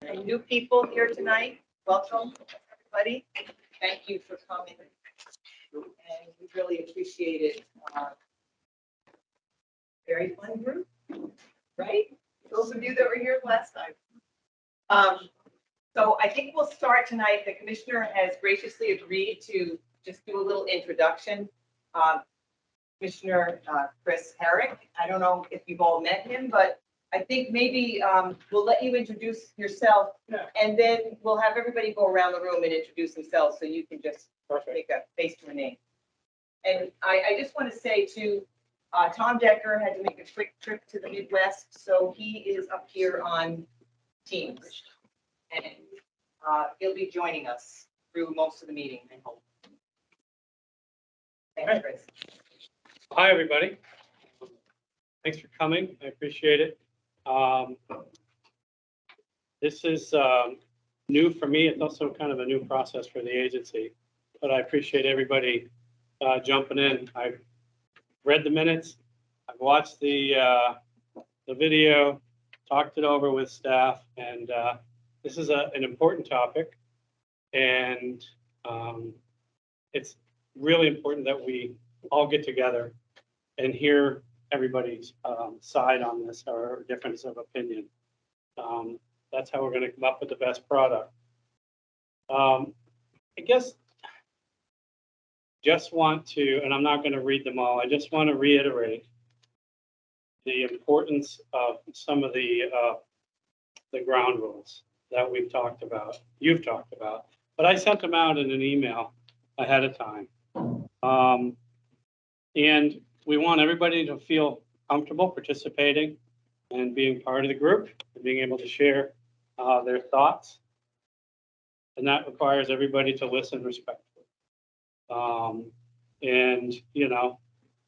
Some new people here tonight. Welcome, everybody. Thank you for coming. And we really appreciate it. Very fun group, right? Those of you that were here last time. So I think we'll start tonight. The commissioner has graciously agreed to just do a little introduction. Commissioner Chris Herrick. I don't know if you've all met him, but I think maybe we'll let you introduce yourself, and then we'll have everybody go around the room and introduce themselves, so you can just make a face to a name. And I just want to say too, Tom Decker had to make a quick trip to the Midwest, so he is up here on Teams, and he'll be joining us through most of the meeting, I hope. Thanks, Chris. Hi, everybody. Thanks for coming. I appreciate it. This is new for me. It's also kind of a new process for the agency, but I appreciate everybody jumping in. I've read the minutes. I've watched the video, talked it over with staff, and this is an important topic, and it's really important that we all get together and hear everybody's side on this or difference of opinion. That's how we're going to come up with the best product. I guess just want to, and I'm not going to read them all, I just want to reiterate the importance of some of the ground rules that we've talked about, you've talked about, but I sent them out in an email ahead of time. And we want everybody to feel comfortable participating and being part of the group and being able to share their thoughts. And that requires everybody to listen respectfully. And, you know,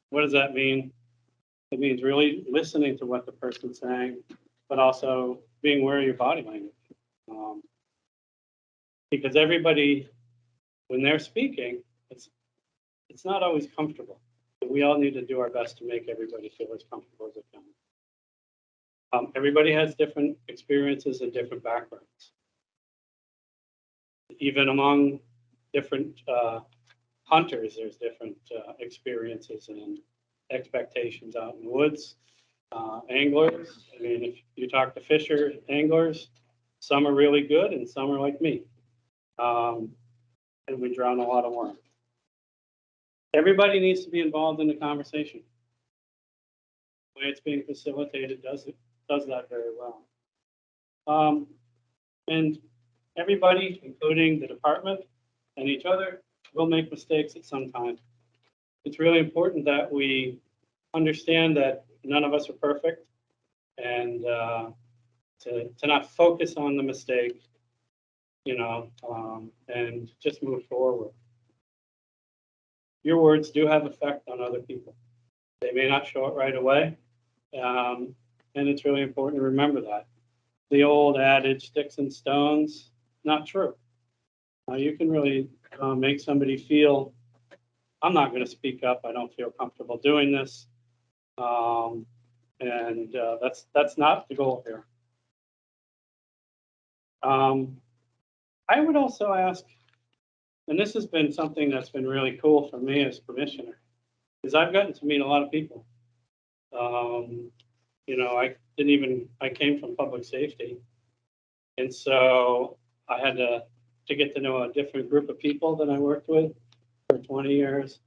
what does that mean? It means really listening to what the person's saying, but also being aware of your body language. Because everybody, when they're speaking, it's not always comfortable. We all need to do our best to make everybody feel as comfortable as they can. Everybody has different experiences and different backgrounds. Even among different hunters, there's different experiences and expectations out in the woods. Anglers, I mean, if you talk to fisher anglers, some are really good and some are like me. And we drown a lot of worms. Everybody needs to be involved in the conversation. The way it's being facilitated does that very well. And everybody, including the department and each other, will make mistakes at some time. It's really important that we understand that none of us are perfect, and to not focus on the mistake, you know, and just move forward. Your words do have effect on other people. They may not show it right away, and it's really important to remember that. The old adage, sticks and stones, not true. You can really make somebody feel, I'm not going to speak up, I don't feel comfortable doing this, and that's not the goal here. I would also ask, and this has been something that's been really cool for me as commissioner, is I've gotten to meet a lot of people. You know, I came from public safety. And so I had to get to know a different group of people that I worked with for 20 years.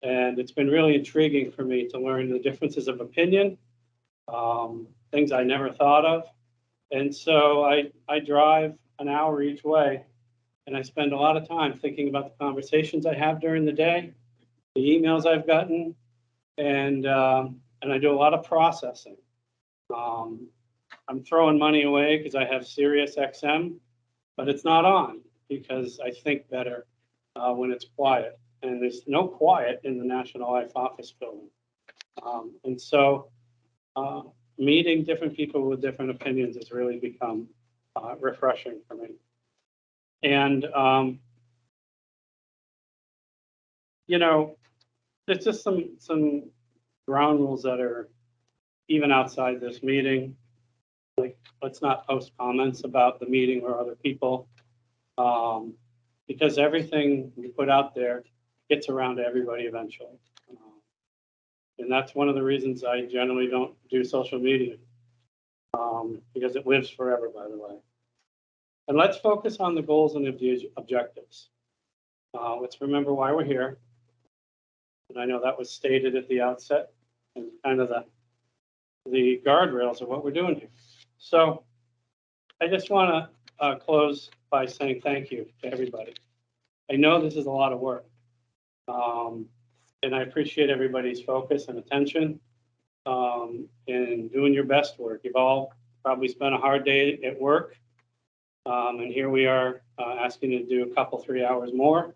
And it's been really intriguing for me to learn the differences of opinion, things I never thought of. And so I drive an hour each way. And I spend a lot of time thinking about the conversations I have during the day, the emails I've gotten, and I do a lot of processing. I'm throwing money away because I have Sirius XM, but it's not on because I think better when it's quiet. And there's no quiet in the National Life Office building. And so meeting different people with different opinions has really become refreshing for me. And, you know, there's just some ground rules that are even outside this meeting. like, let's not post comments about the meeting or other people. Because everything we put out there gets around to everybody eventually. And that's one of the reasons I generally don't do social media. Because it lives forever, by the way. And let's focus on the goals and the objectives. Let's remember why we're here. And I know that was stated at the outset and kind of the guardrails of what we're doing here. So I just want to close by saying thank you to everybody. I know this is a lot of work. And I appreciate everybody's focus and attention in doing your best work. You've all probably spent a hard day at work. And here we are asking you to do a couple, 3 hours more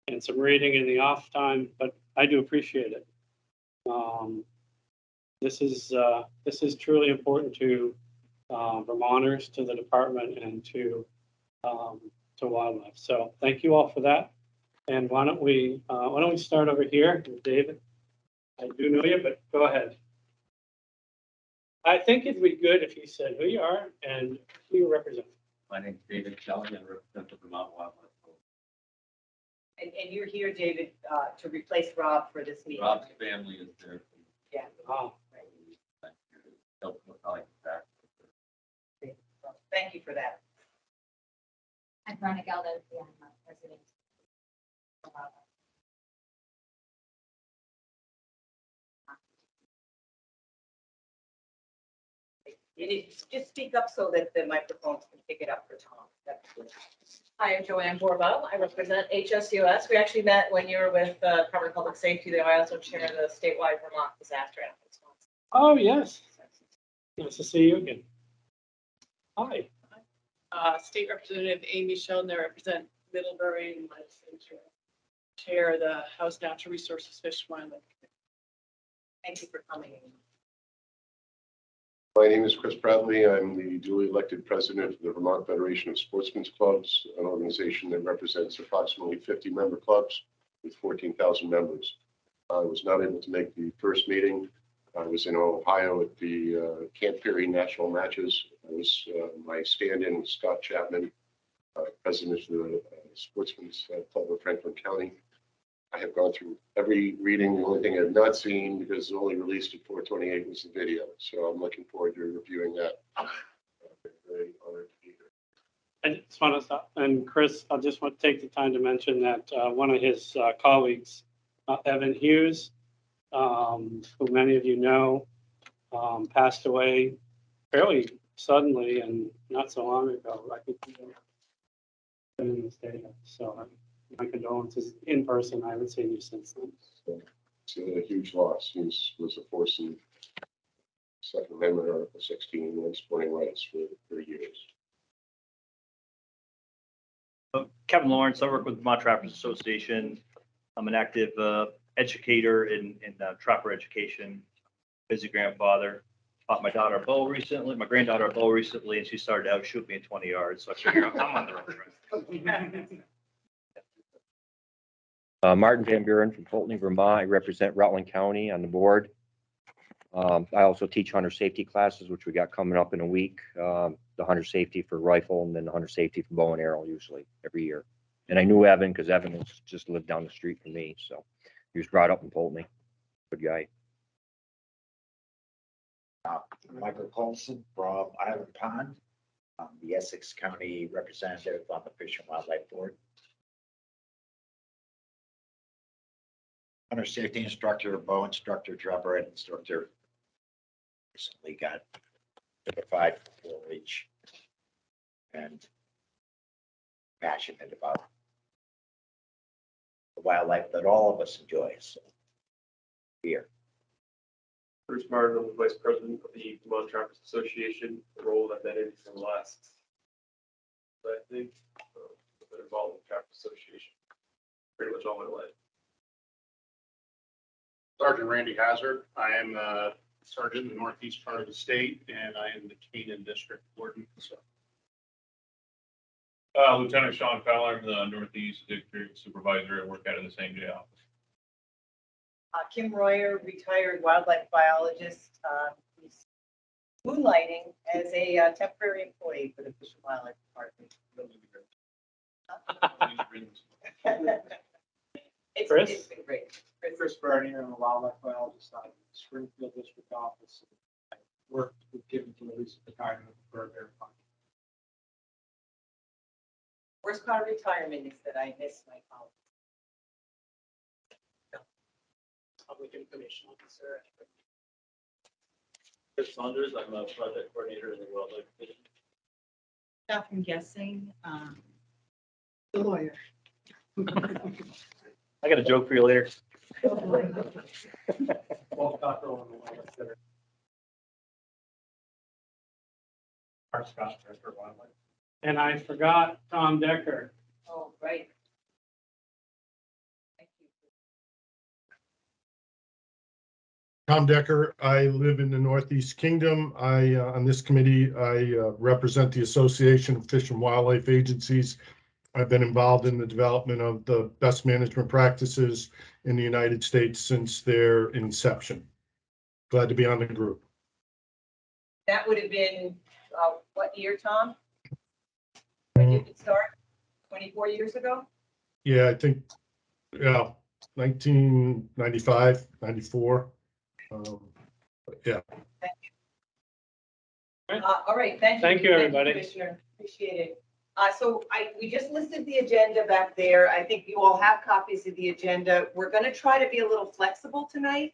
and some reading in the off time, but I do appreciate it. This is truly important to Vermonters, to the department, and to wildlife. So thank you all for that. And why don't we start over here with David? I do know you, but go ahead. I think it'd be good if you said who you are and who you represent. My name's David Kelly. I represent the Vermont Wildlife. And you're here, David, to replace Rob for this meeting. Rob's family is there. Yeah. Oh, Thank you for that. I'm Veronica Galdo, I'm president. You need to just speak up so that the microphones can pick it up for Tom. That's good. Hi, I'm Joanne Borbo. I represent HSUS. We actually met when you were with the Department of Public Safety. There, I also chair the statewide Vermont disaster response. oh, yes. Nice to see you again. Hi. State Representative Amy Sheldon. I represent Middlebury and legislature. Chair the House Natural Resources Fish and Wildlife. Thank you for coming in. My name is Chris Bradley. I'm the duly elected president of the Vermont Federation of Sportsmen's Clubs, an organization that represents approximately 50 member clubs with 14,000 members. I was not able to make the first meeting. I was in Ohio at the Camp Peary National Matches. I was my stand-in with Scott Chapman, president of the Sportsmen's Club of Franklin County. I have gone through every reading. The only thing I have not seen, because it only released at 4/28, was the video. So I'm looking forward to reviewing that. I'm very honored to be here. I just want to stop. And Chris, I just want to take the time to mention that one of his colleagues, Evan Hughes, who many of you know, passed away fairly suddenly and not so long ago. I think in this data. So my condolences in person. I haven't seen you since then. So it's a huge loss. He was a force in Second Amendment Article 16 and sporting rights for years. Kevin Lawrence, I work with Vermont Trappers Association. I'm an active educator in trapper education, busy grandfather. Taught my daughter a bow recently, my granddaughter a bow recently, and she started out shooting me at 20 yards. So I figure I'm on the right track. Martin Van Buren from Fulton, Vermont. I represent Rutland County on the board. I also teach hunter safety classes, which we got coming up in a week. The hunter safety for rifle and then the hunter safety for bow and arrow usually every year. And I knew Evan because Evan was just lived down the street from me. So he was brought up in Fulton. Good guy. Michael Colson from Island Pond. I'm the Essex County representative on the Fish and Wildlife Board. Hunter safety instructor, bow instructor, trapper ed instructor. Recently got certified for 4-H and passionate about the wildlife that all of us enjoy. So here. Bruce Martin, I'm the Vice President of the Vermont Trappers Association, the role I've been in for the last, I think, I've been involved with the Trappers Association pretty much all my life. Sergeant Randy Hazard. I am a sergeant in the northeast part of the state, and I am the Canaan District Warden. So, Lieutenant Sean Fowler, I'm the Northeast District Supervisor. I work out of the same jail. Kim Royer, retired wildlife biologist. He's moonlighting as a temporary employee for the Fish and Wildlife Department. Chris? It's been great. Chris Bernier, I'm a wildlife biologist out of the Springfield District Office. I worked with given to the recent retirement for a bear fund. Worst part of retirement is that I miss my colleagues. Public information officer. Chris Saunders, I'm a project coordinator in the Wildlife Division. I'm guessing, the lawyer. I got a joke for you later. Both doctoral and wildlife center. Art Scott, Director of Wildlife. And I forgot Tom Decker. Oh, right. Thank you. Tom Decker, I live in the Northeast Kingdom. On this committee, I represent the Association of Fish and Wildlife Agencies. I've been involved in the development of the best management practices in the United States since their inception. Glad to be on the group. That would have been, what year, Tom? When did it start? 24 years ago? Yeah, I think, 1995, 94. Yeah. All right, thank you. Thank you, everybody. Commissioner, appreciate it. We just listed the agenda back there. I think you all have copies of the agenda. We're going to try to be a little flexible tonight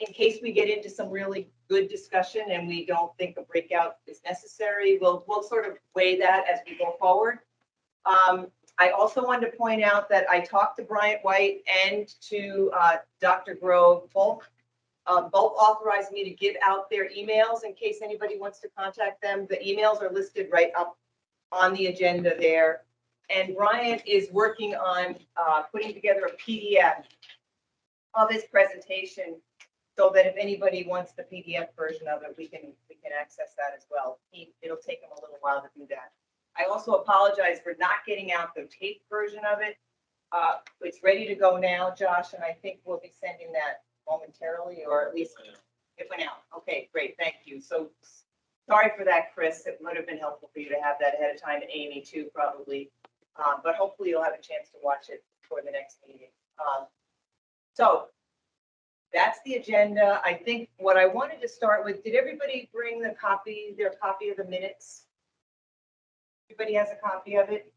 in case we get into some really good discussion and we don't think a breakout is necessary. We'll sort of weigh that as we go forward. I also wanted to point out that I talked to Bryant White and to Dr. Grove. Both authorized me to give out their emails in case anybody wants to contact them. The emails are listed right up on the agenda there. And Bryant is working on putting together a PDF of his presentation so that if anybody wants the PDF version of it, we can access that as well. It'll take him a little while to do that. I also apologize for not getting out the tape version of it. It's ready to go now, Josh, and I think we'll be sending that momentarily, or at least it went out. Okay, great, thank you. So sorry for that, Chris. It would have been helpful for you to have that ahead of time, and Amy too, probably. But hopefully you'll have a chance to watch it for the next meeting. So that's the agenda. I think what I wanted to start with, did everybody bring their copy of the minutes? Everybody has a copy of it.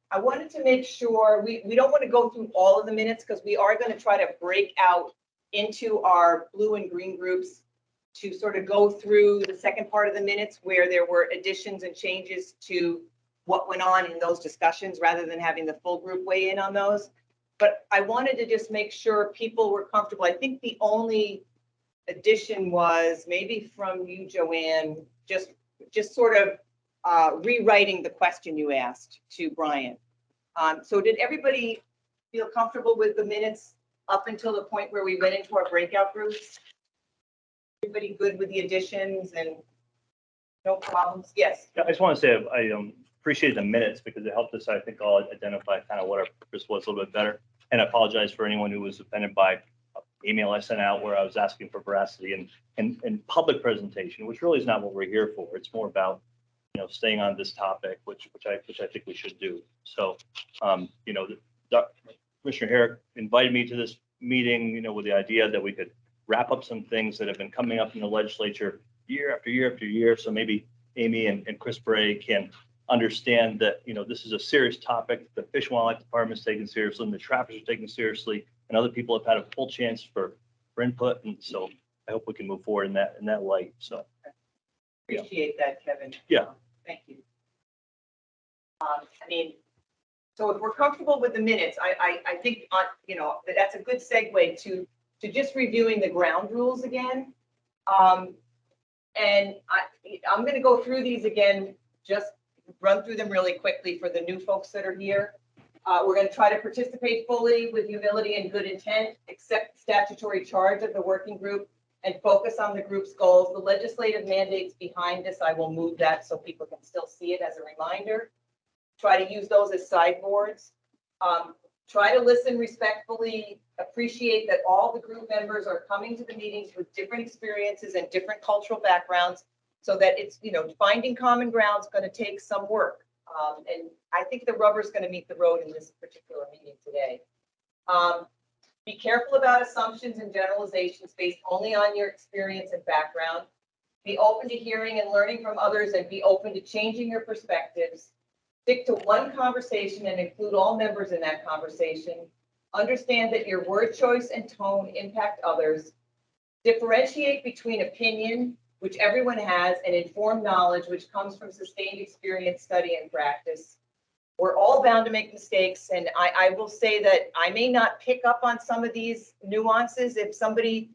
I wanted to make sure, we don't want to go through all of the minutes because we are going to try to break out into our blue and green groups to sort of go through the second part of the minutes where there were additions and changes to what went on in those discussions rather than having the full group weigh in on those. But I wanted to just make sure people were comfortable. I think the only addition was maybe from you, Joanne, just sort of rewriting the question you asked to Brian. So did everybody feel comfortable with the minutes up until the point where we went into our breakout groups? Everybody good with the additions and no problems? Yes. Yeah, I just want to say I appreciate the minutes because it helped us, I think, all identify kind of what our purpose was a little bit better. And I apologize for anyone who was offended by an email I sent out where I was asking for veracity and public presentation, which really is not what we're here for. It's more about, staying on this topic, which I think we should do. So, Commissioner Herrick invited me to this meeting, with the idea that we could wrap up some things that have been coming up in the legislature year after year after year. So maybe Amy and Chris Bray can understand that, this is a serious topic. The Fish and Wildlife Department is taken seriously, and the trappers are taken seriously, and other people have had a full chance for input. And so I hope we can move forward in that light. So. Appreciate that, Kevin. Yeah. Thank you. So if we're comfortable with the minutes, I think, that's a good segue to just reviewing the ground rules again. And I'm going to go through these again, just run through them really quickly for the new folks that are here. We're going to try to participate fully with humility and good intent, accept statutory charge of the working group, and focus on the group's goals. The legislative mandates behind this, I will move that so people can still see it as a reminder. Try to use those as sideboards. try to listen respectfully, appreciate that all the group members are coming to the meetings with different experiences and different cultural backgrounds, so that it's, finding common ground is going to take some work. And I think the rubber's going to meet the road in this particular meeting today. Be careful about assumptions and generalizations based only on your experience and background. Be open to hearing and learning from others, and be open to changing your perspectives. Stick to one conversation and include all members in that conversation. Understand that your word choice and tone impact others. Differentiate between opinion, which everyone has, and informed knowledge, which comes from sustained experience, study, and practice. We're all bound to make mistakes, and I will say that I may not pick up on some of these nuances. If something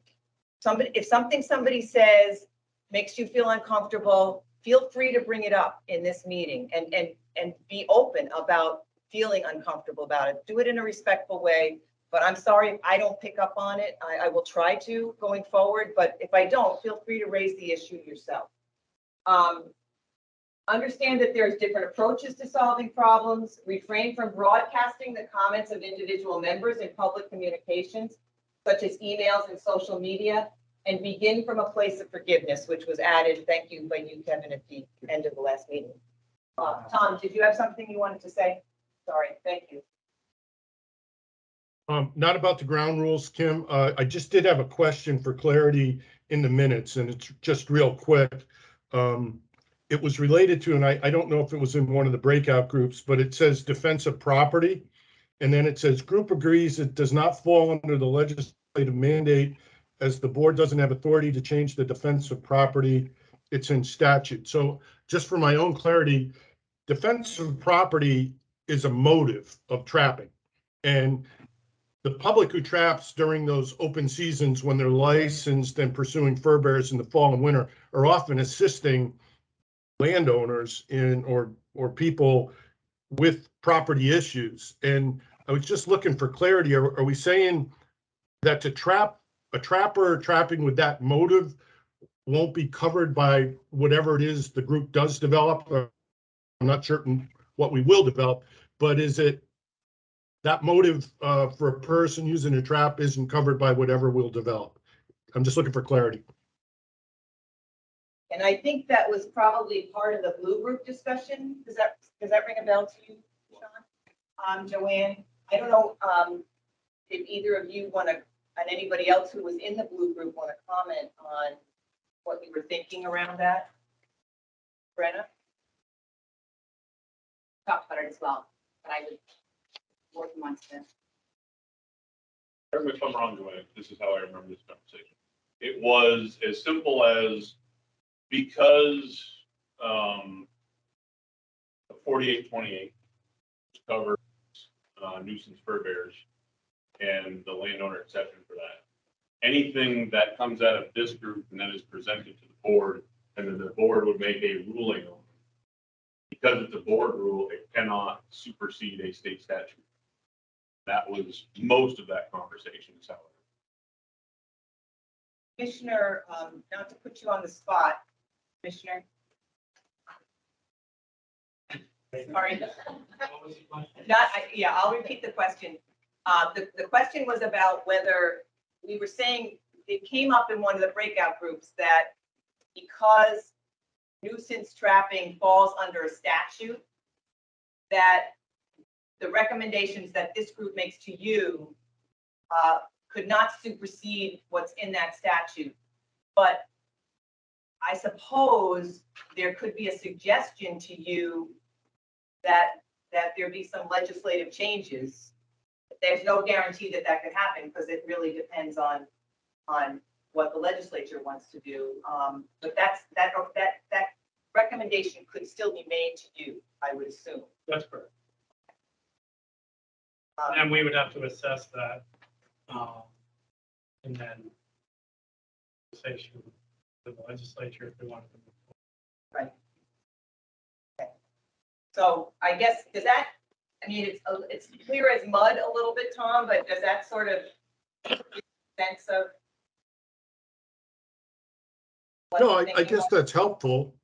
somebody says makes you feel uncomfortable, feel free to bring it up in this meeting, and be open about feeling uncomfortable about it. Do it in a respectful way, but I'm sorry if I don't pick up on it. I will try to going forward, but if I don't, feel free to raise the issue yourself. Understand that there's different approaches to solving problems. Refrain from broadcasting the comments of individual members in public communications, such as emails and social media, and begin from a place of forgiveness, which was added, thank you, by you, Kevin, at the end of the last meeting. Tom, did you have something you wanted to say? Sorry, thank you. Not about the ground rules, Kim. I just did have a question for clarity in the minutes, and it's just real quick. It was related to, and I don't know if it was in one of the breakout groups, but it says defense of property. And then it says group agrees it does not fall under the legislative mandate, as the board doesn't have authority to change the defense of property. It's in statute. So just for my own clarity, defense of property is a motive of trapping. And the public who traps during those open seasons when they're licensed and pursuing fur bears in the fall and winter are often assisting landowners or people with property issues. And I was just looking for clarity. Are we saying that to trap a trapper trapping with that motive won't be covered by whatever it is the group does develop? I'm not certain what we will develop, but is it that motive for a person using a trap isn't covered by whatever we'll develop? I'm just looking for clarity. And I think that was probably part of the blue group discussion. Does that ring a bell to you, Sean? Joanne, I don't know if either of you want to, and anybody else who was in the blue group want to comment on what you were thinking around that. Brenna? Talked about it as well, but I would, Morgan wants to. Correct me if I'm wrong, Joanne, this is how I remember this conversation. It was as simple as, because the 4828 covers nuisance fur bears and the landowner exception for that. Anything that comes out of this group and then is presented to the board, and then the board would make a ruling on it. Because it's a board rule, it cannot supersede a state statute. That was most of that conversation, however. Commissioner, not to put you on the spot, Commissioner. Sorry. Yeah, I'll repeat the question. The question was about whether we were saying, it came up in one of the breakout groups that because nuisance trapping falls under a statute, that the recommendations that this group makes to you could not supersede what's in that statute. But I suppose there could be a suggestion to you that there be some legislative changes. There's no guarantee that that could happen, because it really depends on what the legislature wants to do. But that recommendation could still be made to you, I would assume. That's correct. And we would have to assess that, and then conversation with the legislature if we wanted to move forward. Right. Okay. So I guess, does that, I mean, it's clear as mud a little bit, Tom, but does that sort of give a sense of? No, I guess that's helpful.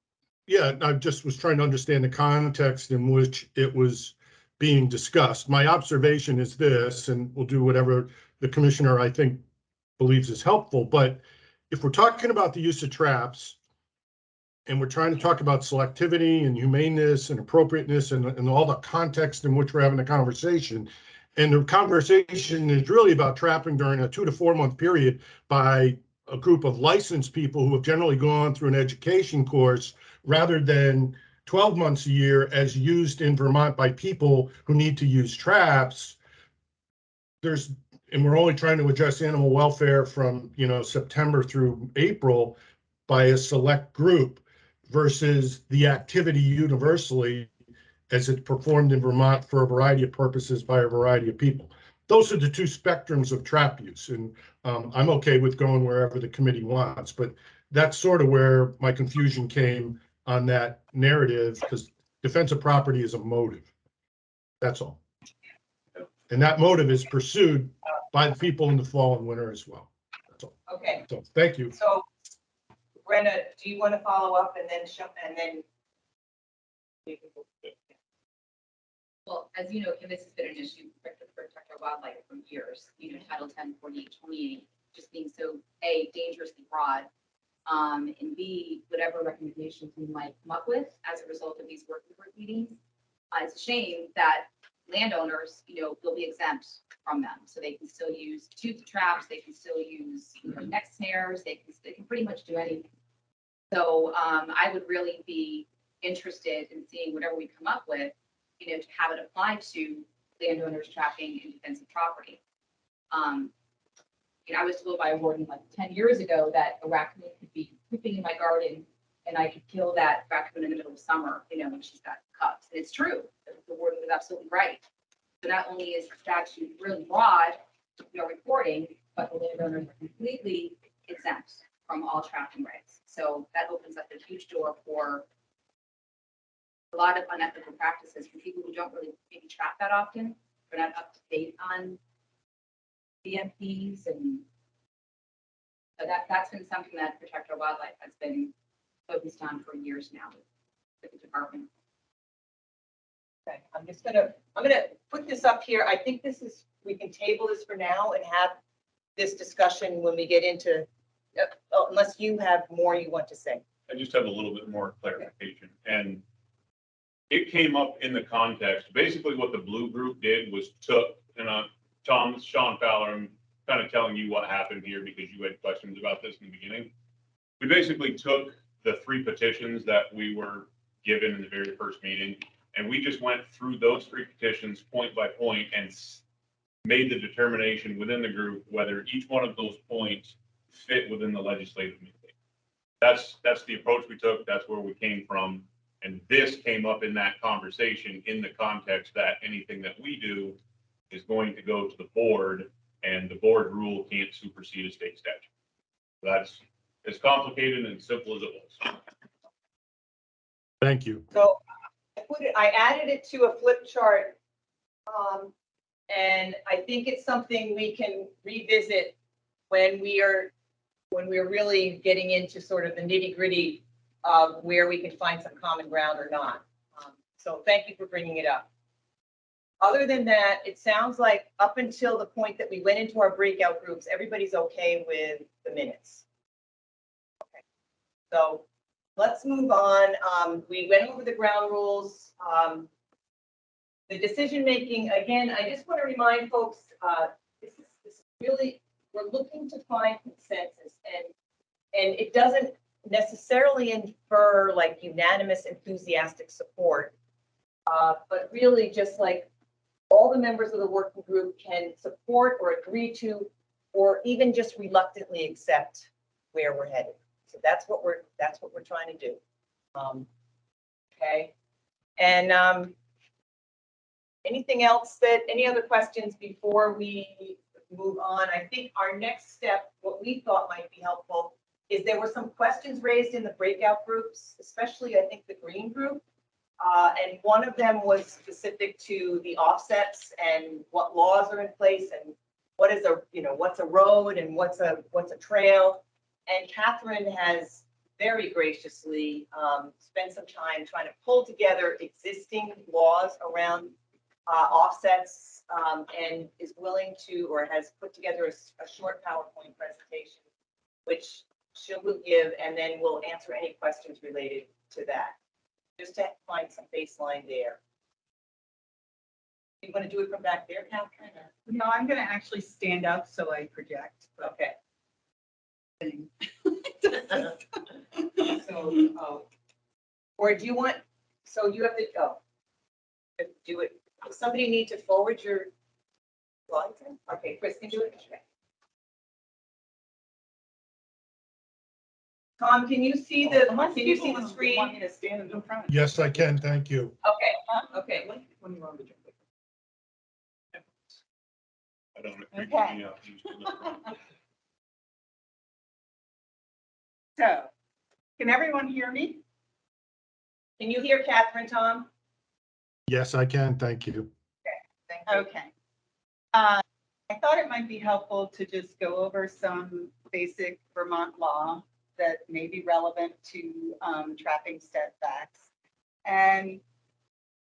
Yeah, I just was trying to understand the context in which it was being discussed. My observation is this, and we'll do whatever the commissioner, I think, believes is helpful, but if we're talking about the use of traps, and we're trying to talk about selectivity and humaneness and appropriateness and all the context in which we're having a conversation, and the conversation is really about trapping during a 2 to 4 month period by a group of licensed people who have generally gone through an education course rather than 12 months a year as used in Vermont by people who need to use traps. And we're only trying to address animal welfare from, September through April by a select group versus the activity universally as it's performed in Vermont for a variety of purposes by a variety of people. Those are the two spectrums of trap use. And I'm okay with going wherever the committee wants, but that's sort of where my confusion came on that narrative, because defense of property is a motive. That's all. And that motive is pursued by the people in the fall and winter as well. That's all. Okay, So thank you. so Brenna, do you want to follow up and then and then? Well, as you know, this has been an issue for protect our wildlife for years. Title 10, 48, 28, just being so A, dangerously broad, and B, whatever recommendations we might come up with as a result of these working group meetings. It's a shame that landowners, will be exempt from them. So they can still use tooth traps, they can still use neck snares, they can pretty much do anything. So I would really be interested in seeing whatever we come up with, to have it applied to landowners trapping in defensive property. I was told by a warden like 10 years ago that a raccoon could be pooping in my garden and I could kill that raccoon in the middle of summer, when she's got cubs. And it's true. The warden was absolutely right. So not only is the statute really broad, reporting, but the landowners are completely exempt from all trapping rights. So that opens up a huge door for a lot of unethical practices for people who don't really maybe trap that often. They're not up to date on BMPs, and so that's been something that Protect Our Wildlife has been focused on for years now with the department. Okay, I'm gonna put this up here. I think we can table this for now and have this discussion when we get into, unless you have more you want to say. I just have a little bit more clarification, and it came up in the context. Basically, what the blue group did was took, and Sean Fowler, I'm kind of telling you what happened here because you had questions about this in the beginning. We basically took the 3 petitions that we were given in the very first meeting, and we just went through those 3 petitions point by point and made the determination within the group whether each one of those points fit within the legislative mandate. That's the approach we took. That's where we came from. And this came up in that conversation in the context that anything that we do is going to go to the board, and the board rule can't supersede a state statute. That's as complicated and simple as it was. Thank you. So I added it to a flip chart. And I think it's something we can revisit when we're really getting into sort of the nitty-gritty of where we can find some common ground or not. So thank you for bringing it up. Other than that, it sounds like up until the point that we went into our breakout groups, everybody's okay with the minutes. Okay. So let's move on. We went over the ground rules. The decision-making, again, I just want to remind folks, this is really, we're looking to find consensus, and it doesn't necessarily infer like unanimous enthusiastic support, but really just like all the members of the working group can support or agree to, or even just reluctantly accept where we're headed. So that's what we're trying to do. Okay. And anything else any other questions before we move on? I think our next step, what we thought might be helpful, is there were some questions raised in the breakout groups, especially I think the green group. And one of them was specific to the offsets and what laws are in place and what is what's a road and what's a trail. And Catherine has very graciously spent some time trying to pull together existing laws around offsets, and is willing to, or has put together a short PowerPoint presentation, which she will give, and then we'll answer any questions related to that, just to find some baseline there. You want to do it from back there, Catherine? or- No, I'm gonna actually stand up so I project. Okay. So, or do you want, so you have to, do it, does somebody need to forward your slides in? Okay, Chris can do it. Okay. Tom, can you see the, Unless can you see people the want screen? me to stand in the front. Yes, I can. Thank you. Okay, okay. When you want me to jump in. I don't. Okay. Yeah. So, can everyone hear me? Can you hear Catherine, Tom? Yes, I can. Thank you. Thank you. Okay. I thought it might be helpful to just go over some basic Vermont law that may be relevant to trapping setbacks. And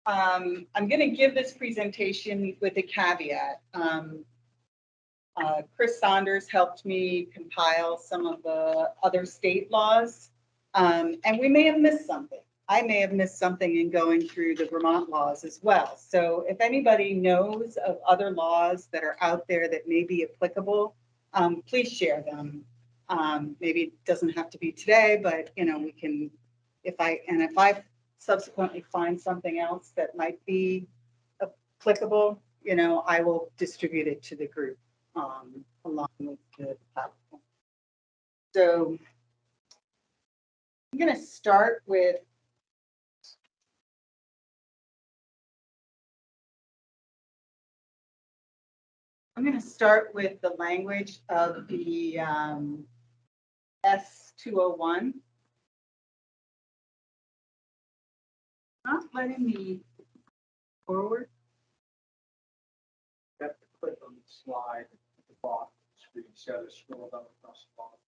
I'm going to give this presentation with a caveat. Chris Saunders helped me compile some of the other state laws, and we may have missed something. I may have missed something in going through the Vermont laws as well. So if anybody knows of other laws that are out there that may be applicable, please share them. Maybe it doesn't have to be today, but we can, if I subsequently find something else that might be applicable, I will distribute it to the group along with the platform. So I'm going to start with the language of the S201. Not letting me forward. You have to click on the slide at the bottom of the screen, see how to scroll down across the bottom.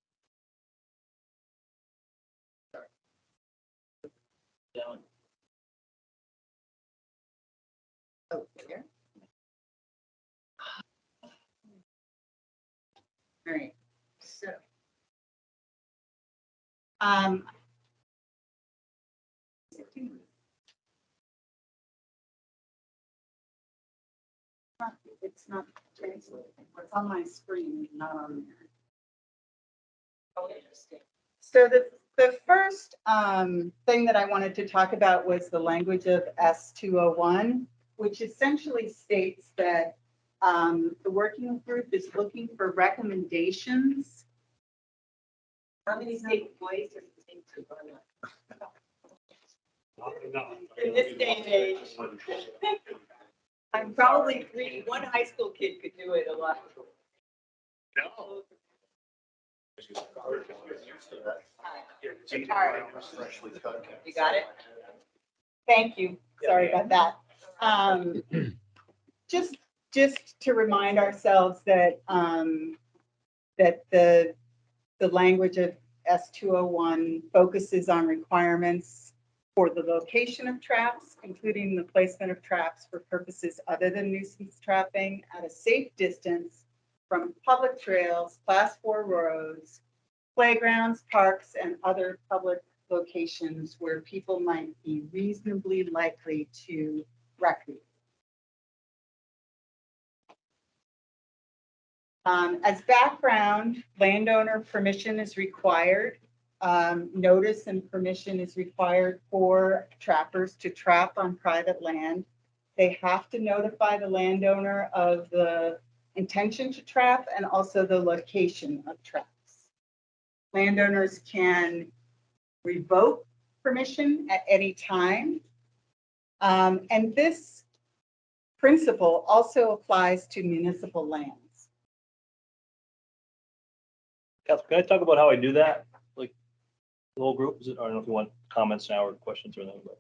Down. Oh, there. All right, so. It's not translating. What's on my screen, not on there. Oh, interesting. So the first thing that I wanted to talk about was the language of S201, which essentially states that the working group is looking for recommendations. How many state employees does it take to run In this day and age? I'm probably one high school kid could do it a lot. No. You got it? Thank you. Sorry about that. Just to remind ourselves that that the language of S201 focuses on requirements for the location of traps, including the placement of traps for purposes other than nuisance trapping at a safe distance from public trails, class 4 roads, playgrounds, parks, and other public locations where people might be reasonably likely to recreate. As background, landowner permission is required. Notice and permission is required for trappers to trap on private land. They have to notify the landowner of the intention to trap and also the location of traps. Landowners can revoke permission at any time. And this principle also applies to municipal lands. Catherine, can I talk about how I do that? Like the whole group? Is it, I don't know if you want comments now or questions or anything, but.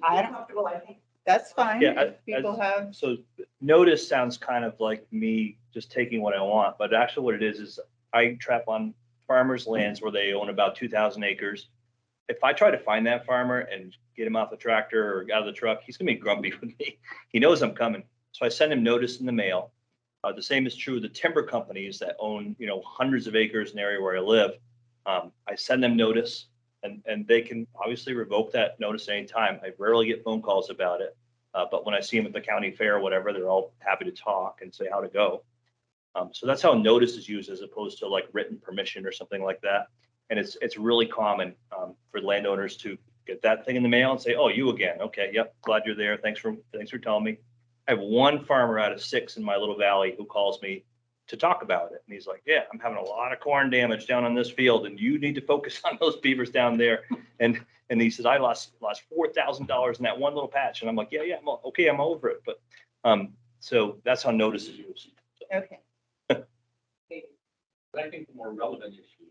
I don't, Comfortable, I think. that's fine. Yeah, If people have, So notice sounds kind of like me just taking what I want, but actually what it is I trap on farmers' lands where they own about 2,000 acres. if I try to find that farmer and get him off the tractor or out of the truck, he's gonna be grumpy with me. He knows I'm coming. So I send him notice in the mail. The same is true of the timber companies that own, hundreds of acres in the area where I live. I send them notice and they can obviously revoke that notice anytime. I rarely get phone calls about it. But when I see them at the county fair or whatever, they're all happy to talk and say how to go. So that's how notice is used as opposed to like written permission or something like that. And it's really common for landowners to get that thing in the mail and say, oh, you again. Okay, yep, glad you're there. Thanks for telling me. I have one farmer out of 6 in my little valley who calls me to talk about it. And he's like, yeah, I'm having a lot of corn damage down on this field and you need to focus on those beavers down there. And he says, I lost $4,000 in that one little patch. And I'm like, yeah, I'm over it. But so that's how notice is used. Okay. But I think the more relevant issue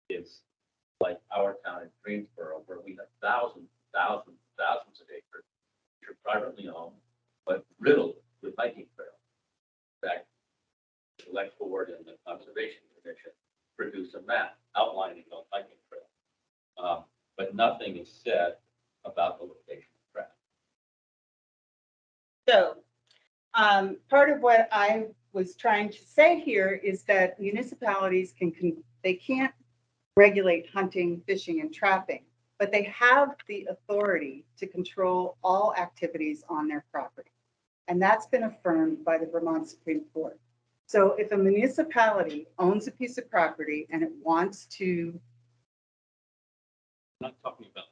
is like our town in Greensboro, where we have thousands of acres, which are privately owned, but riddled with hiking trails. In fact, the select board and the conservation commission produce a map outlining those hiking trails. But nothing is said about the location of traps. So, part of what I was trying to say here is that municipalities they can't regulate hunting, fishing, and trapping, but they have the authority to control all activities on their property. And that's been affirmed by the Vermont Supreme Court. So if a municipality owns a piece of property and it wants to, I'm not talking about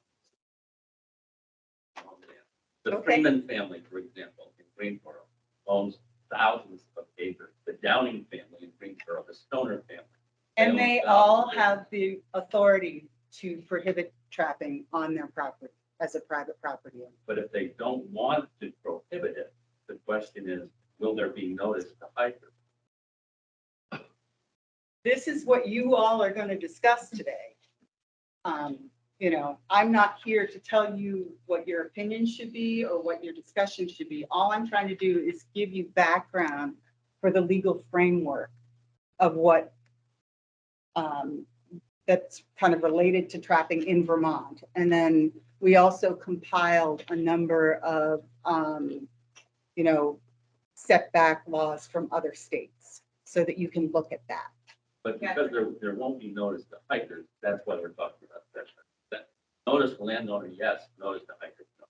the Okay. Freeman family, for example, in Greensboro, owns thousands of acres. The Downing family in Greensboro, the Stoner family. and own they thousands all of have the authority to prohibit trapping on their property as a private property owner. But if they don't want to prohibit it, the question is, will there be notice to hikers? This is what you all are going to discuss today. I'm not here to tell you what your opinion should be or what your discussion should be. All I'm trying to do is give you background for the legal framework of what that's kind of related to trapping in Vermont. And then we also compiled a number of, setback laws from other states so that you can look at that. But because there won't be notice to hikers, that's why we're talking about that. Notice to landowner, yes, notice to hikers, no.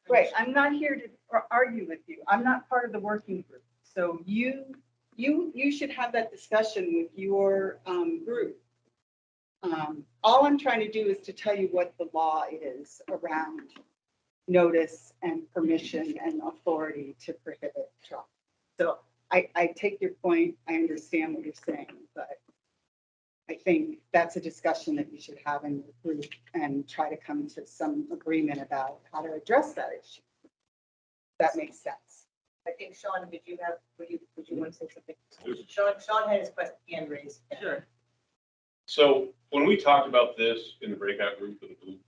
Right, I'm not here to argue with you. I'm not part of the working group. So you should have that discussion with your group. All I'm trying to do is to tell you what the law is around notice and permission and authority to prohibit trapping. So I take your point. I understand what you're saying, but I think that's a discussion that you should have in your group and try to come to some agreement about how to address that issue. That makes sense. I think, Sean, would you want to say something? Sean had his hand raised. Sure. So when we talked about this in the breakout group for the group,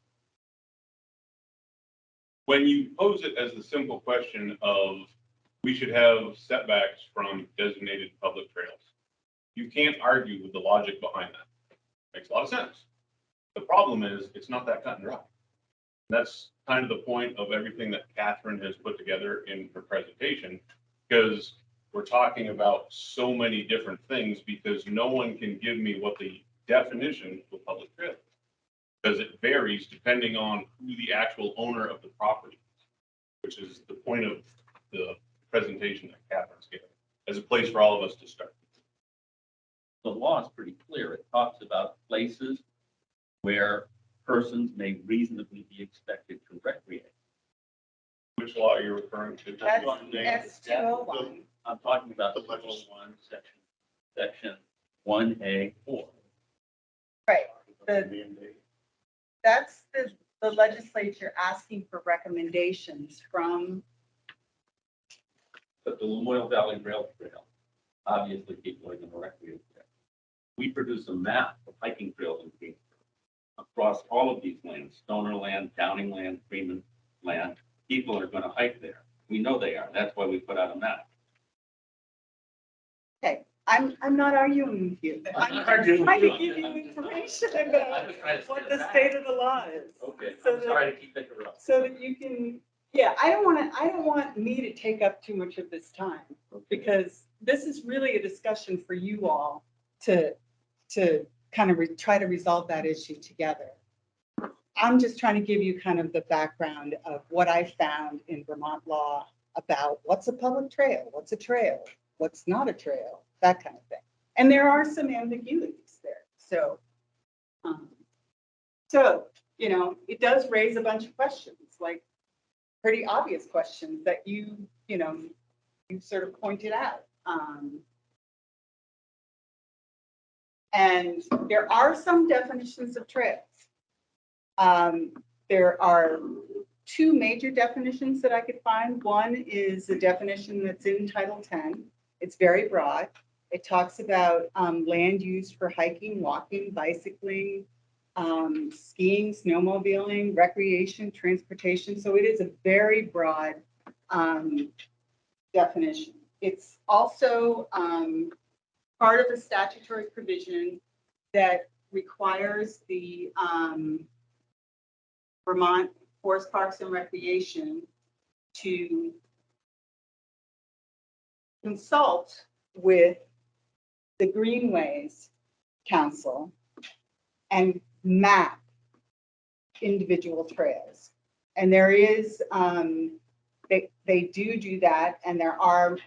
when you pose it as the simple question of we should have setbacks from designated public trails, you can't argue with the logic behind that. Makes a lot of sense. The problem is it's not that cut and dry. That's kind of the point of everything that Catherine has put together in her presentation, because we're talking about so many different things because no one can give me what the definition of a public trail is, because it varies depending on who the actual owner of the property is, which is the point of the presentation that Catherine's giving, as a place for all of us to start. The law is pretty clear. It talks about places where persons may reasonably be expected to recreate. Which law are you referring to? That's S201. I'm talking about the 1 section 1A4. Right. That's the legislature asking for recommendations from. But the Lamoille Valley Rail Trail, obviously people are going to recreate there. We produce a map of hiking trails in Greensboro across all of these lands, Stoner land, Downing land, Freeman land. People are going to hike there. We know they are. That's why we put out a map. Okay, I'm not arguing with you. I'm I'm not just arguing with trying to you. give you information I'm about just trying to what step the back. state of the law is. Okay, So I'm that- sorry to keep interrupting. So that you can, yeah, I don't want me to take up too much of this time, because this is really a discussion for you all to kind of try to resolve that issue together. I'm just trying to give you kind of the background of what I found in Vermont law about what's a public trail, what's a trail, what's not a trail, that kind of thing. And there are some ambiguities there. So, you know, it does raise a bunch of questions, like pretty obvious questions that you sort of pointed out. And there are some definitions of trails. There are two major definitions that I could find. One is a definition that's in Title 10. It's very broad. It talks about land used for hiking, walking, bicycling, skiing, snowmobiling, recreation, transportation. So it is a very broad definition. It's also part of a statutory provision that requires the Vermont Forest Parks and Recreation to consult with the Greenways Council and map individual trails. And there is, they do that, and there are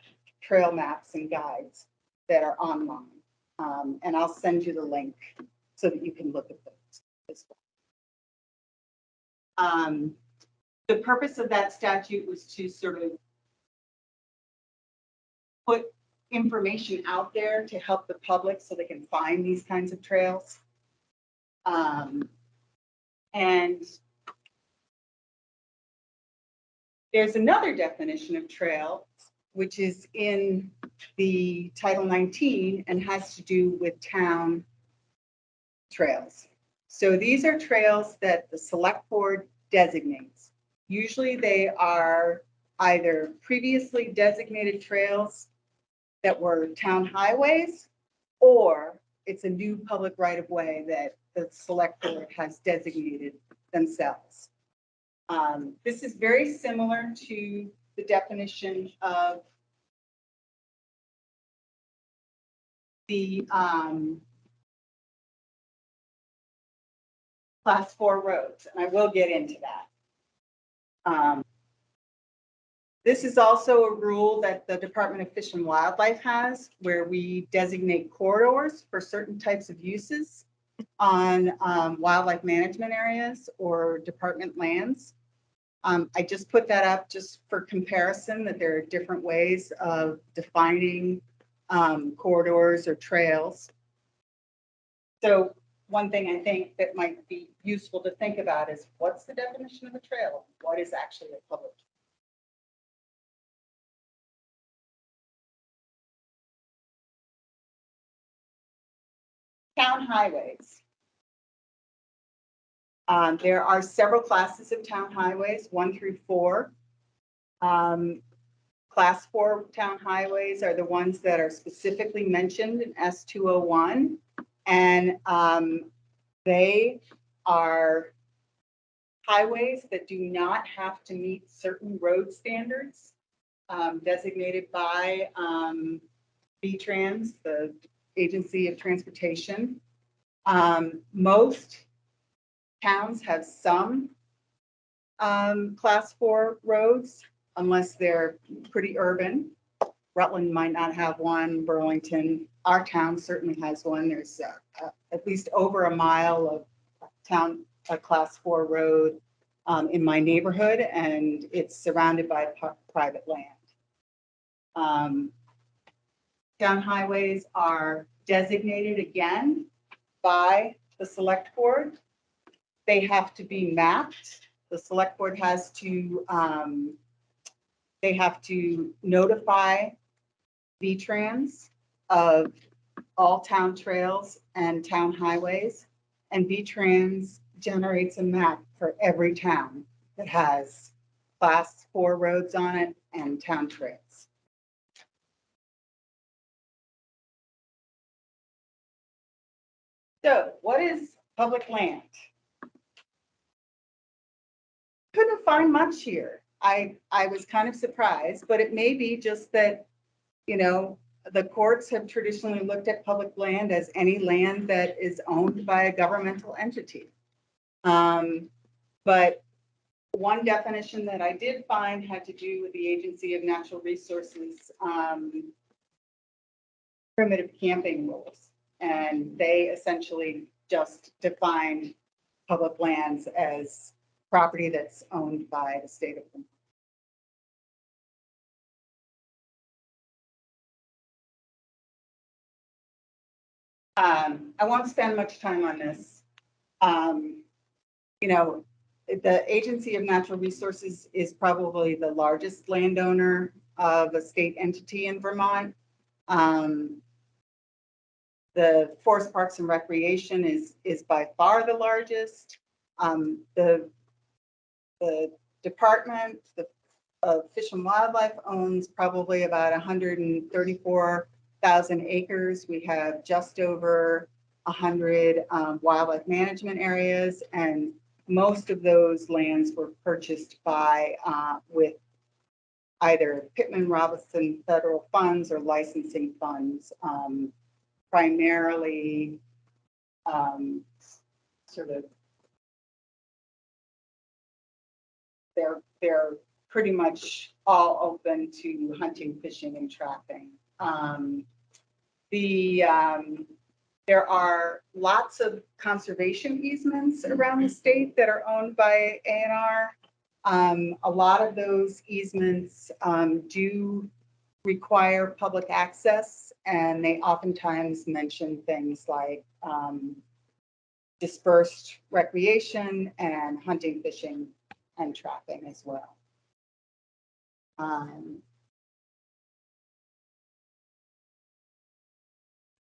trail maps and guides that are online. And I'll send you the link so that you can look at those as well. The purpose of that statute was to sort of put information out there to help the public so they can find these kinds of trails. And there's another definition of trail, which is in the Title 19 and has to do with town trails. So these are trails that the select board designates. Usually they are either previously designated trails that were town highways, or it's a new public right of way that the select board has designated themselves. This is very similar to the definition of the Class 4 roads, and I will get into that. This is also a rule that the Department of Fish and Wildlife has, where we designate corridors for certain types of uses on wildlife management areas or department lands. I just put that up just for comparison, that there are different ways of defining corridors or trails. So one thing I think that might be useful to think about is, what's the definition of a trail? What is actually a public trail? Town highways. There are several classes of town highways, 1 through 4. Class 4 town highways are the ones that are specifically mentioned in S201. And they are highways that do not have to meet certain road standards designated by VTrans, the Agency of Transportation. Most towns have some Class 4 roads, unless they're pretty urban. Rutland might not have one, Burlington, our town certainly has one. There's at least over a mile of a Class 4 road in my neighborhood, and it's surrounded by private land. Town highways are designated again by the select board. They have to be mapped. The select board has to, they have to notify VTrans of all town trails and town highways. And VTrans generates a map for every town that has Class 4 roads on it and town trails. So what is public land? Couldn't find much here. I was kind of surprised, but it may be just that, you know, the courts have traditionally looked at public land as any land that is owned by a governmental entity. But one definition that I did find had to do with the Agency of Natural Resources primitive camping rules. And they essentially just define public lands as property that's owned by the state of Vermont. I won't spend much time on this. You know, the Agency of Natural Resources is probably the largest landowner of a state entity in Vermont. The Forest Parks and Recreation is by far the largest. The Department of Fish and Wildlife owns probably about 134,000 acres. We have just over 100 wildlife management areas, and most of those lands were purchased by with either Pittman Robertson federal funds or licensing funds, primarily sort of they're pretty much all open to hunting, fishing, and trapping. There are lots of conservation easements around the state that are owned by A&R. A lot of those easements do require public access, and they oftentimes mention things like dispersed recreation and hunting, fishing, and trapping as well.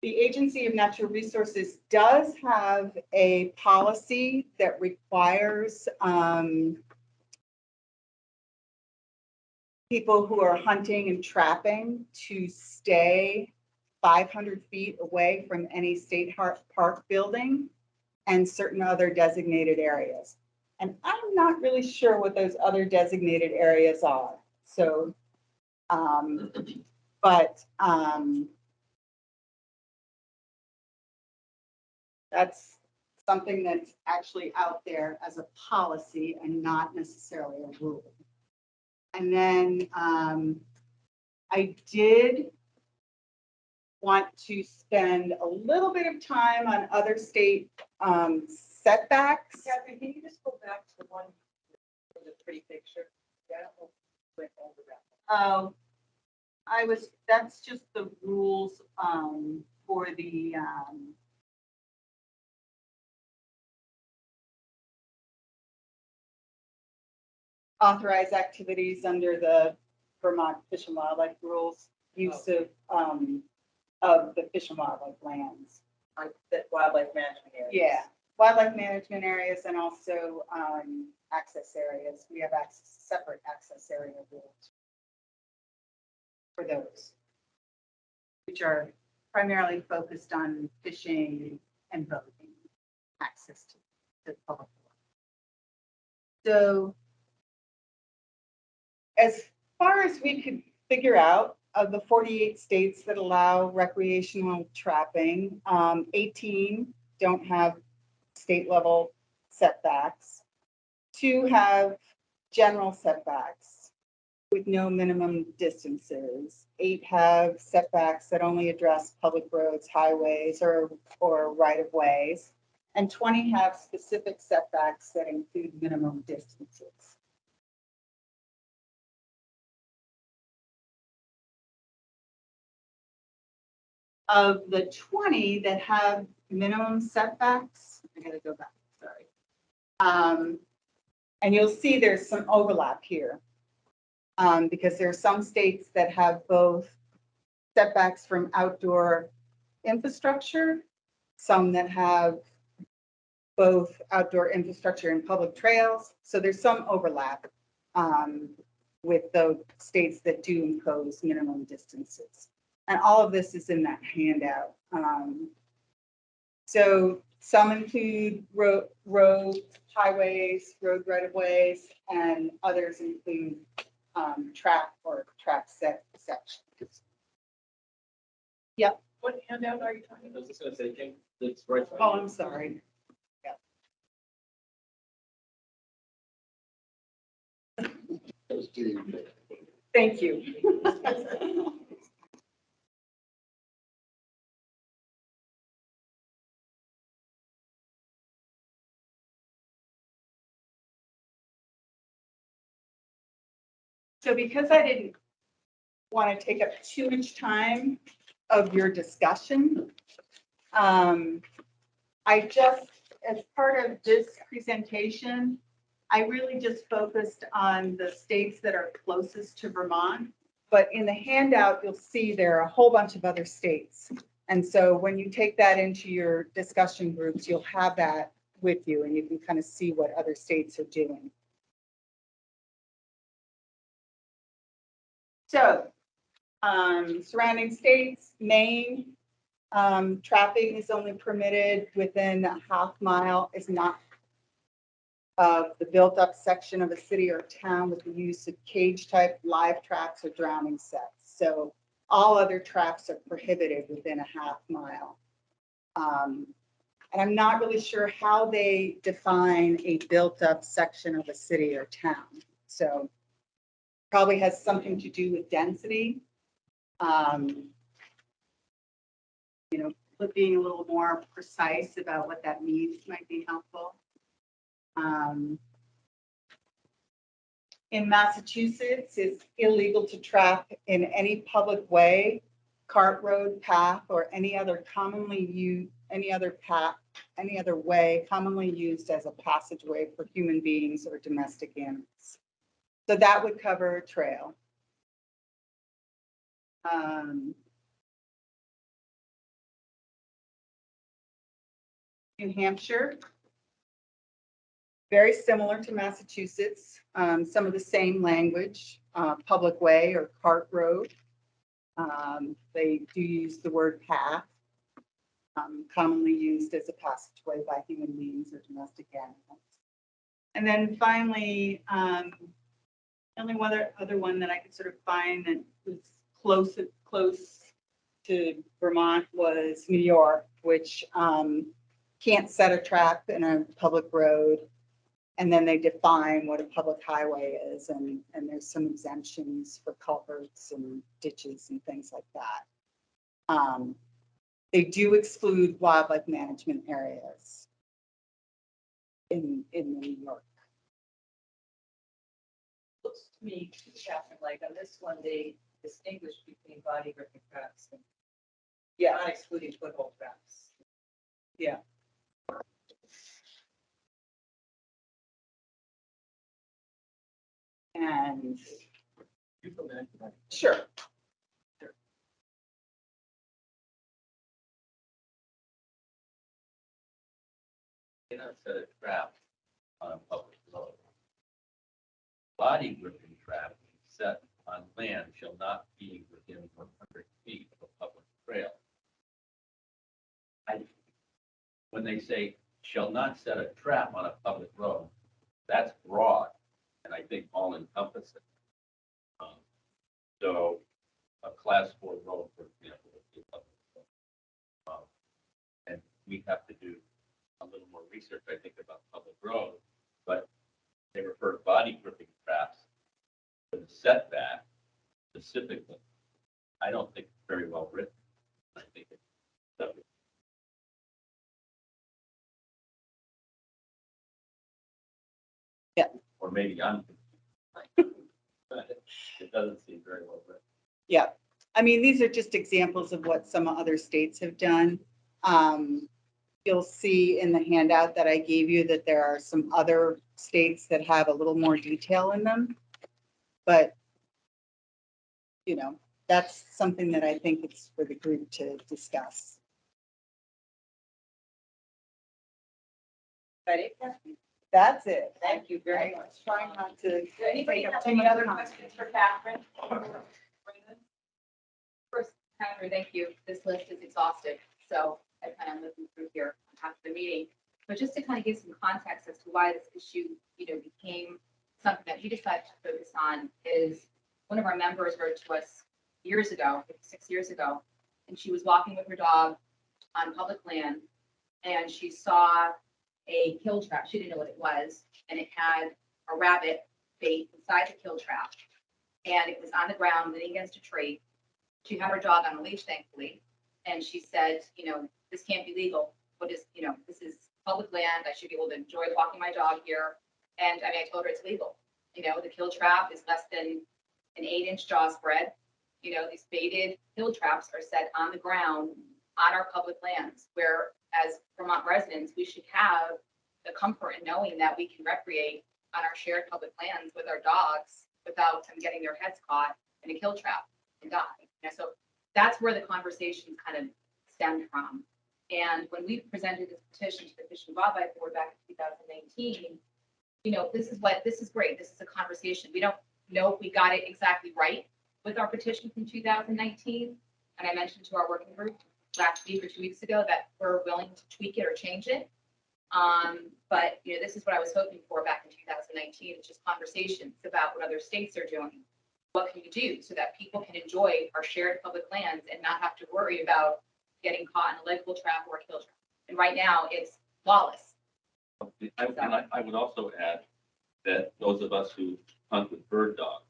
The Agency of Natural Resources does have a policy that requires people who are hunting and trapping to stay 500 feet away from any state park building and certain other designated areas. And I'm not really sure what those other designated areas are. So, that's something that's actually out there as a policy and not necessarily a rule. And then I did want to spend a little bit of time on other state setbacks. Catherine, can you just go back to the one with the pretty picture? Yeah, I don't know if you went over that. That's just the rules for the authorized activities under the Vermont Fish and Wildlife rules, use of the fish and wildlife lands. Like the wildlife management areas. Yeah, wildlife management areas and also access areas. We have separate access area rules for those, which are primarily focused on fishing and boating, access to the public. So as far as we could figure out, of the 48 states that allow recreational trapping, 18 don't have state level setbacks. 2 have general setbacks with no minimum distances. 8 have setbacks that only address public roads, highways, or right of ways. And 20 have specific setbacks that include minimum distances. Of the 20 that have minimum setbacks, I gotta go back, sorry. And you'll see there's some overlap here because there are some states that have both setbacks from outdoor infrastructure, some that have both outdoor infrastructure and public trails. So there's some overlap with those states that do impose minimum distances. And all of this is in that handout. So Some include roads, highways, road right of ways, and others include track or track sections. What handout are you talking about? I was just gonna say, King, it's right. Oh, I'm sorry. Thank you. So because I didn't want to take up too much time of your discussion, I just, as part of this presentation, I really just focused on the states that are closest to Vermont. But in the handout, you'll see there are a whole bunch of other states. And so when you take that into your discussion groups, you'll have that with you and you can kind of see what other states are doing. So surrounding states, Maine, traffic is only permitted within a half mile, is not of the built-up section of a city or town with the use of cage-type live tracks or drowning sets. So all other tracks are prohibited within a half mile. And I'm not really sure how they define a built-up section of a city or town. So probably has something to do with density. You know, but being a little more precise about what that means might be helpful. In Massachusetts, it's illegal to trap in any public way, cart road, path, or any other way commonly used as a passageway for human beings or domestic animals. So that would cover a trail. New Hampshire, very similar to Massachusetts, some of the same language, public way or cart road. They do use the word path, commonly used as a passageway by human beings or domestic animals. And then finally, the only other one that I could sort of find that was close to Vermont was New York, which can't set a trap in a public road. And then they define what a public highway is, and there's some exemptions for culverts and ditches and things like that. They do exclude wildlife management areas in New York. Looks to me, Catherine, like on this one, they distinguish between body gripping traps and not excluding foothold traps. Yeah. And sure. Cannot set a trap on a public road. Body gripping trap set on land shall not be within 100 feet of a public trail. When they say shall not set a trap on a public road, that's broad and I think all encompassing. So a class 4 road, for example, would be a public road. And we have to do a little more research, I think, about public road, but they refer to body gripping traps with a setback specifically. I don't think it's very well written. I think it's or maybe I'm, it doesn't seem very well written. Yeah, I mean, these are just examples of what some other states have done. You'll see in the handout that I gave you that there are some other states that have a little more detail in them. But, you know, that's something that I think it's for the group to discuss. That it, Catherine? That's it. Thank you very much. Trying not to. Anybody take up have too any much other time. questions for Catherine? First, Catherine, thank you. This list is exhaustive. So I plan on looking through here after the meeting. But just to kind of give some context as to why this issue, became something that we decided to focus on is one of our members wrote to us years ago, 6 years ago, and she was walking with her dog on public land, and she saw a kill trap. She didn't know what it was, and it had a rabbit bait inside the kill trap, and it was on the ground leaning against a tree. She had her dog on a leash, thankfully, and she said, this can't be legal. What is, this is public land. I should be able to enjoy walking my dog here. And I told her it's legal. The kill trap is less than an 8-inch jaw spread. These baited kill traps are set on the ground on our public lands, where as Vermont residents, we should have the comfort in knowing that we can recreate on our shared public lands with our dogs without them getting their heads caught in a kill trap and die. So that's where the conversation kind of stemmed from. And when we presented this petition to the Fish and Wildlife Board back in 2019, this is great. This is a conversation. We don't know if we got it exactly right with our petition from 2019. And I mentioned to our working group last week or 2 weeks ago that we're willing to tweak it or change it. But this is what I was hoping for back in 2019. It's just conversations about what other states are doing. What can we do so that people can enjoy our shared public lands and not have to worry about getting caught in a legal trap or a kill trap? And right now it's lawless. I would also add that those of us who hunt with bird dogs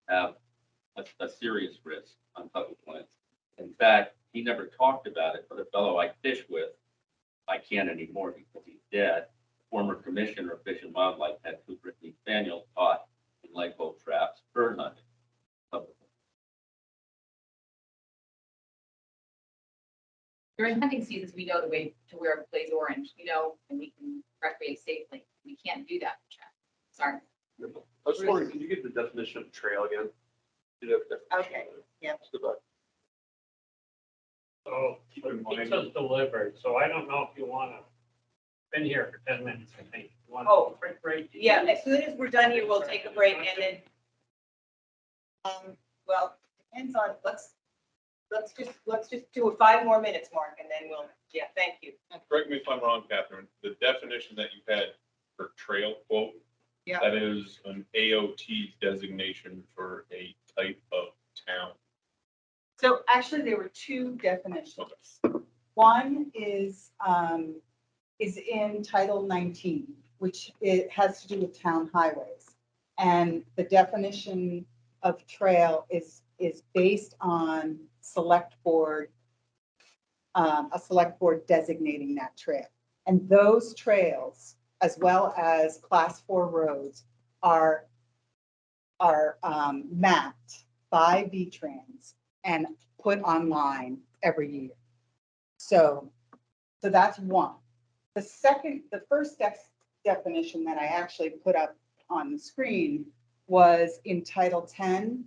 have a serious risk on public lands. In fact, he never talked about it, but a fellow I fish with, I can't anymore because he's dead. Former commissioner of Fish and Wildlife had two Brittany spaniels caught in leg bolt traps, bird hunting. During hunting seasons, we know the way to wear blaze orange, and we can recreate safely. We can't do that. Sorry. I was just wondering, can you give the definition of trail again? Okay, yeah. So pizza's delivered, so I don't know if you want to, been here for 10 minutes, I think. You want Oh, a quick break? Yeah, as soon as we're done here, we'll take a break and then, well, depends on, let's just do 5 more minutes, Mark, and then we'll, thank you. Correct me if I'm wrong, Catherine, the definition that you had for trail quote, Yeah. that is an AOT designation for a type of town. So actually, there were 2 definitions. One is in Title 19, which it has to do with town highways. And the definition of trail is based on select board, a select board designating that trail. And those trails, as well as class 4 roads, are mapped by VTrans and put online every year. So that's one. The first definition that I actually put up on the screen was in Title 10,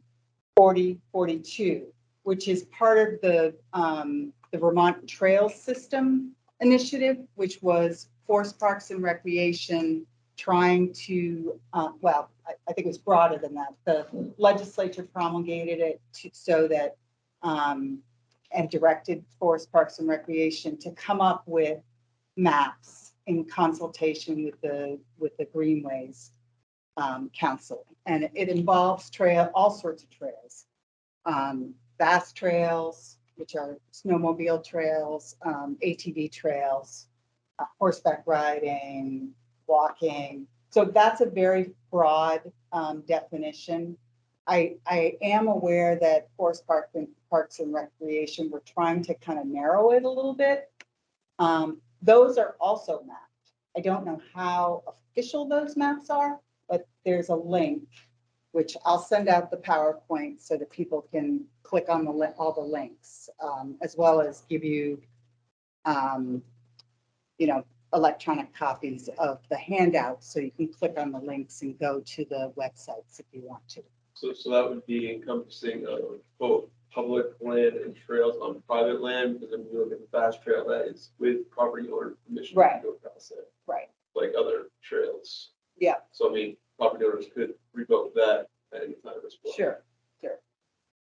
40, 42, which is part of the Vermont Trail System Initiative, which was Forest Parks and Recreation trying to, I think it was broader than that. The legislature promulgated it so that, and directed Forest Parks and Recreation to come up with maps in consultation with the Greenways Council. And it involves all sorts of trails. Bass trails, which are snowmobile trails, ATV trails, horseback riding, walking. So that's a very broad definition. I am aware that Forest Parks and Recreation were trying to kind of narrow it a little bit. Those are also mapped. I don't know how official those maps are, but there's a link, which I'll send out the PowerPoint so that people can click on all the links, as well as give you, electronic copies of the handout, so you can click on the links and go to the websites if you want to. So that would be encompassing both public land and trails on private land, because I'm looking at the fast trail that is with property owner permission. to Right. go across it, Right. like other trails. Yeah. So I mean, property owners could revoke that at any time as well. Sure.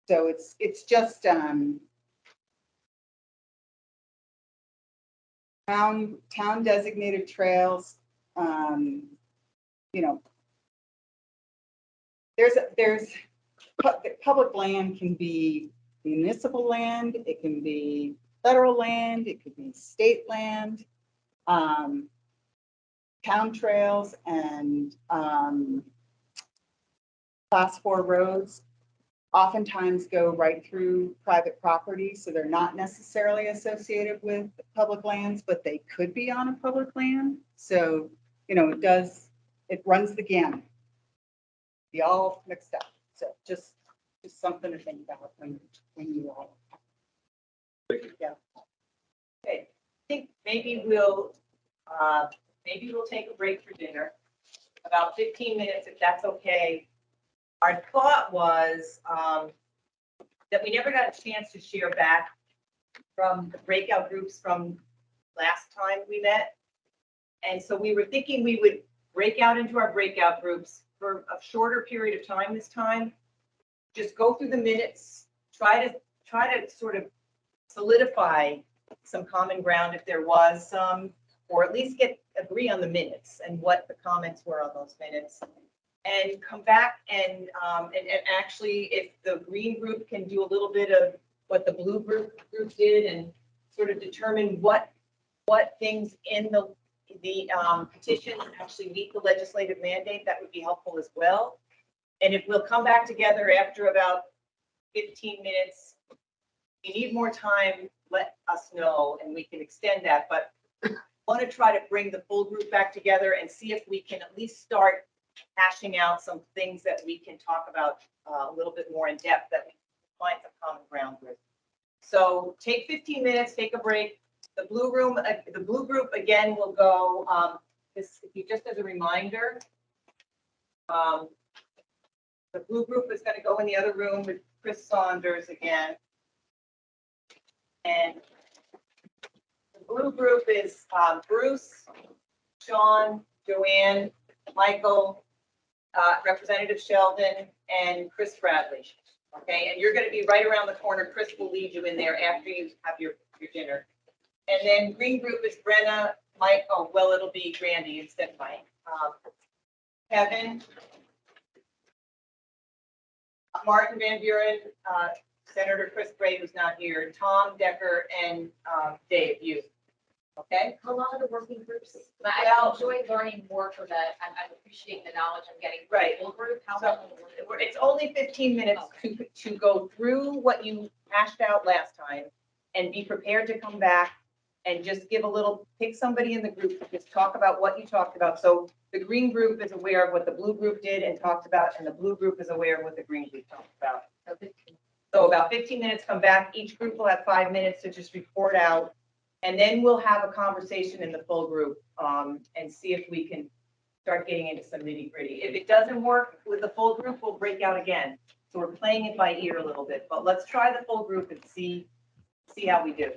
So it's just, town designated trails, you know, public land can be municipal land, it can be federal land, it could be state land. Town trails and class 4 roads oftentimes go right through private property, so they're not necessarily associated with public lands, but they could be on a public land. So, you know, it runs the gamut. Be all mixed up. So just something to think about when you all. Yeah. Okay, I think maybe we'll take a break for dinner, about 15 minutes, if that's okay. Our thought was that we never got a chance to share back from the breakout groups from last time we met. And so we were thinking we would break out into our breakout groups for a shorter period of time this time. Just go through the minutes, try to sort of solidify some common ground if there was some, or at least agree on the minutes and what the comments were on those minutes. And come back and actually, if the green group can do a little bit of what the blue group did and sort of determine what things in the petition actually meet the legislative mandate, that would be helpful as well. And if we'll come back together after about 15 minutes, if you need more time, let us know and we can extend that. But I want to try to bring the full group back together and see if we can at least start hashing out some things that we can talk about a little bit more in depth, that we can find some common ground with. So take 15 minutes, take a break. The blue group again will go, just as a reminder, the blue group is going to go in the other room with Chris Saunders again. And the blue group is Bruce, Sean, Joanne, Michael, Representative Sheldon, and Chris Bradley. Okay, and you're going to be right around the corner. Chris will lead you in there after you have your dinner. And then green group is Brenna, Mike. Oh, well, it'll be Randy instead of Mike. Kevin, Martin Van Buren, Senator Chris Gray, who's not here, Tom Decker, and Dave, you. Okay? A lot of the working groups, but Well- I enjoy learning more from that. I'm appreciating the knowledge I'm getting. from Right. the whole group. How So, long will it work? it's only 15 minutes to go through what you hashed out last time and be prepared to come back and just pick somebody in the group to just talk about what you talked about. So the green group is aware of what the blue group did and talked about, and the blue group is aware of what the green group talked about. So about 15 minutes, come back. Each group will have 5 minutes to just report out. And then we'll have a conversation in the full group and see if we can start getting into some nitty gritty. If it doesn't work with the full group, we'll break out again. So we're playing it by ear a little bit, but let's try the full group and see how we do.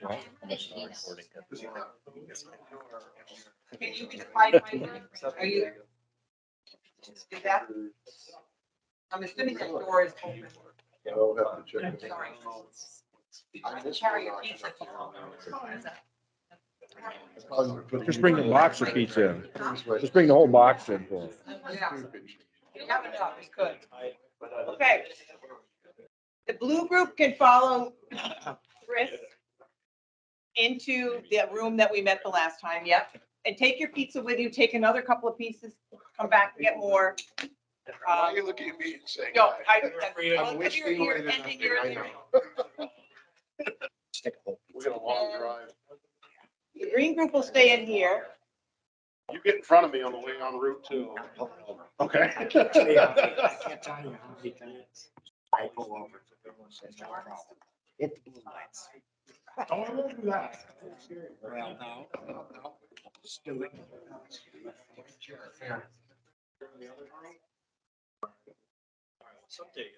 Can you find are you? Is that? I'm assuming that door is open. I'll have to check. Sorry. I can carry your pizza. Just bring the box of pizza in. Just bring the whole box in for 'em. Yeah. You have enough, it's good. Okay. The blue group can follow Chris into the room that we met the last time, yep. And take your pizza with you, take another couple of pieces, come back and get more. Why are you looking at me and saying? No, that? well, I'm 'cause you're wasting ending your. I know. We got a long drive. The green group will stay in here. You get in front of me on the way on Route 2. Okay. I can't tell you how many times I pull over. It's no problem. Hit the blue lights. Oh, I won't do that. Well, no. Just do it. Someday.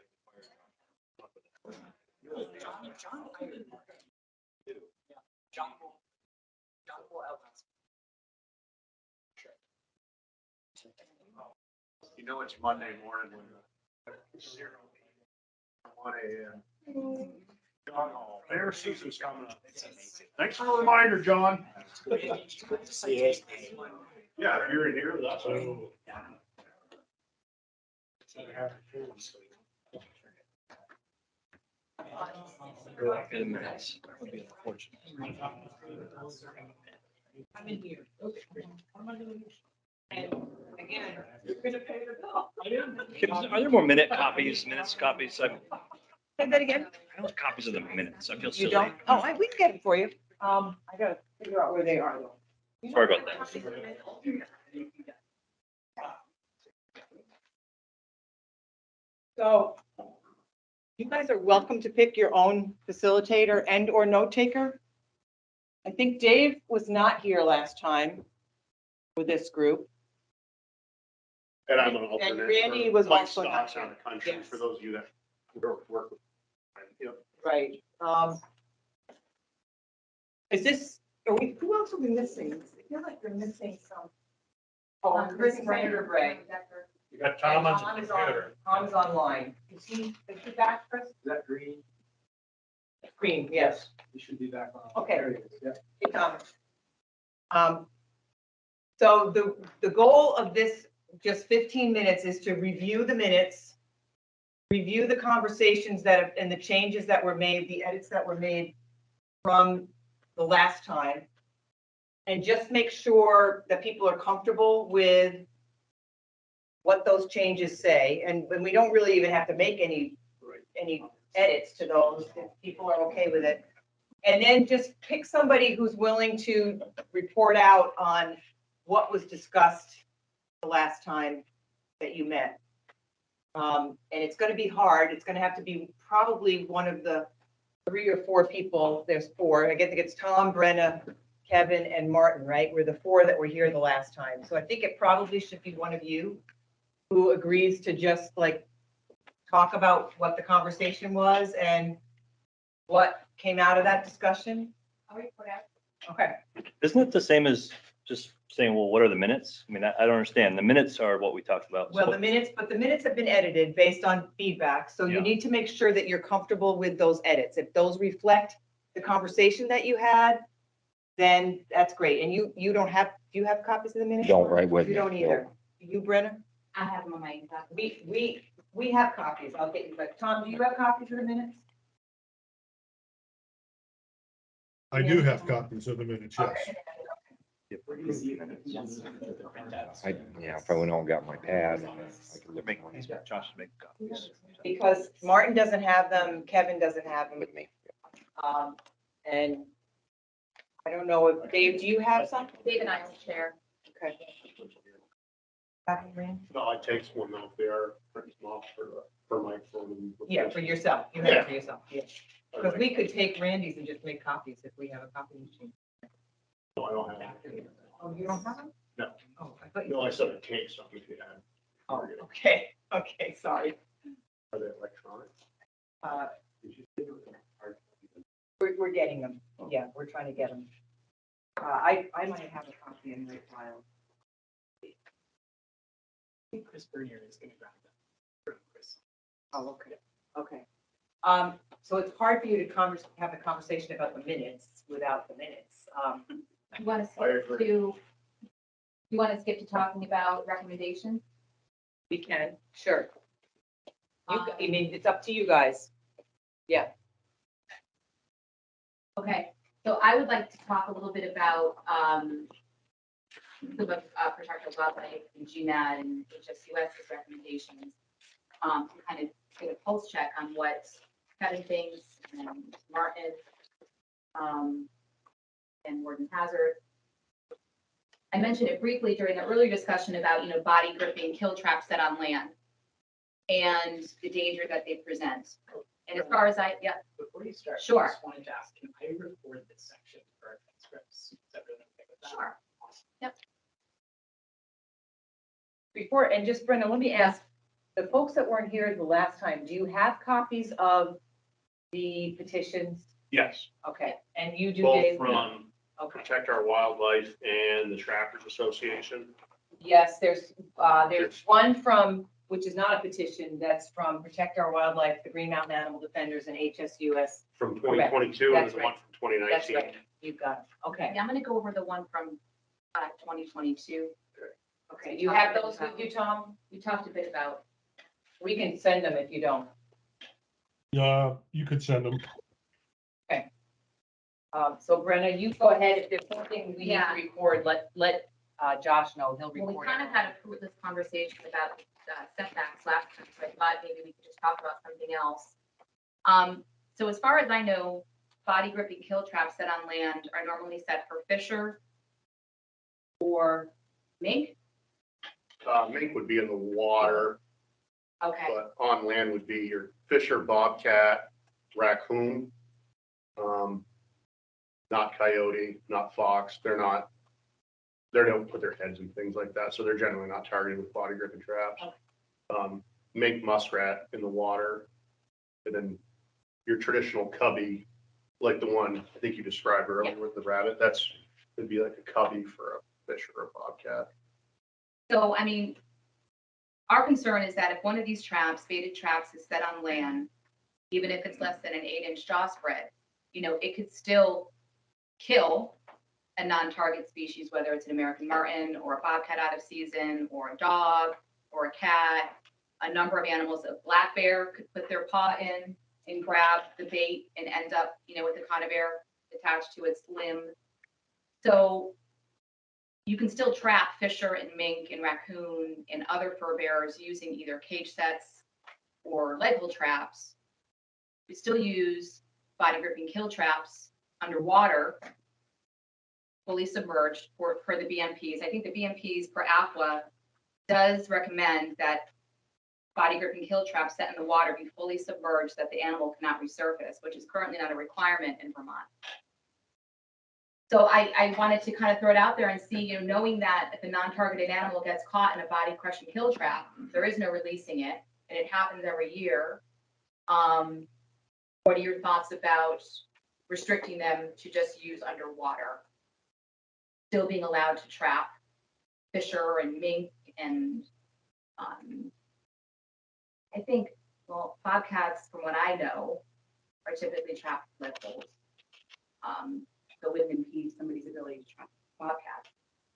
You know it's Monday morning when 1 a.m. Fair season's coming up. Thanks for the reminder, John. Yeah, if you're in here, that's. I'm in here. And again, you're gonna pay the bill. Are there more minutes copies? Say that again? I don't have copies of the minutes. I feel You silly. don't? Oh, we can get it for you. I gotta figure out where they are though. Sorry about that. So you guys are welcome to pick your own facilitator and or note taker. I think Dave was not here last time with this group. And I'm an And alternate. Randy for was Mike also not Stoss out here. of country, Yes. for those of you that work with. Yep. Right. Is this, who else are we missing? I feel like we're missing some. Oh, Chris Rainer Bray. You got Tom on the Tom is computer. Tom is online. Is he back, Chris? Is that green? Green, yes. You should be back on. Okay. There he is, yeah. Hey, Tom. So the goal of this, just 15 minutes, is to review the minutes, review the conversations and the changes that were made, the edits that were made from the last time, and just make sure that people are comfortable with what those changes say. And we don't really even have to make any edits to those if people are okay with it. And then just pick somebody who's willing to report out on what was discussed the last time that you met. And it's going to be hard. It's going to have to be probably one of the 3 or 4 people. There's 4. I think it's Tom, Brenna, Kevin, and Martin, right? We're the 4 that were here the last time. So I think it probably should be one of you who agrees to just like talk about what the conversation was and what came out of that discussion. Okay. Isn't it the same as just saying, well, what are the minutes? I mean, I don't understand. The minutes are what we talked about. Well, the minutes have been edited based on feedback. So you Yeah. need to make sure that you're comfortable with those edits. If those reflect the conversation that you had, then that's great. And you don't have, do you have copies of the minutes? Don't write with You me. don't either. You, Brenna? I have them on my. We have copies. I'll get you, but Tom, do you have copies of the minutes? I do have copies of the minutes, yes. If I went on and got my pad. I could look Josh should make copies. Because Martin doesn't have them, Kevin doesn't have them. with me. And I don't know if, Dave, do you have some? Dave and I will share. Okay. No, I take one though, if they are pretty small for my phone. Yeah, for yourself. You have it for yourself. Yeah. Because we could take Randy's and just make copies if we have a copy machine. No, I don't have it. Oh, you don't have them? No. Oh, I thought you. No, I said I take some if you had. Oh, okay. Okay, sorry. Are they electronic? Uh, Did you say they were hard? We're getting them. Yeah, we're trying to get them. I might have a copy in my file. I think Chris Bernier is gonna grab that. Chris. Oh, okay, okay. So it's hard for you to have a conversation about the minutes without the minutes. You want to I skip agree. to, you want to skip to talking about recommendations? We can, sure. I Um, mean, it's up to you guys. Yeah. Okay, so I would like to talk a little bit about, some of, Protect Our Wildlife and GMAT and HSUS's recommendations. To kind of get a pulse check on what Kevin thinks and Martin, and Warden Hazard. I mentioned it briefly during the earlier discussion about, body gripping kill traps set on land and the danger that they present. And as far as Before you start, Sure. I just wanted to ask, can I record this section for our transcripts? Is everyone okay with that? Sure. Yep. Before, and just Brenda, let me ask, the folks that weren't here the last time, do you have copies of the petitions? Yes, Okay, and you do, both Dave? from Okay, Protect Our Wildlife and the Trappers Association. yes, there's one from, which is not a petition, that's from Protect Our Wildlife, the Green Mountain Animal Defenders, and HSUS. From 2022 and That's the one right. from 2019. That's right, you've got it, okay. Yeah, I'm gonna go over the one from 2022. Okay, you have those with you, Tom? We talked a bit about, We can send them if you don't. You could send them. So Brenna, you go ahead, if there's something we need Yeah. to record, let Josh know, he'll well, record we it. kind of had a fruitless conversation about setbacks last time, so I thought maybe we could just talk about something else. So as far as I know, body gripping kill traps set on land are normally set for fisher or mink. Mink would be in the water, Okay, but on land would be your fisher, bobcat, raccoon. Not coyote, not fox. They don't put their heads in things like that, so they're generally not targeted with body gripping traps. Mink, muskrat in the water, and then your traditional cubby, like the one I think you described earlier with the rabbit, would be like a cubby for a fish or a bobcat. so I mean, our concern is that if one of these traps, baited traps, is set on land, even if it's less than an 8-inch jaw spread, it could still kill a non-target species, whether it's an American martin or a bobcat out of season, or a dog or a cat. A number of animals, a black bear could put their paw in and grab the bait and end up, with the conibear attached to its limb. So you can still trap fisher and mink and raccoon and other fur bearers using either cage sets or leg hold traps. We still use body gripping kill traps underwater, fully submerged for the BMPs. I think the BMPs per aqua does recommend that body gripping kill traps set in the water be fully submerged, that the animal cannot resurface, which is currently not a requirement in Vermont. So I wanted to kind of throw it out there and see, knowing that if a non-targeted animal gets caught in a body crushing kill trap, there is no releasing it, and it happens every year. What are your thoughts about restricting them to just use underwater? Still being allowed to trap fisher and mink and I think, well, bobcats, from what I know, are typically trapped with holes. So wouldn't impede somebody's ability to trap bobcats.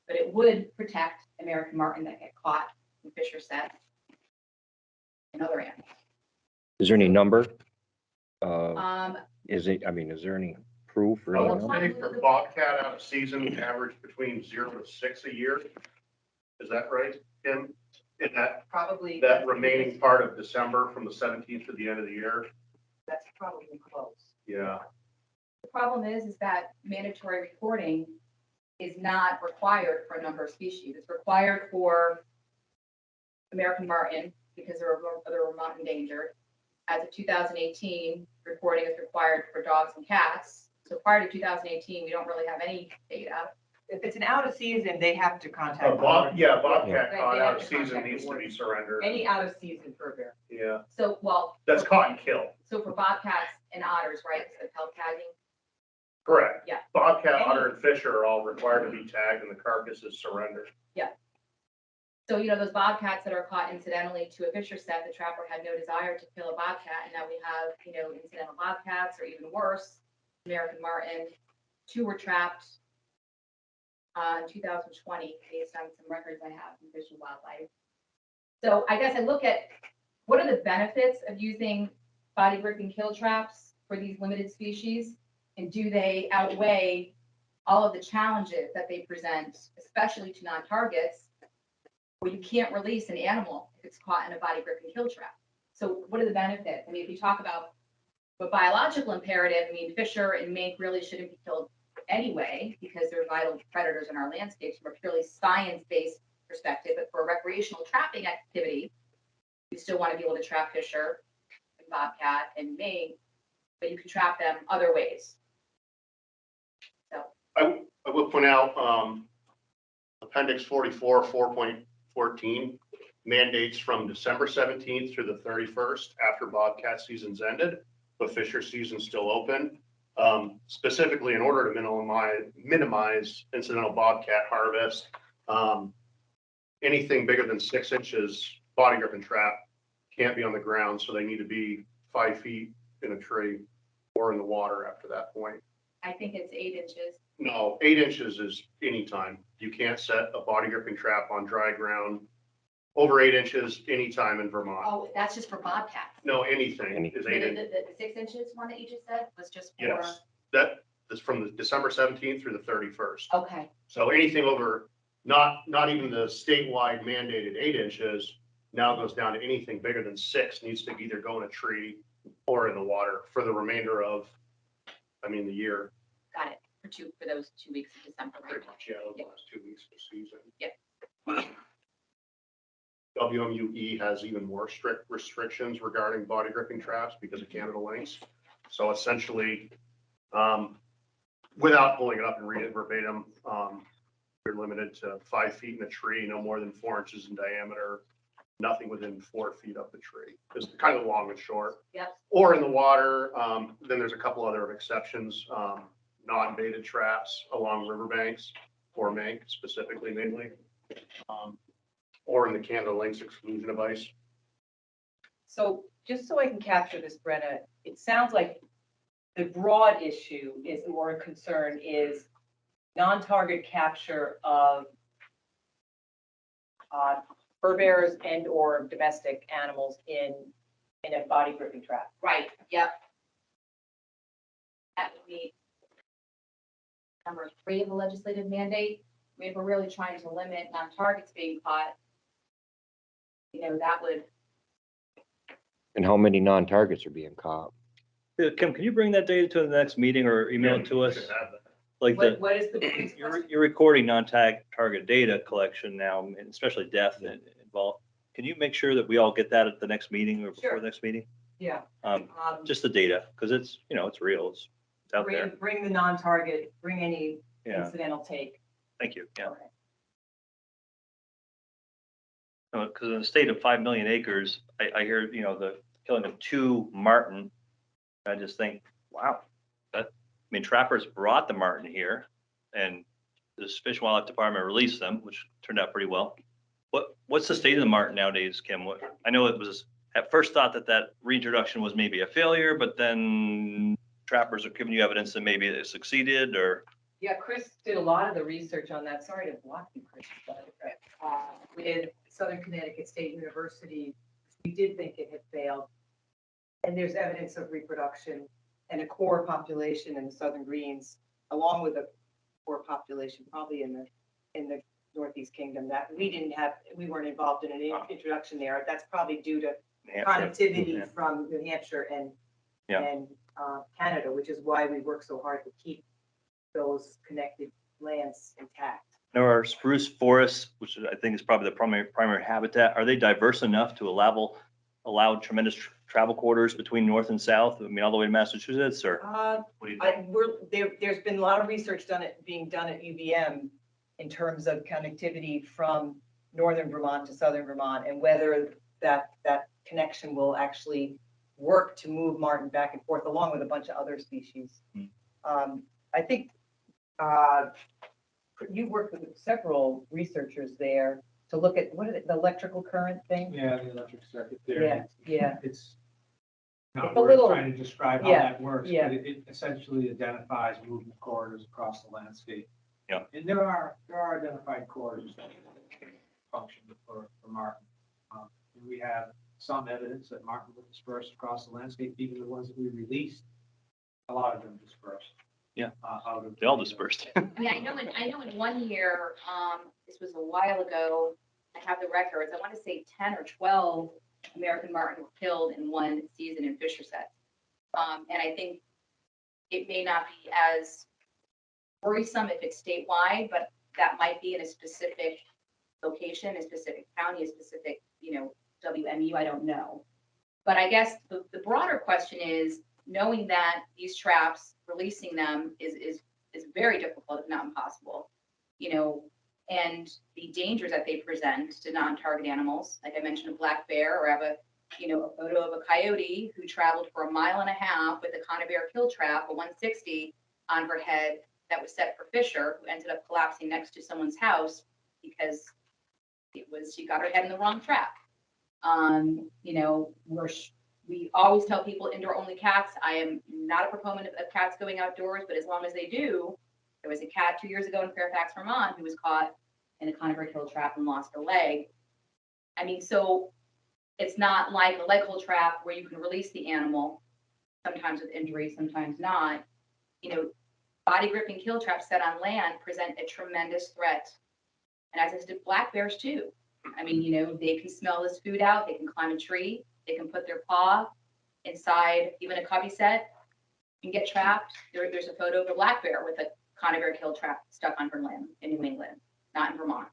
But it would protect American martin that get caught in fisher sets and other animals. Is there any number? Um, Is there any proof or I any would number? say for bobcat out of season, average between 0 to 6 a year. Is that right, Kim? In Probably. that remaining part of December from the 17th to the end of the year? That's probably close. Yeah. The problem is that mandatory reporting is not required for a number of species. It's required for American martin because they're Vermont endangered. As of 2018, reporting is required for dogs and cats. So prior to 2018, we don't really have any data. If it's an out of season, they have to contact. Bobcat They caught have out of to season contact needs the to be warden. surrendered. Any out of season fur bear. Yeah, So, well. that's caught and killed. So for bobcats and otters, right, instead of pellet tagging, bobcat, otter, and fisher are all required to be tagged and the carcass is surrendered. So, you know, those bobcats that are caught incidentally to a fisher set, the trapper had no desire to kill a bobcat, and now we have, you know, incidental bobcats, or even worse, American martin. 2 were trapped in 2020, based on some records I have from Fish and Wildlife. So I guess I look at what are the benefits of using body gripping kill traps for these limited species, and do they outweigh all of the challenges that they present, especially to non-targets, where you can't release an animal if it's caught in a body gripping kill trap. So what are the benefits? I mean, if you talk about the biological imperative, I mean, fisher and mink really shouldn't be killed anyway, because they're vital predators in our landscapes from a purely science-based perspective. But for a recreational trapping activity, you still want to be able to trap fisher and bobcat and mink, but you can trap them other ways. So I will point out, Appendix 44, 4.14 mandates from December 17th through the 31st after bobcat season's ended, but fisher season's still open. Specifically, in order to minimize incidental bobcat harvest, anything bigger than 6 inches body grip and trap can't be on the ground, so they need to be 5 feet in a tree or in the water after that point. I think it's 8 inches. No, 8 inches is anytime. You can't set a body gripping trap on dry ground over 8 inches anytime in Vermont. Oh, that's just for bobcats. No, anything is 8 The, inches. the 6 inches one that you just said was just for. Yes, that is from the December 17th through the 31st. Okay. So anything over, not even the statewide mandated 8 inches, now goes down to anything bigger than 6 needs to either go in a tree or in the water for the remainder of, the year. Got it. For those 2 weeks of December. Right? Pretty much, yeah, the last 2 weeks of the season. Yep. WMUE has even more strict restrictions regarding body gripping traps because of Canada lynx. So essentially, without pulling it up and reading it verbatim, you're limited to 5 feet in a tree, no more than 4 inches in diameter, nothing within 4 feet of the tree. It's kind of long and short. Yep. Or in the water. Then there's a couple other exceptions, non-baited traps along riverbanks for mink specifically, mainly. Or in the Canada lynx exclusion of ice. So just so I can capture this, Brenna, it sounds like the broad issue is, or concern is non-target capture of fur bearers and or domestic animals in a body gripping trap. Right. Yep. That would be number 3 of the legislative mandate. I mean, if we're really trying to limit non-targets being caught, that would. And how many non-targets are being caught? Kim, can you bring that data to the next meeting or email it to us? Should have that. Like What is the? you're recording non-target data collection now, and especially death involved. Can you make sure that we all get that at the next meeting or before Sure. the next meeting? Yeah. Just the data, because it's, it's real, it's out there. Bring the non-target, bring any Yeah, incidental take. thank you, yeah. Okay. Because in the state of 5 million acres, I hear, the killing of 2 marten. I just think, wow, trappers brought the marten here and the Fish and Wildlife Department released them, which turned out pretty well. What's the state of the marten nowadays, Kim? I know it was at first thought that reintroduction was maybe a failure, but then trappers are giving you evidence that maybe it succeeded or. Yeah, Chris did a lot of the research on that. Sorry to block you, Chris. But, with Southern Connecticut State University, we did think it had failed. And there's evidence of reproduction and a core population in the Southern Greens, along with a core population probably in the Northeast Kingdom that we weren't involved in an introduction there. That's probably due to connectivity from New Hampshire and Canada, which is why we work so hard to keep those connected lands intact. There are spruce forests, which I think is probably the primary habitat. Are they diverse enough to allow tremendous travel corridors between north and south? All the way to Massachusetts, or what do you think? There's been a lot of research being done at UVM in terms of connectivity from northern Vermont to southern Vermont, and whether that connection will actually work to move marten back and forth, along with a bunch of other species. I think you worked with several researchers there to look at, what is it, the electrical current thing? Yeah, the electric circuit there. Yeah, yeah. It's It's not a worth little- trying to describe how yeah, that works, yeah. but it essentially identifies movement corridors across the landscape. Yeah. And there are identified corridors that function for Martin. And we have some evidence that Martin will disperse across the landscape, even the ones that we released, a lot of them dispersed. Yeah. Out of They all dispersed. I mean, I know in 1 year, this was a while ago, I have the records, I want to say 10 or 12 American marten were killed in one season in Fisher Set. And I think it may not be as worrisome if it's statewide, but that might be in a specific location, a specific county, a specific, WMU, I don't know. But I guess the broader question is, knowing that these traps, releasing them is very difficult, if not impossible, and the dangers that they present to non-target animals. Like I mentioned, a black bear, or I have a photo of a coyote who traveled for 1.5 miles with a conibear kill trap, a 160 on her head that was set for Fisher, who ended up collapsing next to someone's house because she got her head in the wrong trap. We always tell people indoor only cats. I am not a proponent of cats going outdoors, but as long as they do, there was a cat 2 years ago in Fairfax, Vermont, who was caught in a conibear kill trap and lost a leg. I mean, so it's not like a leg hold trap where you can release the animal, sometimes with injury, sometimes not. Body gripping kill traps set on land present a tremendous threat. And as I said, black bears too. I mean, they can smell this food out, they can climb a tree, they can put their paw inside even a cubby set and get trapped. There's a photo of a black bear with a conibear kill trap stuck on her limb in New England, not in Vermont.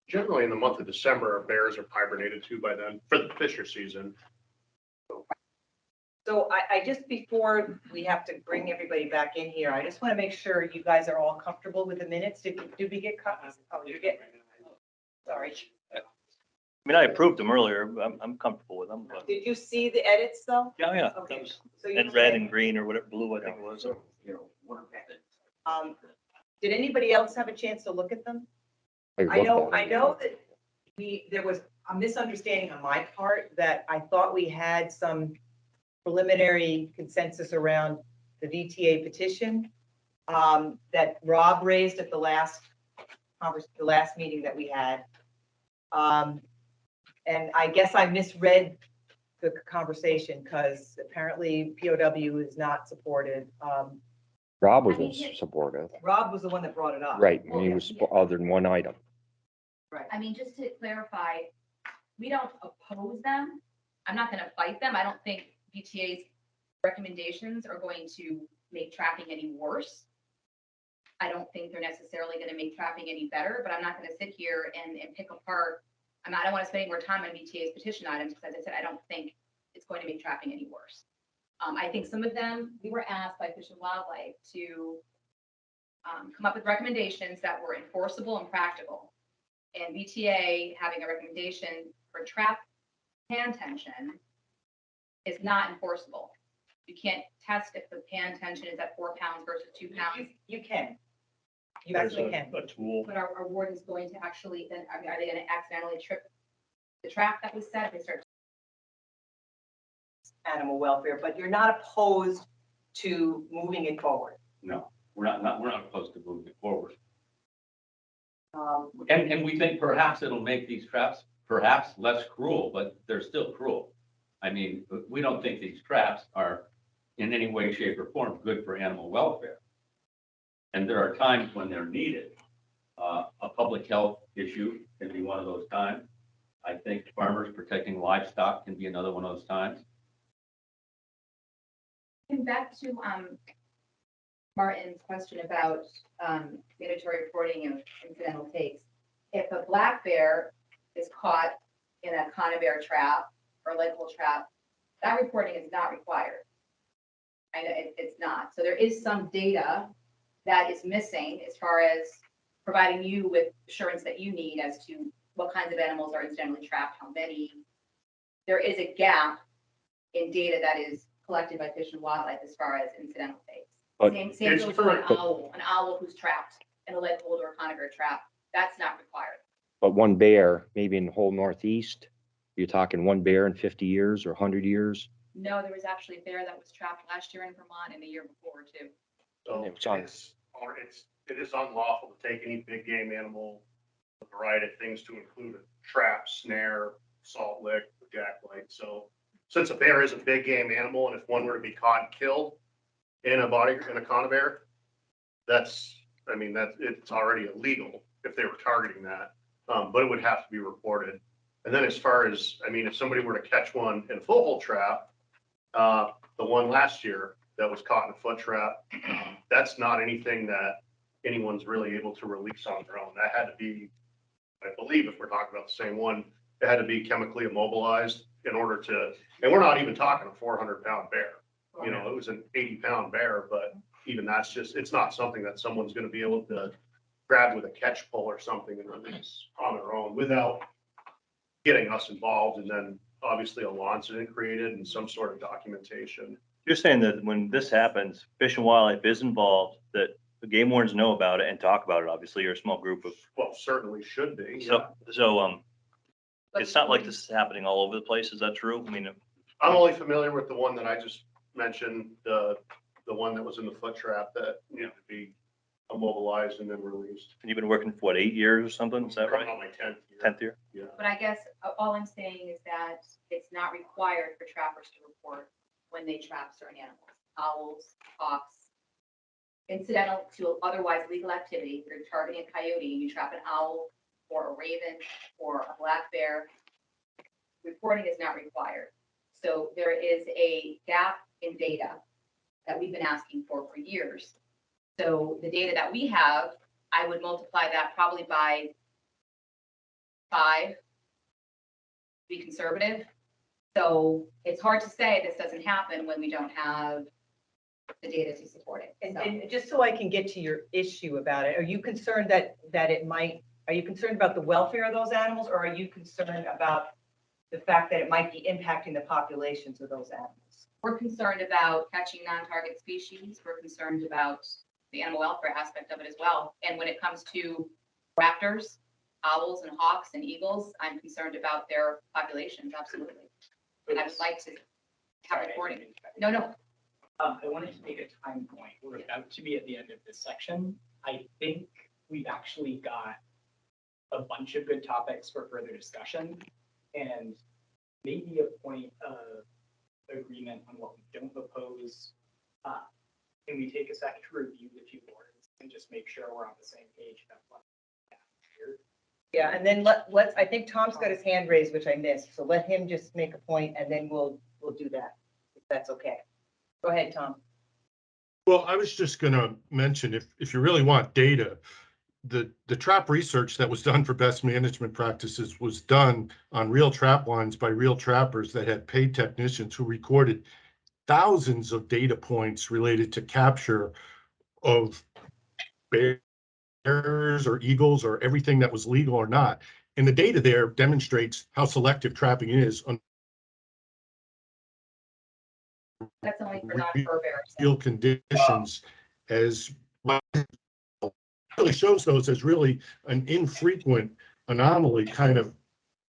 Generally, in the month of December, our bears are hibernated too by then for the Fisher season. So I just, before we have to bring everybody back in here, I just want to make sure you guys are all comfortable with the minutes. Did we get copies? Oh, you get, sorry. I mean, I approved them earlier. I'm comfortable with them. But Did you see the edits though? yeah. Okay. That was, So you and red said- and green or whatever, blue, I think it was. Did anybody else have a chance to look at them? I I looked at it. know that there was a misunderstanding on my part that I thought we had some preliminary consensus around the VTA petition that Rob raised at the last meeting that we had. And I guess I misread the conversation because apparently POW is not supported. Rob was supportive, Rob was the one that brought it up. right, and he was other than one item. Right. I mean, just to clarify, we don't oppose them. I'm not going to fight them. I don't think BTA's recommendations are going to make trapping any worse. I don't think they're necessarily going to make trapping any better, but I'm not going to sit here and pick apart. I don't want to spend any more time on BTA's petition items because, as I said, I don't think it's going to make trapping any worse. I think some of them, we were asked by Fish and Wildlife to come up with recommendations that were enforceable and practical. And BTA having a recommendation for trap pan tension is not enforceable. You can't test if the pan tension is at 4 pounds versus 2 pounds. You can. You There's actually can. a tool. But our warden is going to actually, then, are they going to accidentally trip the trap that was set? They start. Animal welfare, but you're not opposed to moving it forward. No, we're not opposed to moving it forward. Um, And we think perhaps it'll make these traps perhaps less cruel, but they're still cruel. I mean, we don't think these traps are in any way, shape, or form good for animal welfare. And there are times when they're needed. A public health issue can be one of those times. I think farmers protecting livestock can be another one of those times. And back to Martin's question about mandatory reporting of incidental takes. If a black bear is caught in a conibear trap or leg hold trap, that reporting is not required. It's not. So there is some data that is missing as far as providing you with assurance that you need as to what kinds of animals are incidentally trapped, how many. There is a gap in data that is collected by Fish and Wildlife as far as incidental takes. But- Same It's goes for correct. an owl who's trapped in a lead hold or a conifer trap. That's not required. But one bear, maybe in the whole Northeast, you're talking one bear in 50 years or 100 years? No, there was actually a bear that was trapped last year in Vermont and the year before too. So And it was on- it is unlawful to take any big game animal, a variety of things to include a trap, snare, salt lick, jackknife. So since a bear is a big game animal, and if one were to be caught and killed in a conibear, it's already illegal if they were targeting that. But it would have to be reported. And then as far as, if somebody were to catch one in a full hole trap, the one last year that was caught in a foot trap, that's not anything that anyone's really able to release on their own. That had to be, I believe, if we're talking about the same one, it had to be chemically immobilized in order to, and we're not even talking a 400-pound bear. It was an 80-pound bear, but even that's it's not something that someone's going to be able to grab with a catch pole or something and release on their own without getting us involved, and then obviously a law incident created and some sort of documentation. You're saying that when this happens, Fish and Wildlife is involved, that the game wardens know about it and talk about it. Obviously, you're a small group of, Well, certainly should be. so, But it's not like this is happening all over the place. Is that true? I'm only familiar with the one that I just mentioned, the one that was in the foot trap that needed to be immobilized and then released. you've been working for what, 8 years or something? Is that Coming right? on my 10th year. 10th year? Yeah. But I guess all I'm saying is that it's not required for trappers to report when they trap certain animals, owls, hawks. Incidental to otherwise legal activity, if you're targeting a coyote, you trap an owl or a raven or a black bear, reporting is not required. So there is a gap in data that we've been asking for years. So the data that we have, I would multiply that probably by 5, to be conservative. So it's hard to say this doesn't happen when we don't have the data to support it. And, So- and just so I can get to your issue about it, are you concerned that are you concerned about the welfare of those animals, or are you concerned about the fact that it might be impacting the populations of those animals? We're concerned about catching non-target species. We're concerned about the animal welfare aspect of it as well. And when it comes to raptors, owls and hawks and eagles, I'm concerned about their populations, absolutely. And I would like to have reporting. No. I wanted to make a time point. We're about to be at the end of this section. I think we've actually got a bunch of good topics for further discussion and maybe a point of agreement on what we don't oppose. Can we take a second to review the two boards and just make sure we're on the same page? Yeah, and then I think Tom's got his hand raised, which I missed, so let him just make a point and then we'll do that, if that's okay. Go ahead, Tom. Well, I was just going to mention, if you really want data, the trap research that was done for best management practices was done on real trap lines by real trappers that had paid technicians who recorded thousands of data points related to capture of bears or eagles or everything that was legal or not. And the data there demonstrates how selective trapping is on That's only for non-fur bears. real conditions as well. Really shows those as really an infrequent anomaly kind of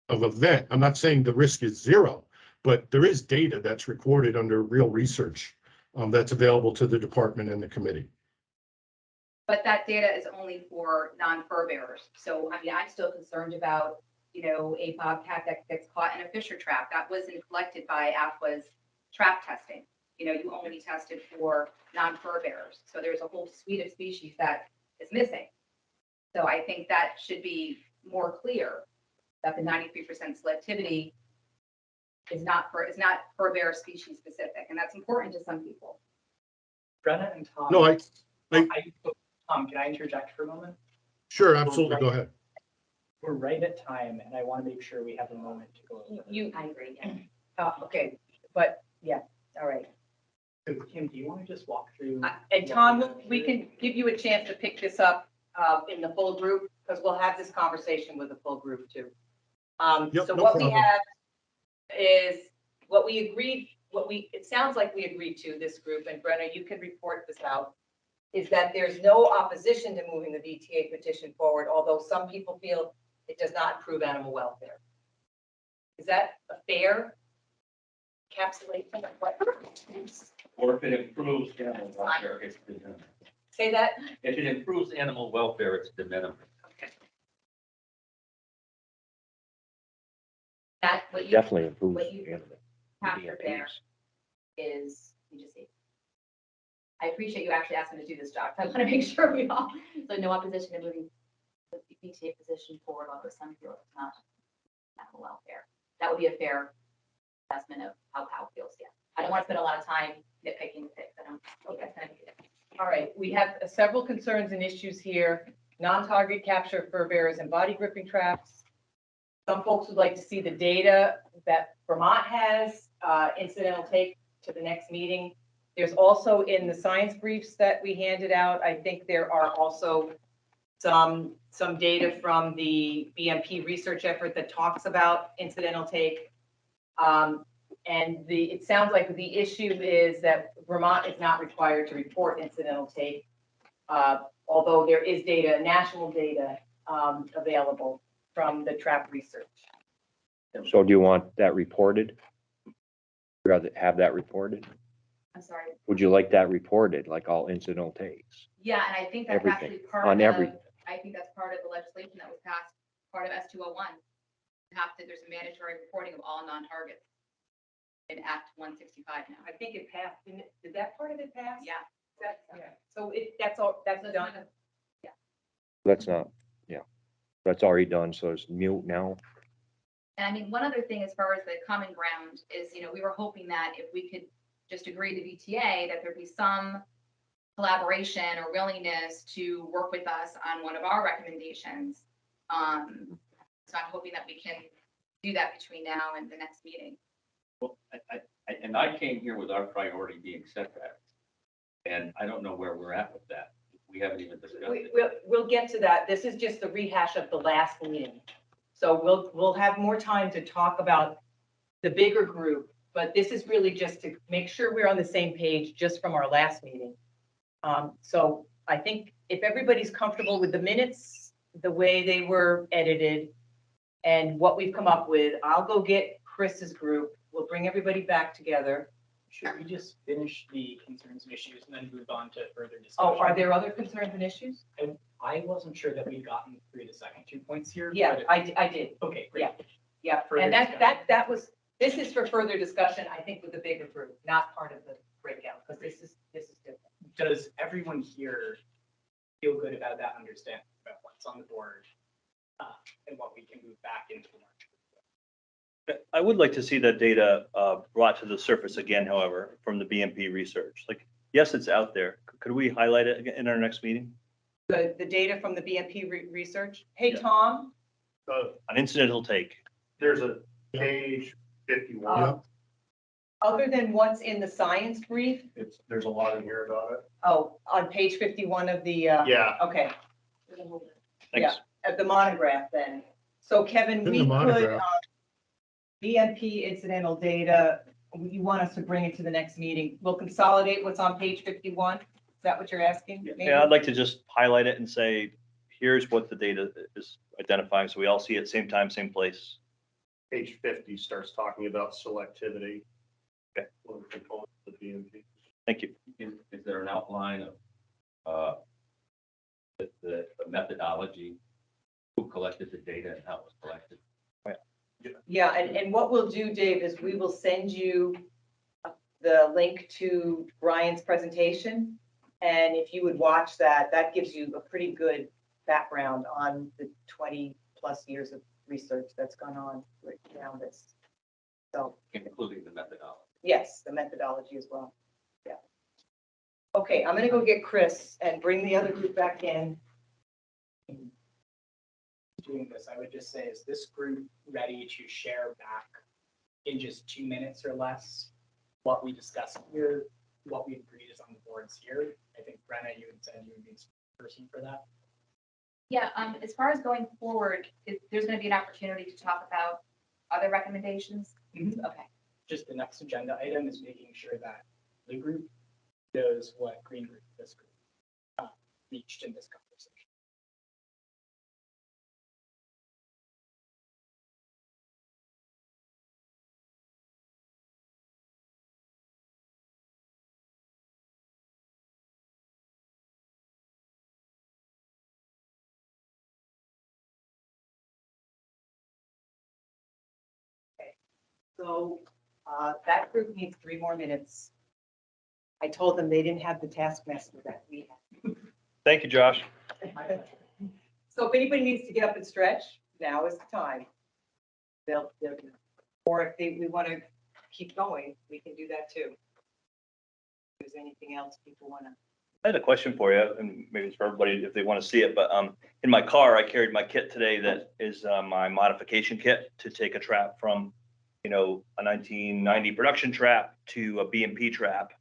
event. I'm not saying the risk is zero, but there is data that's recorded under real research that's available to the department and the committee. But that data is only for non-fur bearers. So, I'm still concerned about, a bobcat that gets caught in a fisher trap. That wasn't collected by AFWA's trap testing. You only tested for non-fur bearers. So there's a whole suite of species that is missing. So I think that should be more clear that the 93% selectivity is not fur bear species specific. And that's important to some people. Brenna and Tom. No, Tom, can I interject for a moment? Sure, absolutely. Go ahead. We're right at time, and I want to make sure we have a moment to go over. I agree. Yeah. Okay, but yeah, all right. So Kim, do you want to just walk through? And Tom, we can give you a chance to pick this up in the full group, because we'll have this conversation with the full group too. Yep, So no what we problem. have is, what we agreed it sounds like we agreed to, this group, and Brenna, you can report this out, is that there's no opposition to moving the VTA petition forward, although some people feel it does not improve animal welfare. Is that a fair encapsulation of what? Or if it improves animal welfare, it's de minimis. Say that? If it improves animal welfare, it's de minimis. That, what you Definitely improves. what you animal captured there BMPs. is, let me just see. I appreciate you actually asking me to do this, Josh. I want to make sure we all, so no opposition to moving the BTA position forward, although some feel it's not animal welfare. That would be a fair assessment of how Powell feels, yeah. I don't want to spend a lot of time nitpicking the fix. I don't, okay, All right, we have several concerns and issues here. Non-target capture of fur bearers and body gripping traps. Some folks would like to see the data that Vermont has, incidental take to the next meeting. There's also in the science briefs that we handed out, I think there are also some data from the BMP research effort that talks about incidental take. And it sounds like the issue is that Vermont is not required to report incidental take, although there is data, national data, available from the trap research. So do you want that reported? Rather have that reported? I'm sorry. Would you like that reported, like all incidental takes? Yeah, and I think that's Everything, actually part on of, everything. I think that's part of the legislation that was passed, part of S201. There's a mandatory reporting of all non-targets in Act 165 now. I think it passed, did that part of it pass? Yeah. So that's all, that's So done. That's not, yeah, that's already done, so it's mute now. And I mean, one other thing as far as the common ground is, we were hoping that if we could just agree to VTA, that there'd be some collaboration or willingness to work with us on one of our recommendations. So I'm hoping that we can do that between now and the next meeting. Well, I came here with our priority being setbacks. And I don't know where we're at with that. We haven't even discussed it. We'll get to that. This is just the rehash of the last meeting. So we'll have more time to talk about the bigger group, but this is really just to make sure we're on the same page just from our last meeting. So I think if everybody's comfortable with the minutes, the way they were edited and what we've come up with, I'll go get Chris's group. We'll bring everybody back together. Should we just finish the concerns and issues and then move on to further discussion? Oh, are there other concerns and issues? I wasn't sure that we'd gotten through the second 2 points here. Yeah, but I did. Okay, great. Yeah, Further and discussion. that was, this is for further discussion, I think, with the bigger group, not part of the breakout, because this is different. Does everyone here feel good about that understanding about what's on the board and what we can move back into March? I would like to see that data brought to the surface again, however, from the BMP research. Like, yes, it's out there. Could we highlight it again in our next meeting? The data from the BMP research. Hey, Yeah. Tom, An incidental take. There's a page 51. uh, other than what's in the science brief, There's a lot in here about it. oh, on page 51 of the, Yeah, okay, Thanks. at the monograph then. So Kevin, In the we could, monograph. BMP incidental data, you want us to bring it to the next meeting. We'll consolidate what's on page 51. Is that what you're asking? maybe? Yeah, I'd like to just highlight it and say, here's what the data is identifying, so we all see it same time, same place. page 50 starts talking about selectivity. Okay. One of the components of the BMP. Thank you. Is there an outline of the methodology, who collected the data and how it was collected? Yeah, and what we'll do, Dave, is we will send you the link to Brian's presentation. And if you would watch that, that gives you a pretty good background on the 20+ years of research that's gone on around this. So, Including the methodology. yes, the methodology as well. Yeah. Okay, I'm gonna go get Chris and bring the other group back in. Doing this, I would just say, is this group ready to share back in just 2 minutes or less what we discussed here, what we agreed is on the boards here? I think Brenna, you had said you would be the person for that. Yeah, as far as going forward, there's going to be an opportunity to talk about other recommendations. Mhm. Okay. just the next agenda item is making sure that the group knows what green group, this group, reached in this conversation. So that group needs 3 more minutes. I told them they didn't have the taskmaster that we Thank you, Josh. had. So if anybody needs to get up and stretch, now is the time. They'll, or if we want to keep going, we can do that too. If there's anything else people want to. I had a question for you, and maybe it's for everybody if they want to see it, but in my car, I carried my kit today that is my modification kit to take a trap from, a 1990 production trap to a BMP trap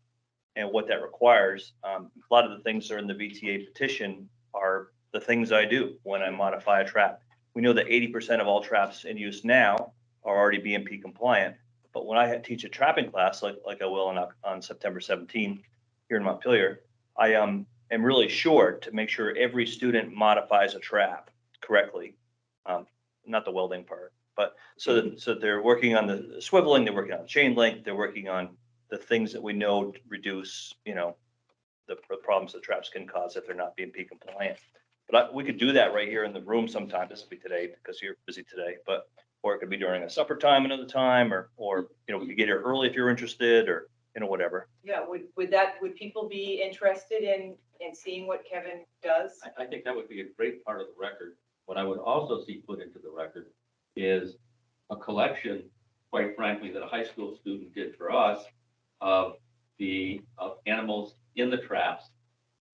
and what that requires. A lot of the things that are in the VTA petition are the things I do when I modify a trap. We know that 80% of all traps in use now are already BMP compliant, but when I teach a trapping class, like I will on September 17th here in Montpelier, I am really sure to make sure every student modifies a trap correctly. Not the welding part, but so that they're working on the swiveling, they're working on chain length, they're working on the things that we know reduce, the problems that traps can cause if they're not BMP compliant. But we could do that right here in the room sometime. This will be today because you're busy today, or it could be during a supper time another time, or we could get here early if you're interested, or whatever. Yeah, would people be interested in seeing what Kevin does? I think that would be a great part of the record. What I would also see put into the record is a collection, quite frankly, that a high school student did for us of animals in the traps.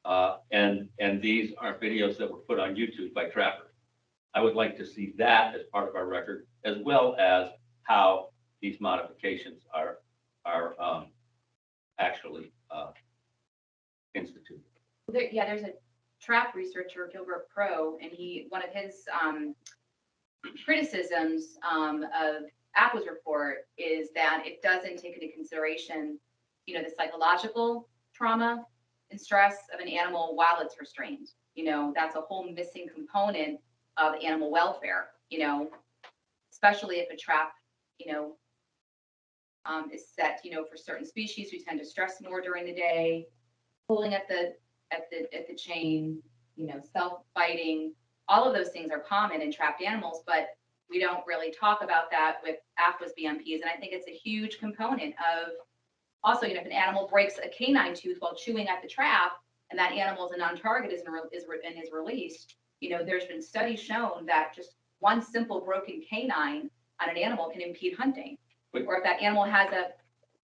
And these are videos that were put on YouTube by trappers. I would like to see that as part of our record, as well as how these modifications are actually instituted. There's a trap researcher, Gilbert Pro, and one of his criticisms of APWA's report is that it doesn't take into consideration, the psychological trauma and stress of an animal while it's restrained. That's a whole missing component of animal welfare, especially if a trap, is set, for certain species who tend to stress more during the day, pulling at the chain, self-biting. All of those things are common in trapped animals, but we don't really talk about that with APWA's BMPs. And I think it's a huge component of also, if an animal breaks a canine tooth while chewing at the trap, and that animal is a non-target is released, there's been studies shown that just one simple broken canine on an animal can impede hunting. Or if that animal has a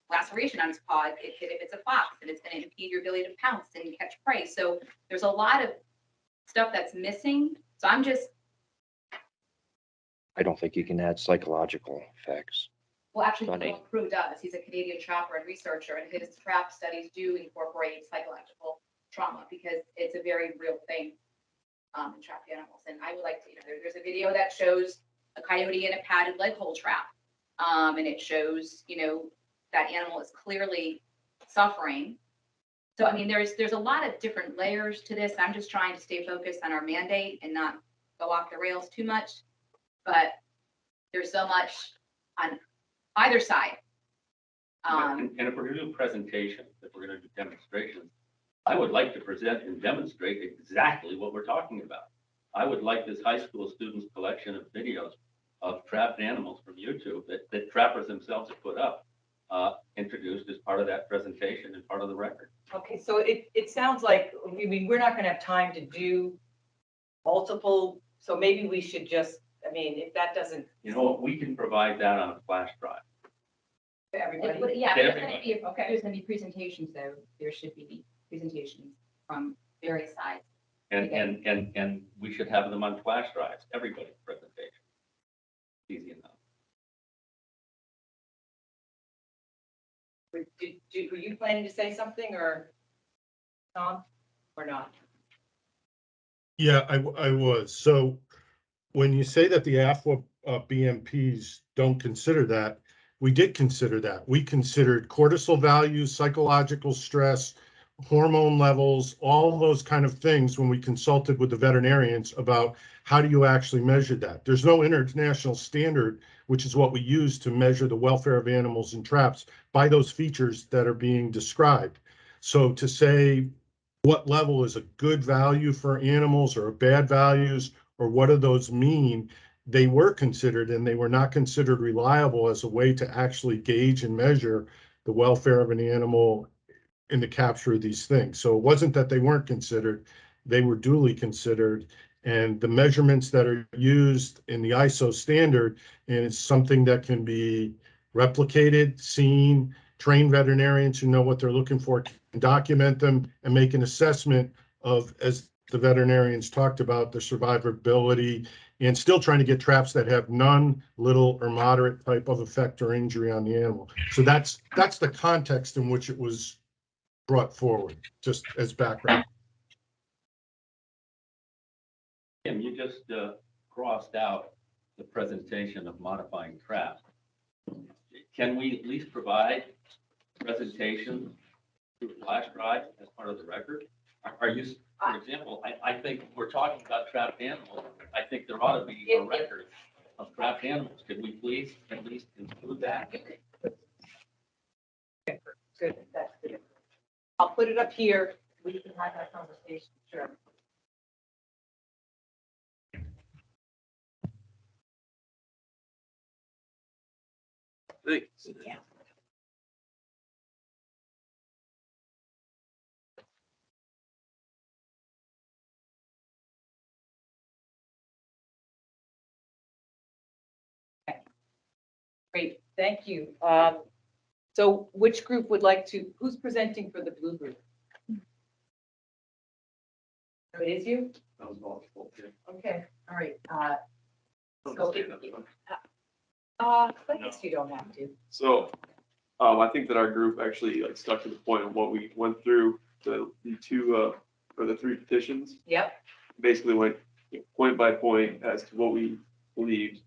laceration on its paw, if it's a fox, then it's going to impede your ability to pounce and catch prey. So there's a lot of stuff that's missing. So I don't think you can add psychological effects. well, actually, Funny. Paul Crew does. He's a Canadian trapper and researcher, and his trap studies do incorporate psychological trauma because it's a very real thing in trapped animals. And I would like to, there's a video that shows a coyote in a padded leg hole trap. And it shows, that animal is clearly suffering. So, there's a lot of different layers to this. I'm just trying to stay focused on our mandate and not go off the rails too much. But there's so much on either side. And if we're going to do presentations, if we're going to do demonstrations, I would like to present and demonstrate exactly what we're talking about. I would like this high school students' collection of videos of trapped animals from YouTube that trappers themselves have put up, introduced as part of that presentation and part of the record. Okay, so it sounds like, we're not going to have time to do multiple, so maybe we should just, if that doesn't. We can provide that on a flash drive. Everybody. Yeah, To there's everybody. going to be presentations, though. There should be presentations from various sides. And we should have them on flash drives, everybody's presentation. Easy enough. Were you planning to say something, or Tom, or not? Yeah, I was. So when you say that the AFWA BMPs don't consider that, we did consider that. We considered cortisol values, psychological stress, hormone levels, all those kind of things when we consulted with the veterinarians about how do you actually measure that. There's no international standard, which is what we use to measure the welfare of animals in traps by those features that are being described. So to say what level is a good value for animals or bad values, or what do those mean, they were considered and they were not considered reliable as a way to actually gauge and measure the welfare of an animal in the capture of these things. So it wasn't that they weren't considered, they were duly considered. And the measurements that are used in the ISO standard, and it's something that can be replicated, seen, trained veterinarians who know what they're looking for can document them and make an assessment of, as the veterinarians talked about, the survivability, and still trying to get traps that have none, little, or moderate type of effect or injury on the animal. So that's the context in which it was brought forward, just as background. Tim, you just crossed out the presentation of modifying traps. Can we at least provide presentation through flash drive as part of the record? Are you, for example, I think we're talking about trapped animals. I think there ought to be a record of trapped animals. Could we please at least include that? Good, that's good. I'll put it up here. We can have that conversation, sure. Thanks. Yeah. Okay. Great, thank you. So which group would like to, who's presenting for the blue group? It is you? That was multiple. Yeah. Okay, all right. Don't So, stand up, though. I guess you don't have to. So, I think that our group actually like stuck to the point of what we went through the two or the three petitions. Yep. Basically went point by point as to what we believed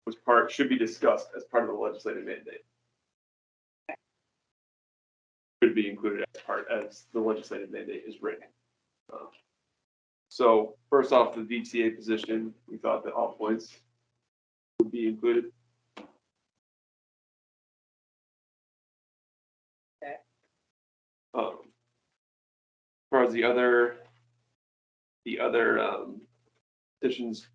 was should be discussed as part of the legislative mandate. Should be included as the legislative mandate is written. So first off, the DTA position, we thought that all points would be included. Okay. As far as the other petitions,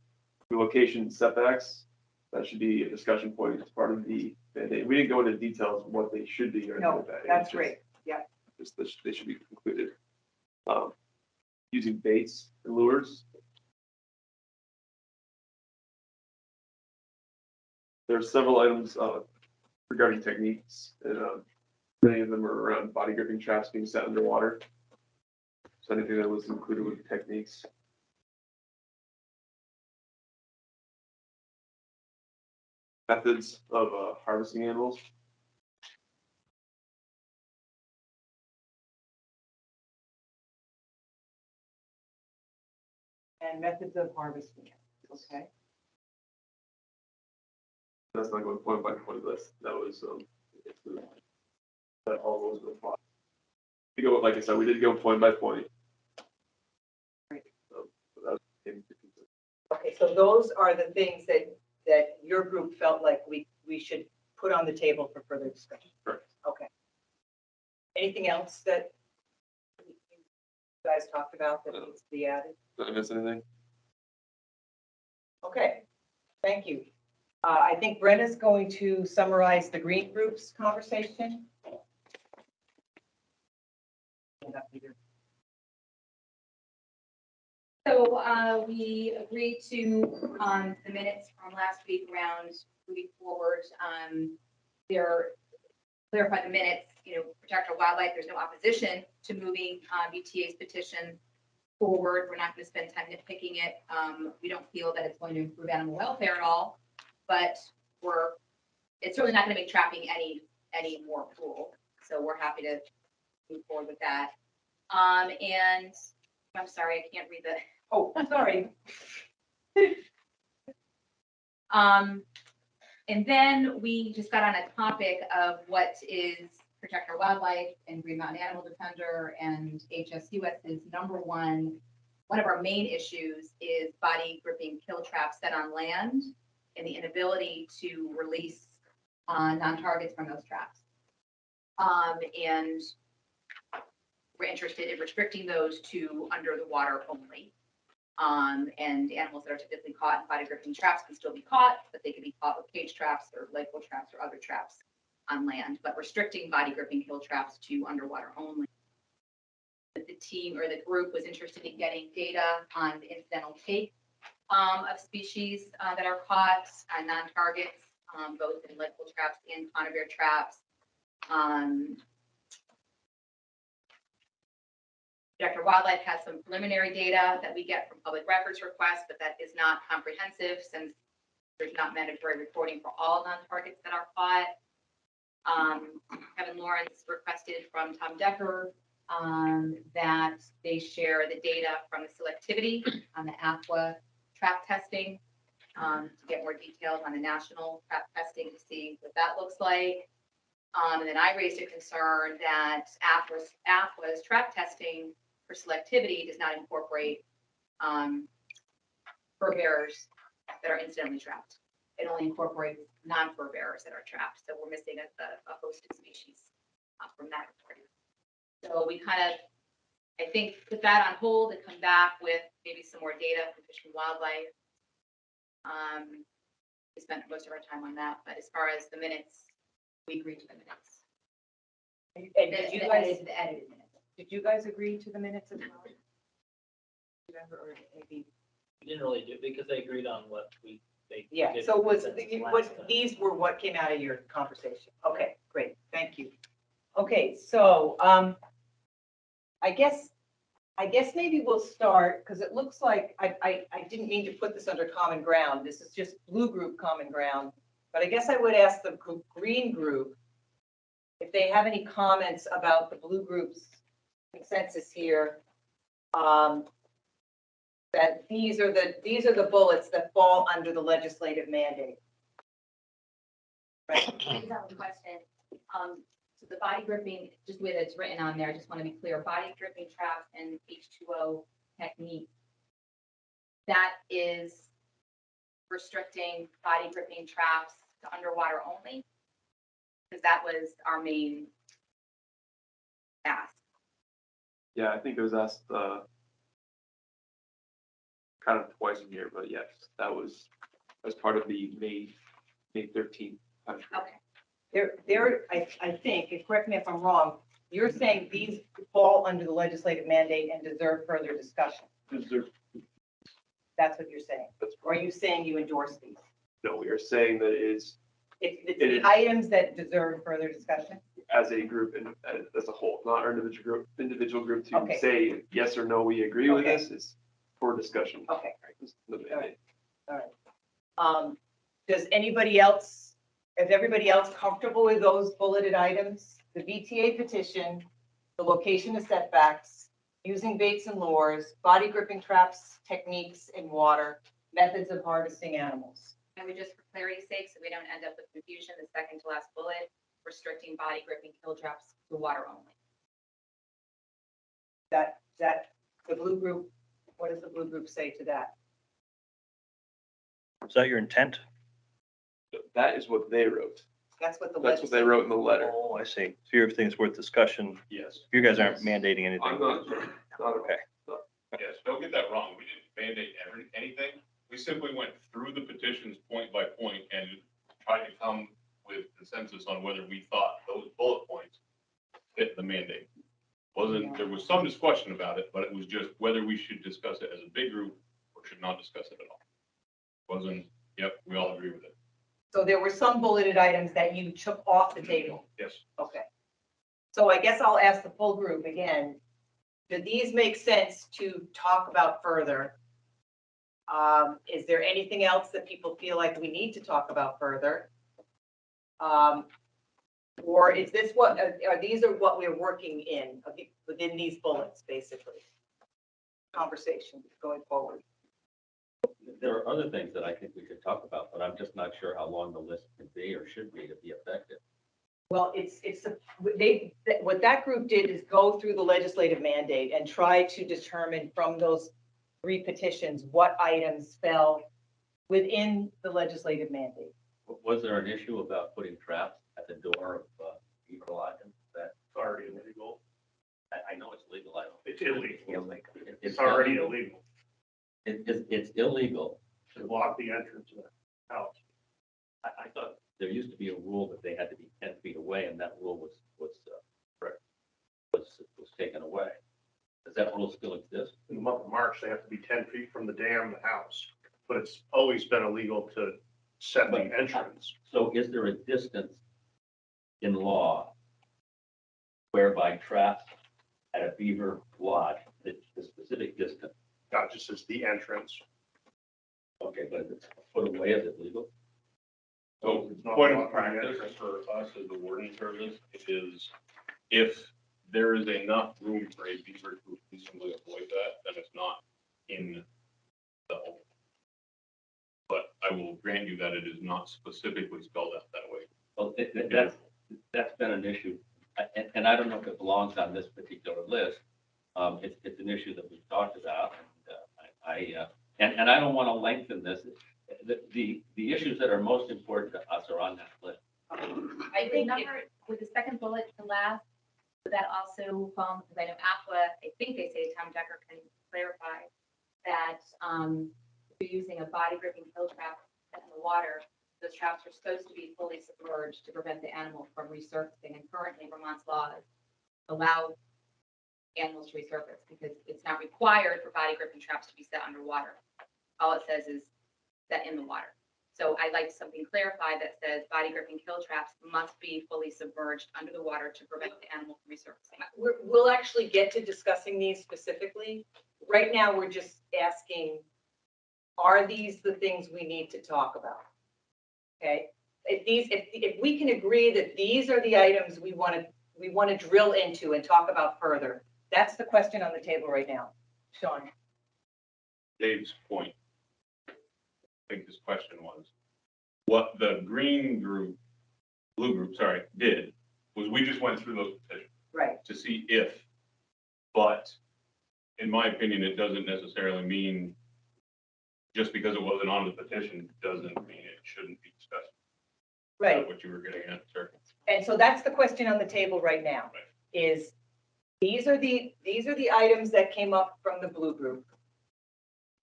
location setbacks, that should be a discussion point as part of the mandate. We didn't go into details of what they should be or anything No, like that. that's great. Yeah. Just they should be included. Using baits and lures. There are several items regarding techniques, and many of them are around body gripping traps being set underwater. So anything that was included with techniques. Methods of harvesting animals. And methods of harvesting. Okay. That's not going point by point list. That was that all those were fine. We go, like I said, we did go point by point. Okay, so those are the things that your group felt like we should put on the table for further discussion. Correct. Okay. Anything else that you guys talked about that needs to be added? Did I miss anything? Okay, thank you. I think Brenna's going to summarize the green group's conversation. So we agreed to, the minutes from last week around moving forward, there, clarify the minutes, protect our wildlife, there's no opposition to moving BTA's petition forward. We're not going to spend time nitpicking it. We don't feel that it's going to improve animal welfare at all, but it's certainly not going to make trapping any more cruel. So we're happy to move forward with that. And I'm sorry, I can't read the. Oh, sorry. And then we just got on a topic of what is Protect Our Wildlife and Green Mountain Animal Defender and HSUS's number one of our main issues is body gripping kill traps set on land and the inability to release non-targets from those traps. And we're interested in restricting those to under the water only. And animals that are typically caught in body gripping traps can still be caught, but they can be caught with cage traps or legal traps or other traps on land, but restricting body gripping kill traps to underwater only. The team or the group was interested in getting data on the incidental take of species that are caught on non-targets, both in legal traps and conibear traps. Protect Wildlife has some preliminary data that we get from public records requests, but that is not comprehensive since there's not mandatory reporting for all non-targets that are caught. Kevin Lawrence requested from Tom Decker that they share the data from the selectivity on the aqua trap testing to get more details on the national trap testing to see what that looks like. And then I raised a concern that aqua's trap testing for selectivity does not incorporate fur bearers that are incidentally trapped. It only incorporates non-fur bearers that are trapped. So we're missing a host of species from that report. So we kind of, I think, put that on hold and come back with maybe some more data from Fish and Wildlife. We spent most of our time on that, but as far as the minutes, we agreed to the minutes. And did you guys, The edited minutes. did you guys agree to the minutes as well? Remember, or maybe, We didn't really do, because they agreed on what they. yeah, did so was, since the was, last time. these were what came out of your conversation? Okay, great, thank you. Okay, so, I guess maybe we'll start, because it looks like, I didn't mean to put this under common ground. This is just blue group common ground. But I guess I would ask the green group if they have any comments about the blue group's consensus here. That these are the bullets that fall under the legislative mandate. Right. I just have a question. So the body gripping, just the way that it's written on there, I just want to be clear, body gripping traps and H2O technique. That is restricting body gripping traps to underwater only? Because that was our main ask. Yeah, I think it was asked kind of twice a year, but yes, that was as part of the May 13th. Okay. I think, and correct me if I'm wrong, you're saying these fall under the legislative mandate and deserve further discussion. That's what you're saying. Or are you saying you endorse these? No, we are saying that it is It's It the is. items that deserve further discussion? as a group and as a whole, not our individual group to Okay. say yes or no, we agree with Okay. this. It's for discussion. Okay. It's the mandate. All right. All right. Does anybody else, is everybody else comfortable with those bulleted items? The VTA petition, the location of setbacks, using baits and lures, body gripping traps, techniques in water, methods of harvesting animals. And we just, for clarity's sake, so we don't end up with confusion, the second to last bullet, restricting body gripping kill traps to water only. That the blue group, what does the blue group say to that? Is that your intent? That is what they wrote. That's what the That's what they wrote in the letter. Oh, I see. So everything's worth discussion. Yes. You guys aren't mandating anything. I'm not, Okay. yes, don't get that wrong. We didn't mandate anything. We simply went through the petitions point by point and tried to come with consensus on whether we thought those bullet points fit the mandate. There was some discussion about it, but it was just whether we should discuss it as a big group or should not discuss it at all. Yep, we all agree with it. So there were some bulleted items that you took off the table. Yes. Okay. So I guess I'll ask the full group again. Do these make sense to talk about further? Is there anything else that people feel like we need to talk about further? Or is this what, these are what we're working in, within these bullets, basically? Conversation going forward. There are other things that I think we could talk about, but I'm just not sure how long the list can be or should be to be effective. Well, what that group did is go through the legislative mandate and try to determine from those 3 petitions, what items fell within the legislative mandate. Was there an issue about putting traps at the door of beaver lodges? That's already illegal. I know it's legal. I don't. It's illegal. It's It's already illegal It's illegal. to block the entrance to the house. I thought there used to be a rule that they had to be 10 feet away, and that rule was taken away. Does that rule still exist? In the month of March, they have to be 10 feet from the dam, the house, but it's always been illegal to set the entrance. So is there a distance in law whereby traps at a beaver lodge, the specific distance? Not just as the entrance. Okay, but if it's a foot away, is it legal? So It's not point of blocking the practice entrance. for us as the warden service is if there is enough room for a beaver to reasonably avoid that, then it's not in the home. But I will grant you that it is not specifically spelled out that way. Well, that's been an issue, and I don't know if it belongs on this particular list. It's an issue that we've talked about, and I don't want to lengthen this. The issues that are most important to us are on that list. I think number, with the second bullet to last, would that also, because I know AFWA, I think they say, Tom Decker can clarify, that if you're using a body gripping kill trap in the water, those traps are supposed to be fully submerged to prevent the animal from resurfacing. And currently Vermont's laws allow animals to resurface because it's not required for body gripping traps to be set underwater. All it says is set in the water. So I'd like something clarified that says body gripping kill traps must be fully submerged under the water to prevent the animal from resurfacing. We'll actually get to discussing these specifically. Right now, we're just asking, are these the things we need to talk about? Okay, if we can agree that these are the items we want to drill into and talk about further, that's the question on the table right now. Sean? Dave's point, I think his question was, what the blue group, did was we just went through those petitions. Right. To see if, but in my opinion, it doesn't necessarily mean just because it wasn't on the petition, doesn't mean it shouldn't be discussed. Right. Is that what you were getting at, sir? And so that's the question on the table right now, is these are the items that came up from the blue group.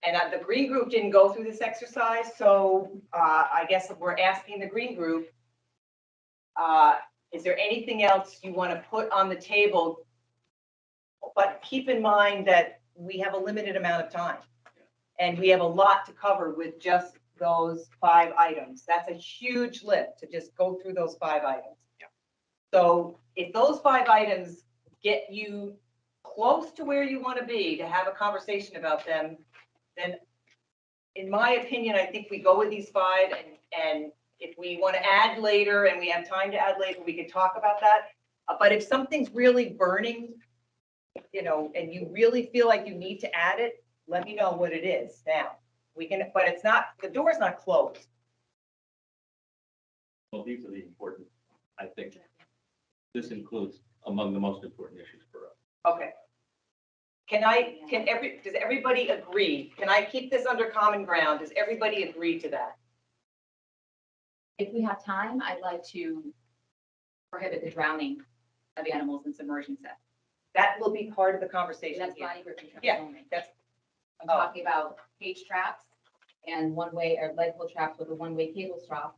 And the green group didn't go through this exercise, so I guess we're asking the green group, is there anything else you want to put on the table? But keep in mind that we have a limited amount of time. And we have a lot to cover with just those 5 items. That's a huge lift to just go through those 5 items. Yeah. So if those 5 items get you close to where you want to be to have a conversation about them, then in my opinion, I think we go with these 5 and if we want to add later and we have time to add later, we can talk about that. But if something's really burning, and you really feel like you need to add it, let me know what it is now. We can, but it's not, the door's not closed. Well, these are the important, I think, this includes among the most important issues for us. Okay. Does everybody agree? Can I keep this under common ground? Does everybody agree to that? If we have time, I'd like to prohibit the drowning of animals in submersion sets. That will be part of the conversation. That's here. body gripping traps Yeah, only. that's, I'm talking about cage traps and one-way or leg pull traps with a one-way cable stop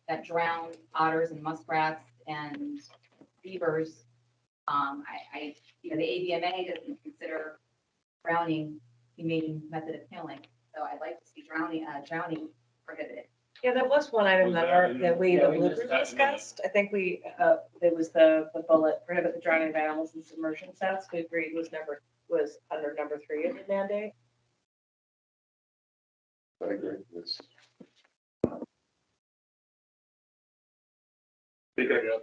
that drown otters and muskrats and beavers. The ABMA doesn't consider drowning humane method of killing, so I'd like to see drowning prohibited. Yeah, that was one item Was that that in- the Yeah, blue just group that in discussed. I think it was the bullet prohibit the drowning of animals in submersion sets. We agreed was under number 3 of the mandate. I agree. It's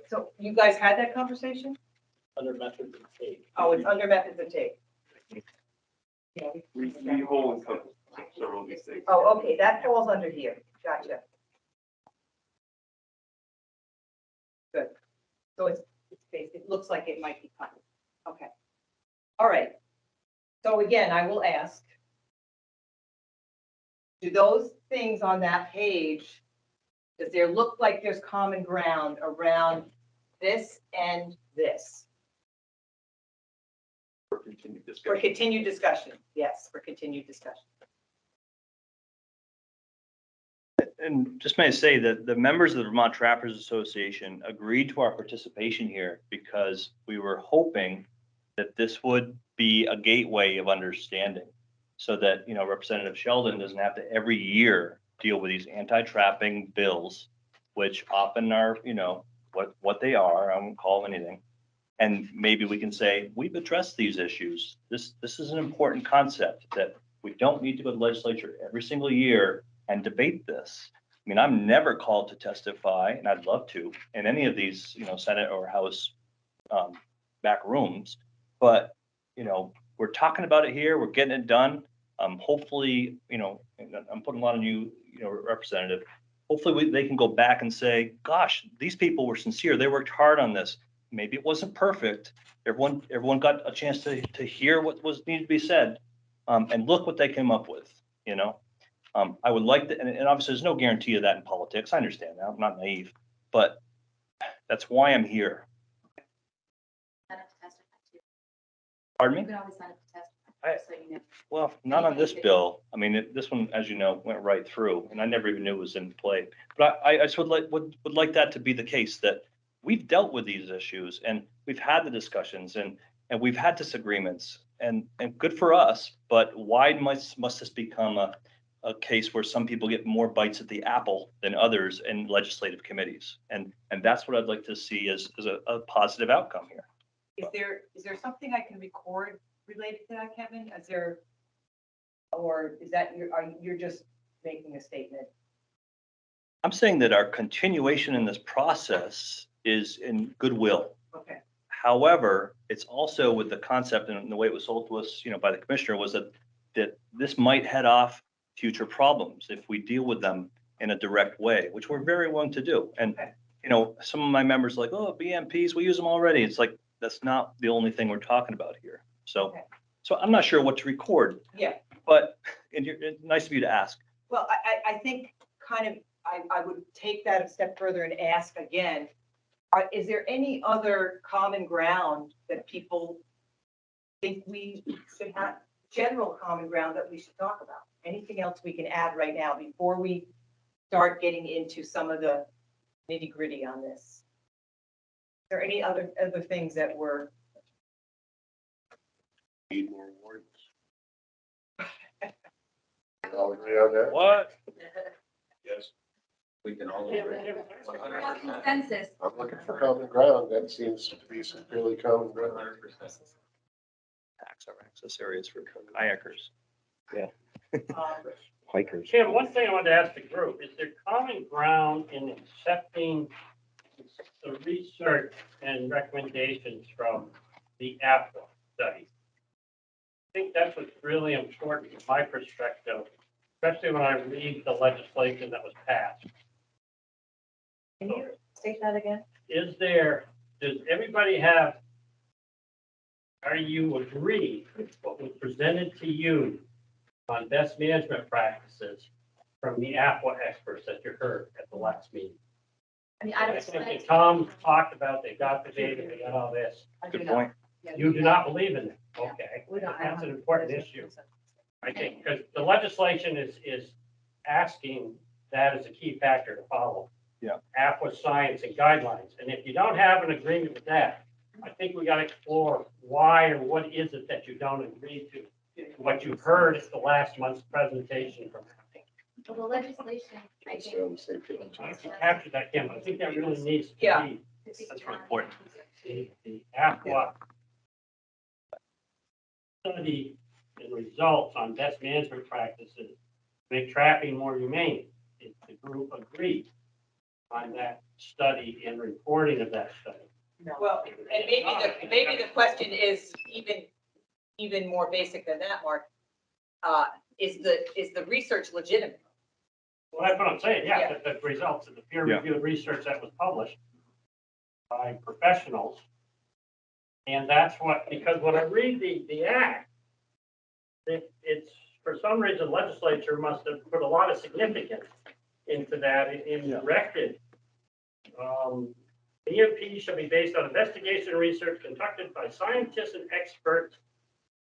so you guys had that conversation? Under methods of take. Oh, it's under methods of take. We whole encompass. several of these things. Oh, okay, that falls under here. Gotcha. Good. So it looks like it might be covered. Okay. All right. So again, I will ask, do those things on that page, does there look like there's common ground around this and this? For continued For discussion. continued discussion, yes, for continued discussion. And just may I say that the members of the Vermont Trappers Association agreed to our participation here because we were hoping that this would be a gateway of understanding. So that, you know, Representative Sheldon doesn't have to every year deal with these anti-trapping bills, which often are, you know, what they are. I won't call them anything. And maybe we can say, we've addressed these issues. This is an important concept that we don't need to go to the legislature every single year and debate this. I mean, I'm never called to testify, and I'd love to, in any of these, you know, Senate or House back rooms. But, you know, we're talking about it here, we're getting it done. Hopefully, you know, I'm putting a lot on you, you know, Representative. Hopefully they can go back and say, gosh, these people were sincere. They worked hard on this. Maybe it wasn't perfect. Everyone got a chance to hear what was needed to be said. And look what they came up with, you know. I would like to, and obviously there's no guarantee of that in politics. I understand that. I'm not naive, but that's why I'm here. Pardon me? You can always sign up to I- testify, so you know. Well, not on this bill. I mean, this one, as you know, went right through, and I never even knew it was in play. But I just would like that to be the case, that we've dealt with these issues and we've had the discussions and we've had disagreements and good for us. But why must this become a case where some people get more bites at the apple than others in legislative committees? And that's what I'd like to see as a positive outcome here. Is there something I can record related to that, Kevin? Is there, or is that, you're just making a statement? I'm saying that our continuation in this process is in goodwill. Okay. However, it's also with the concept and the way it was sold to us, you know, by the commissioner, was that this might head off future problems if we deal with them in a direct way, which we're very willing to do. And, you know, some of my members are like, oh, BMPs, we use them already. It's like, that's not the only thing we're talking about here. So, so I'm not sure what to record. Yeah. But it's nice of you to ask. Well, I think kind of, I would take that a step further and ask again, is there any other common ground that people think we should have, general common ground that we should talk about? Anything else we can add right now before we start getting into some of the nitty gritty on this? Is there any other things that were? Need more awards. All agree on that? What? Yes. We can all Yeah, agree. Consensus. I'm looking for common ground. That seems to be some fairly common ground. Tax our access areas for kayakers. Hikers. Kim, one thing I wanted to ask the group, is there common ground in accepting the research and recommendations from the APWA study? I think that's what's really important from my perspective, especially when I read the legislation that was passed. Can you state that again? Does everybody have, are you agree with what was presented to you on best management practices from the APWA experts that you heard at the last meeting? I mean, I I don't think expect. Tom talked about, they got the data, they got all this. I do Good not. point. Yeah, You do not believe in it, Yeah. okay? We don't. That's an important issue, I think, because the legislation is asking that as a key factor to follow. Yeah. APWA science and guidelines, and if you don't have an agreement with that, I think we gotta explore why or what is it that you don't agree to, what you heard at the last month's presentation from. Well, the legislation, I Let's think. stay on the same page. I can capture that, Kim, I think that really needs to Yeah. be That's really important. the APWA study and results on best management practices to make trapping more humane. If the group agreed on that study and reporting of that study. Well, and maybe the question is even more basic than that, Mark. is the research legitimate? Well, that's what I'm saying, yeah, Yeah. the results of the peer Yeah. reviewed research that was published by professionals. And that's what, because when I read the act, it's, for some reason, legislature must have put a lot of significance into that and directed. BMP shall be based on investigation and research conducted by scientists and experts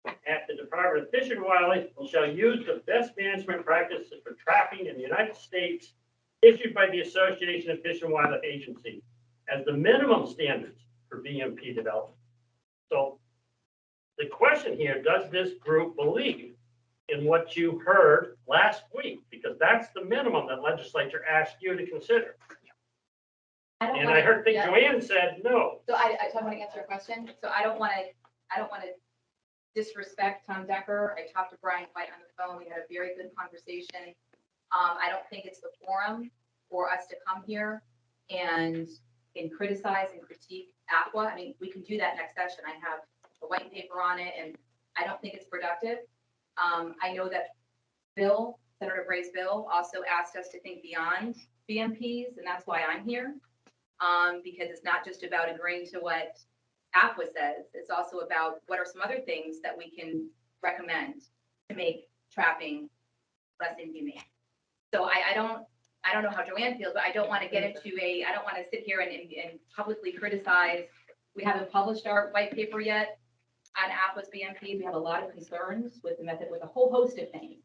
at the Department of Fish and Wildlife, and shall use the best management practices for trapping in the United States issued by the Association of Fish and Wildlife Agency as the minimum standards for BMP development. So the question here, does this group believe in what you heard last week? Because that's the minimum that legislature asked you to consider. And I heard, think Joanne said no. So I want to answer your question. So I don't want to disrespect Tom Decker. I talked to Brian White on the phone. We had a very good conversation. I don't think it's the forum for us to come here and criticize and critique APWA. I mean, we can do that next session. I have a white paper on it, and I don't think it's productive. I know that Senator Bray's bill also asked us to think beyond BMPs, and that's why I'm here. Because it's not just about agreeing to what APWA says, it's also about what are some other things that we can recommend to make trapping less inhumane. So I don't know how Joanne feels, but I don't want to get into I don't want to sit here and publicly criticize. We haven't published our white paper yet on APWA's BMP. We have a lot of concerns with the method, with a whole host of things,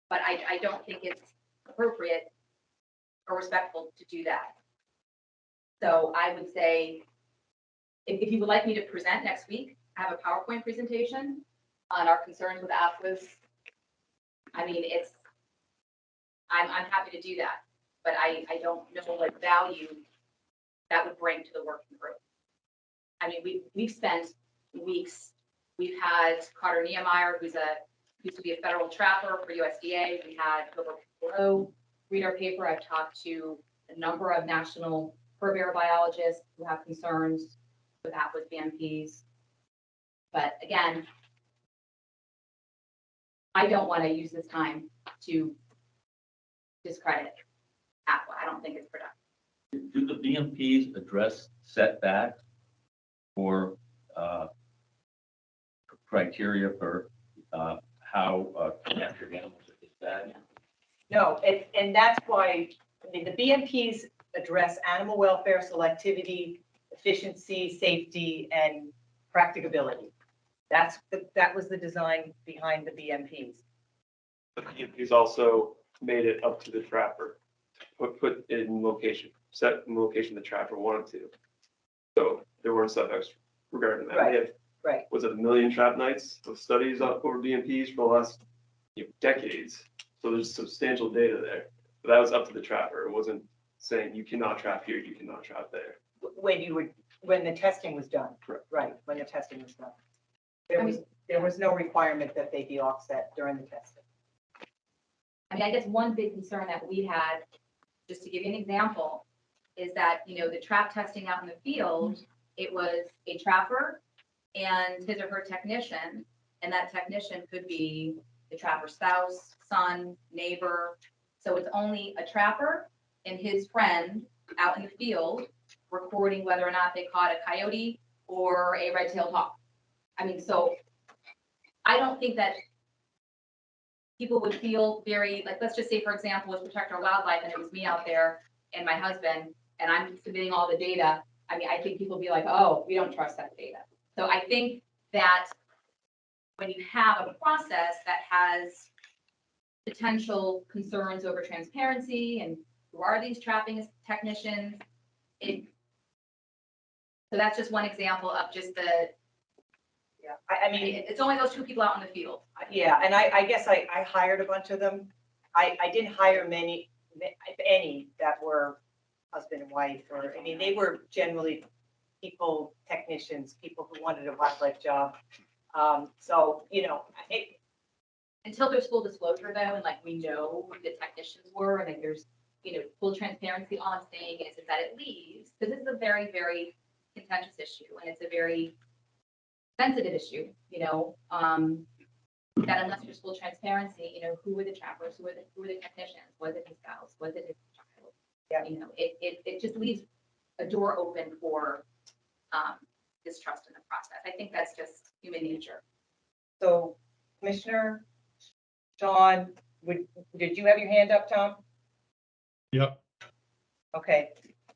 but I don't think it's appropriate or respectful to do that. So I would say, if you would like me to present next week, I have a PowerPoint presentation on our concerns with APWA's. I mean, I'm happy to do that, but I don't know what value that would bring to the working group. I mean, we've spent weeks. We've had Carter Niemeyer, who's used to be a federal trapper for USDA. We had Gilbert Below read our paper. I've talked to a number of national fur bearer biologists who have concerns with APWA's BMPs. But again, I don't want to use this time to discredit APWA. I don't think it's productive. Do the BMPs address setbacks or criteria for how captured animals are dispatched? No, and that's why, I mean, the BMPs address animal welfare, selectivity, efficiency, safety, and practicability. That was the design behind the BMPs. The BMPs also made it up to the trapper, put in location, set in location the trapper wanted to. So there weren't setbacks regarding that. Right. We had, Right. was it 1 million trap nights of studies over BMPs for the last decades? So there's substantial data there. But that was up to the trapper. It wasn't saying you cannot trap here, you cannot trap there. When the testing was done. Correct. Right, when the testing was done. There was no requirement that they be offset during the testing. I mean, I guess one big concern that we had, just to give you an example, is that, the trap testing out in the field, it was a trapper and his or her technician, and that technician could be the trapper's spouse, son, neighbor. So it's only a trapper and his friend out in the field recording whether or not they caught a coyote or a red-tailed hawk. I mean, so I don't think that people would feel very, like, let's just say, for example, with Protect Our Wildlife, and it was me out there and my husband, and I'm submitting all the data. I mean, I think people would be like, oh, we don't trust that data. So I think that when you have a process that has potential concerns over transparency and who are these trapping technicians, so that's just one example of just the, Yeah, I mean, it's only those two people out in the field. yeah, and I guess I hired a bunch of them. I didn't hire many, if any, that were husband and wife, or, I mean, they were generally people, technicians, people who wanted a wildlife job. So, Until there's full disclosure though, and like we know who the technicians were, and like there's, full transparency, all I'm saying is that it leaves, because this is a very, very contentious issue, and it's a very sensitive issue, that unless there's full transparency, who were the trappers, who were the technicians, was it his spouse, was it his child? Yeah. It just leaves a door open for, distrust in the process. I think that's just human nature. So Commissioner Sean, did you have your hand up, Tom? Yep. Okay,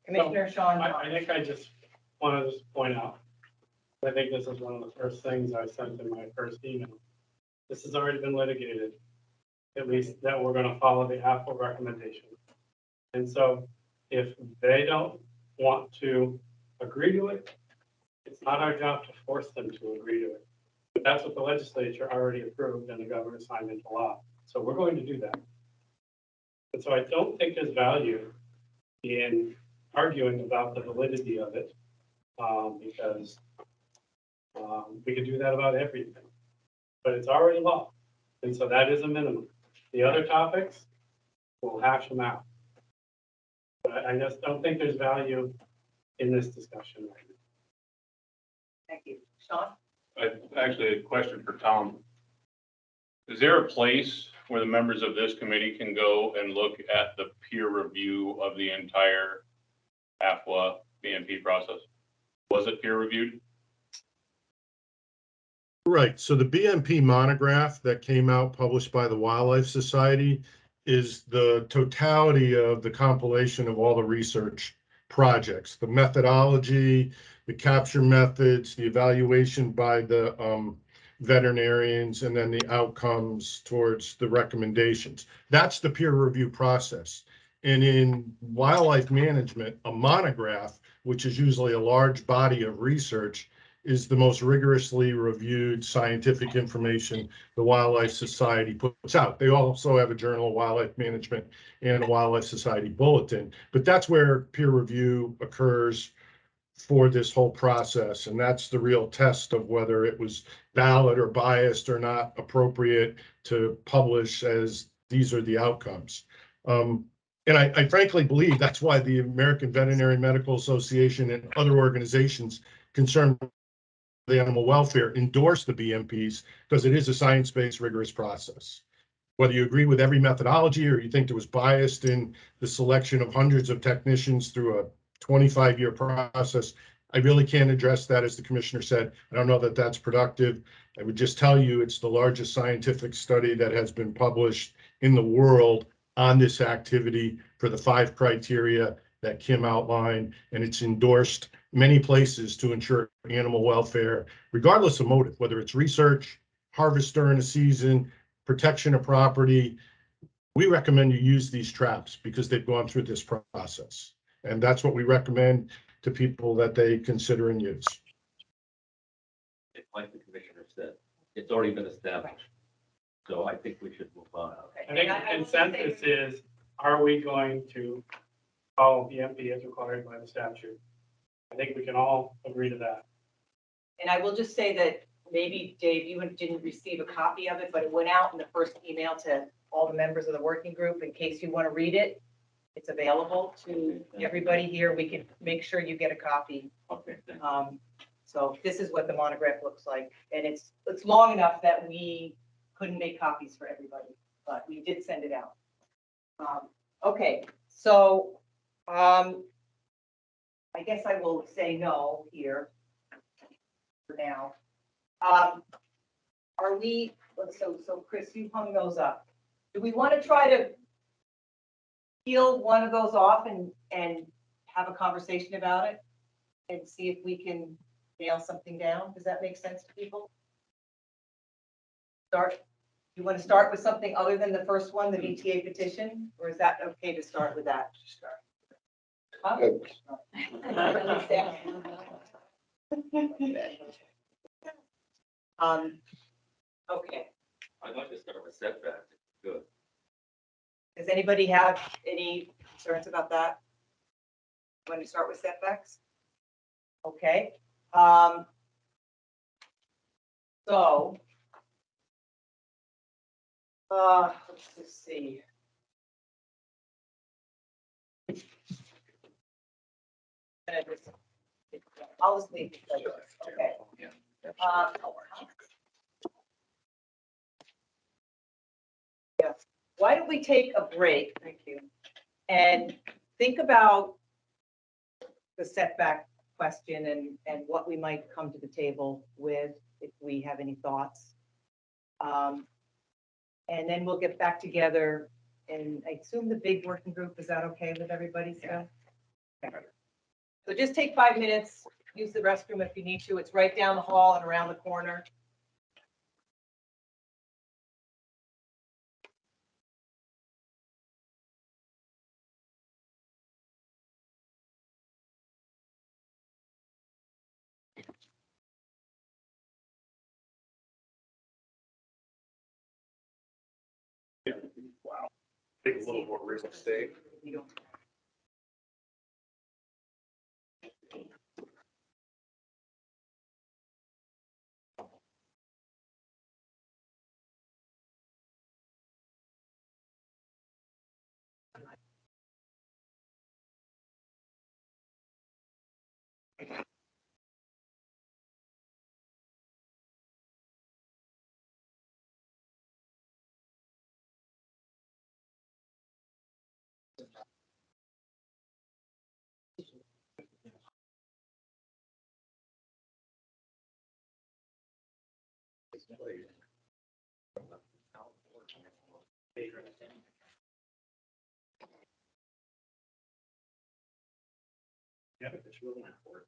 Commissioner Sean. I think I just want to just point out, I think this is one of the first things I sent in my first email. This has already been litigated, at least that we're going to follow the Apple recommendation. And so if they don't want to agree to it, it's not our job to force them to agree to it. But that's what the legislature already approved and the governor signed into law. So we're going to do that. And so I don't think there's value in arguing about the validity of it, because we can do that about everything. But it's already law. And so that is a minimum. The other topics, we'll hash them out. But I just don't think there's value in this discussion right now. Thank you. Sean? Actually, a question for Tom. Is there a place where the members of this committee can go and look at the peer review of the entire AFWA BMP process? Was it peer reviewed? Right. So the BMP monograph that came out, published by the Wildlife Society, is the totality of the compilation of all the research projects, the methodology, the capture methods, the evaluation by the veterinarians, and then the outcomes towards the recommendations. That's the peer review process. And in wildlife management, a monograph, which is usually a large body of research, is the most rigorously reviewed scientific information the Wildlife Society puts out. They also have a Journal of Wildlife Management and a Wildlife Society bulletin, but that's where peer review occurs for this whole process. And that's the real test of whether it was valid or biased or not appropriate to publish as these are the outcomes. And I frankly believe that's why the American Veterinary Medical Association and other organizations concerned with the animal welfare endorse the BMPs, because it is a science-based, rigorous process. Whether you agree with every methodology or you think there was bias in the selection of hundreds of technicians through a 25-year process, I really can't address that. As the commissioner said, I don't know that that's productive. I would just tell you it's the largest scientific study that has been published in the world on this activity for the 5 criteria that Kim outlined, and it's endorsed many places to ensure animal welfare, regardless of motive, whether it's research, harvest during a season, protection of property. We recommend you use these traps because they've gone through this process. And that's what we recommend to people that they consider and use. Like the commissioner said, it's already been established. So I think we should move on. I think the consensus is, are we going to follow BMP as required by the statute? I think we can all agree to that. And I will just say that maybe, Dave, you didn't receive a copy of it, but it went out in the first email to all the members of the working group in case you want to read it. It's available to everybody here. We can make sure you get a copy. Okay. So this is what the monograph looks like. And it's long enough that we couldn't make copies for everybody, but we did send it out. Okay, so I guess I will say no here for now. Are we, so Chris, you hung those up. Do we want to try to peel one of those off and have a conversation about it and see if we can nail something down? Does that make sense to people? You want to start with something other than the first one, the VTA petition, or is that okay to start with that? Huh? Okay. I'd like to start with setbacks. Good. Does anybody have any concerns about that? Want to start with setbacks? Okay. So, let's just see. I'll just leave it like this. Okay. why don't we take a break? Thank you. And think about the setback question and what we might come to the table with, if we have any thoughts. And then we'll get back together, and I assume the big working group, is that okay with everybody still? So just take 5 minutes, use the restroom if you need to. It's right down the hall and around the corner. Wow. Take a little more real estate. You don't- Yeah, it's really important.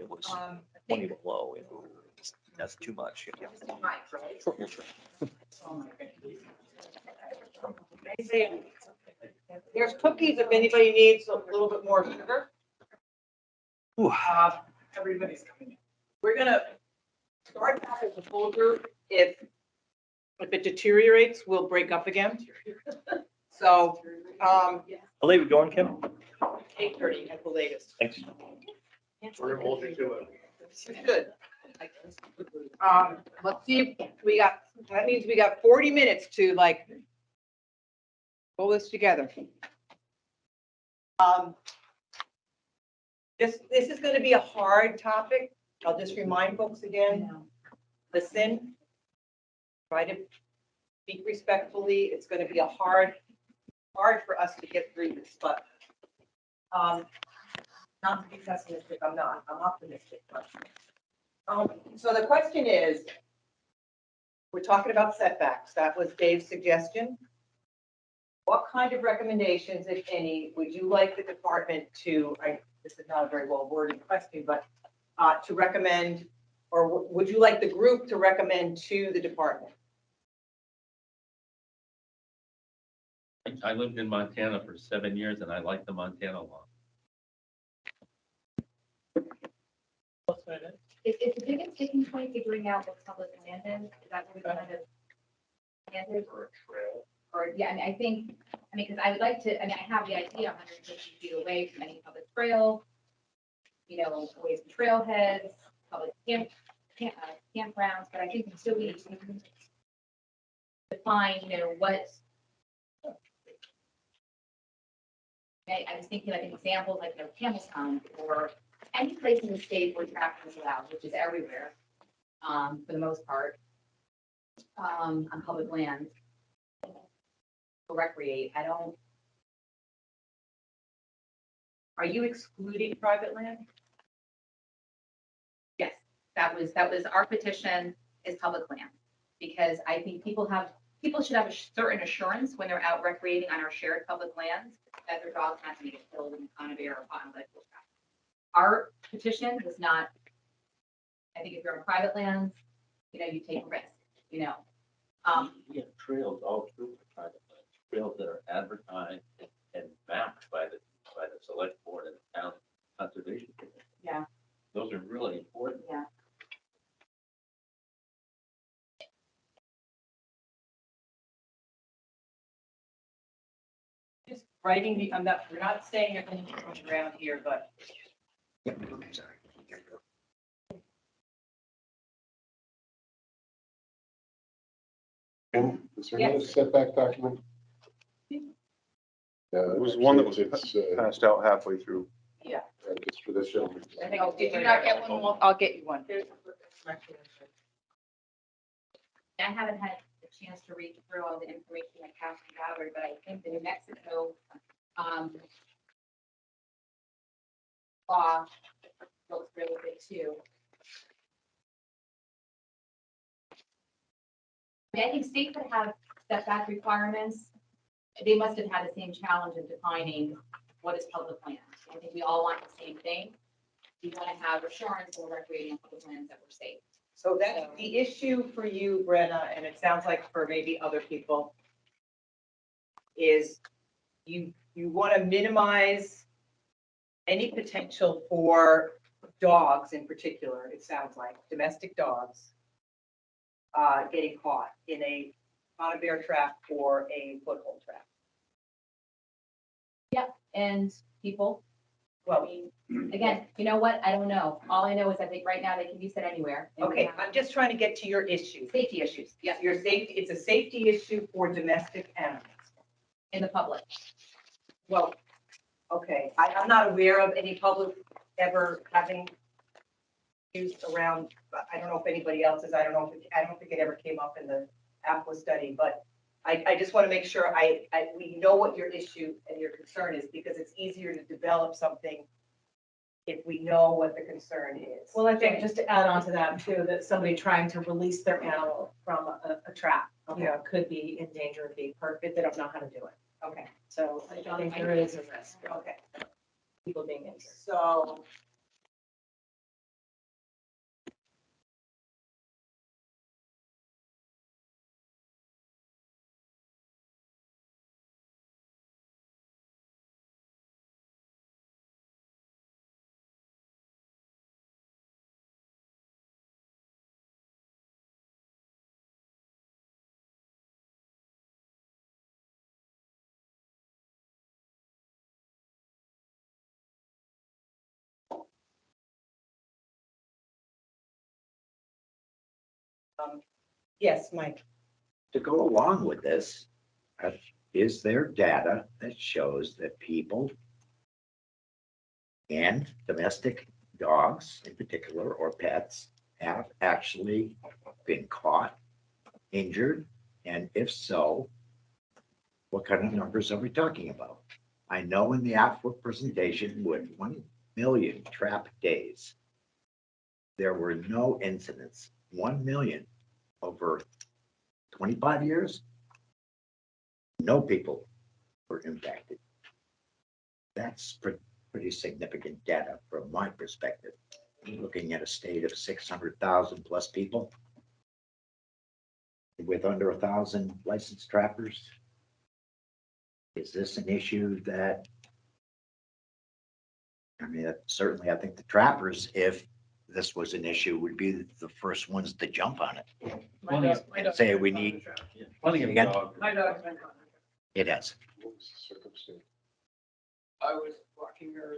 it was I 20 think below. That's too much. Yeah. there's cookies if anybody needs a little bit more sugar. Ooh. Everybody's coming in. We're gonna start back as a full group. If it deteriorates, we'll break up again. So, How late we going, Kim? 8:30 at the latest. Thanks. We're gonna hold you to it. Good. Let's see, that means we got 40 minutes to like pull this together. This is gonna be a hard topic. I'll just remind folks again, listen. Try to speak respectfully. It's gonna be hard for us to get through this, but not to be pessimistic, I'm not, I'm optimistic. But, so the question is, we're talking about setbacks. That was Dave's suggestion. What kind of recommendations, if any, would you like the department to, this is not a very well worded question, but to recommend, or would you like the group to recommend to the department? I lived in Montana for 7 years and I like the Montana law. Is the biggest sticking point figuring out what public land is? Is that what we kind of answered? Or, yeah, I mean, because I would like to, I have the idea 150 feet away from any public trail, away from trailheads, public campgrounds, but I think we still need to define, what. I was thinking like examples like, Campbelltown or any place in the state where traffic is allowed, which is everywhere, for the most part, on public lands. To recreate, Are you excluding private land? Yes, that was our petition is public land. Because I think people should have a certain assurance when they're out recreating on our shared public lands that their dog's not going to get killed in a bear or on a vegetable track. Our petition was not, I think if you're on private lands, you take a risk, We have trails all through the private land, trails that are advertised and mapped by the select board and the town conservation commission. Yeah. Those are really important. Yeah. Just writing we're not saying you're going to push around here, but. And is there another setback document? Yeah, It was one that was it's, passed out halfway through. Yeah. it's for this gentleman. Did you not get one? Well, I'll get you one. I haven't had a chance to read through all the information that Cassie gathered, but I think the New Mexico law looks really good too. I think states that have setback requirements, they must have had the same challenge of defining what is public land. I think we all want the same thing. We want to have assurance when we're recreating on public lands that we're safe. So that's the issue for you, Brenna, and it sounds like for maybe other people, is you want to minimize any potential for dogs in particular, it sounds like, domestic dogs, getting caught on a bear trap or a foothold trap. Yep, and people. Well, I mean, again, you know what? I don't know. All I know is I think right now they can be said anywhere. And we okay, have I'm just trying to get to your issue. Safety issues, yes, Your safety, it's a safety issue for domestic animals. in the public. Well, okay, I'm not aware of any public ever having used around, I don't know if anybody else is, I don't think it ever came up in the APWA study, but I just want to make sure we know what your issue and your concern is, because it's easier to develop something if we know what the concern is. Well, I think just to add on to that too, that somebody trying to release their animal from a trap, could be in danger of being hurt if they don't know how to do it. Okay, So I think there is a risk of okay. people being injured. So Yes, Mike. To go along with this, is there data that shows that people and domestic dogs in particular, or pets, have actually been caught, injured? And if so, what kind of numbers are we talking about? I know in the AFWA presentation with 1 million trap days, there were no incidents. 1 million over 25 years, no people were impacted. That's pretty significant data from my perspective. Looking at a state of 600,000 plus people with under 1,000 licensed trappers. Is this an issue that, I mean, certainly I think the trappers, if this was an issue, would be the first ones to jump on it. And say we need, Plenty of Again? dogs. My dog's been caught. it has. What was the circumstance? I was walking her.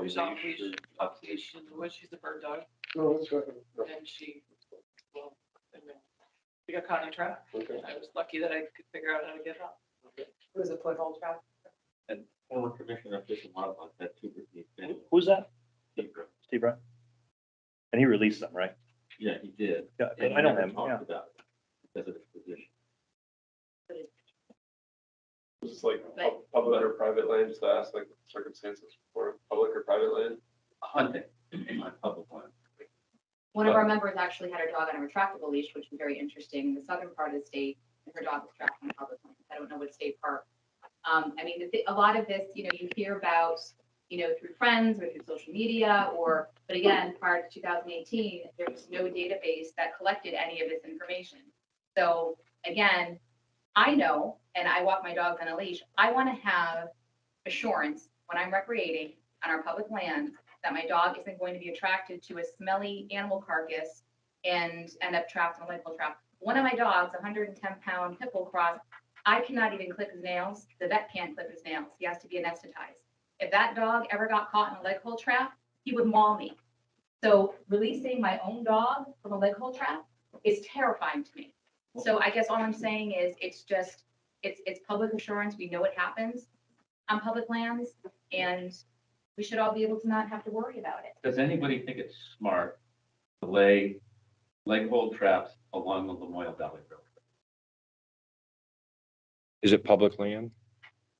She's off leash in the woods. She's a bird dog, No, that's right. No. and she, well, and then we got caught in a trap. Okay. I was lucky that I could figure out how to get out. It was a foothold trap. And former Commissioner of Fish and Wildlife, that too, Who's that? Steve Brown. Steve Brown? And he released them, right? Yeah, he did. Yeah, And I know we never him, yeah. talked about it because of his position. Was this like public or private land, just to ask like circumstances for public or private land? Hunting on public land. One of our members actually had her dog on a retractable leash, which was very interesting, in the southern part of the state, and her dog was trapped in public land. I don't know what state park. I mean, a lot of this, you hear about, through friends or through social media, but again, prior to 2018, there was no database that collected any of this information. So again, I know, and I walk my dogs on a leash, I want to have assurance when I'm recreating on our public land that my dog isn't going to be attracted to a smelly animal carcass and end up trapped in a legal trap. One of my dogs, 110-pound pit bull cross, I cannot even clip his nails. The vet can't clip his nails. He has to be anesthetized. If that dog ever got caught in a leg hole trap, he would maul me. So releasing my own dog from a leg hole trap is terrifying to me. So I guess all I'm saying is it's public assurance. We know what happens on public lands, and we should all be able to not have to worry about it. Does anybody think it's smart to lay leg hold traps along the Lamoille Valley Road? Is it public land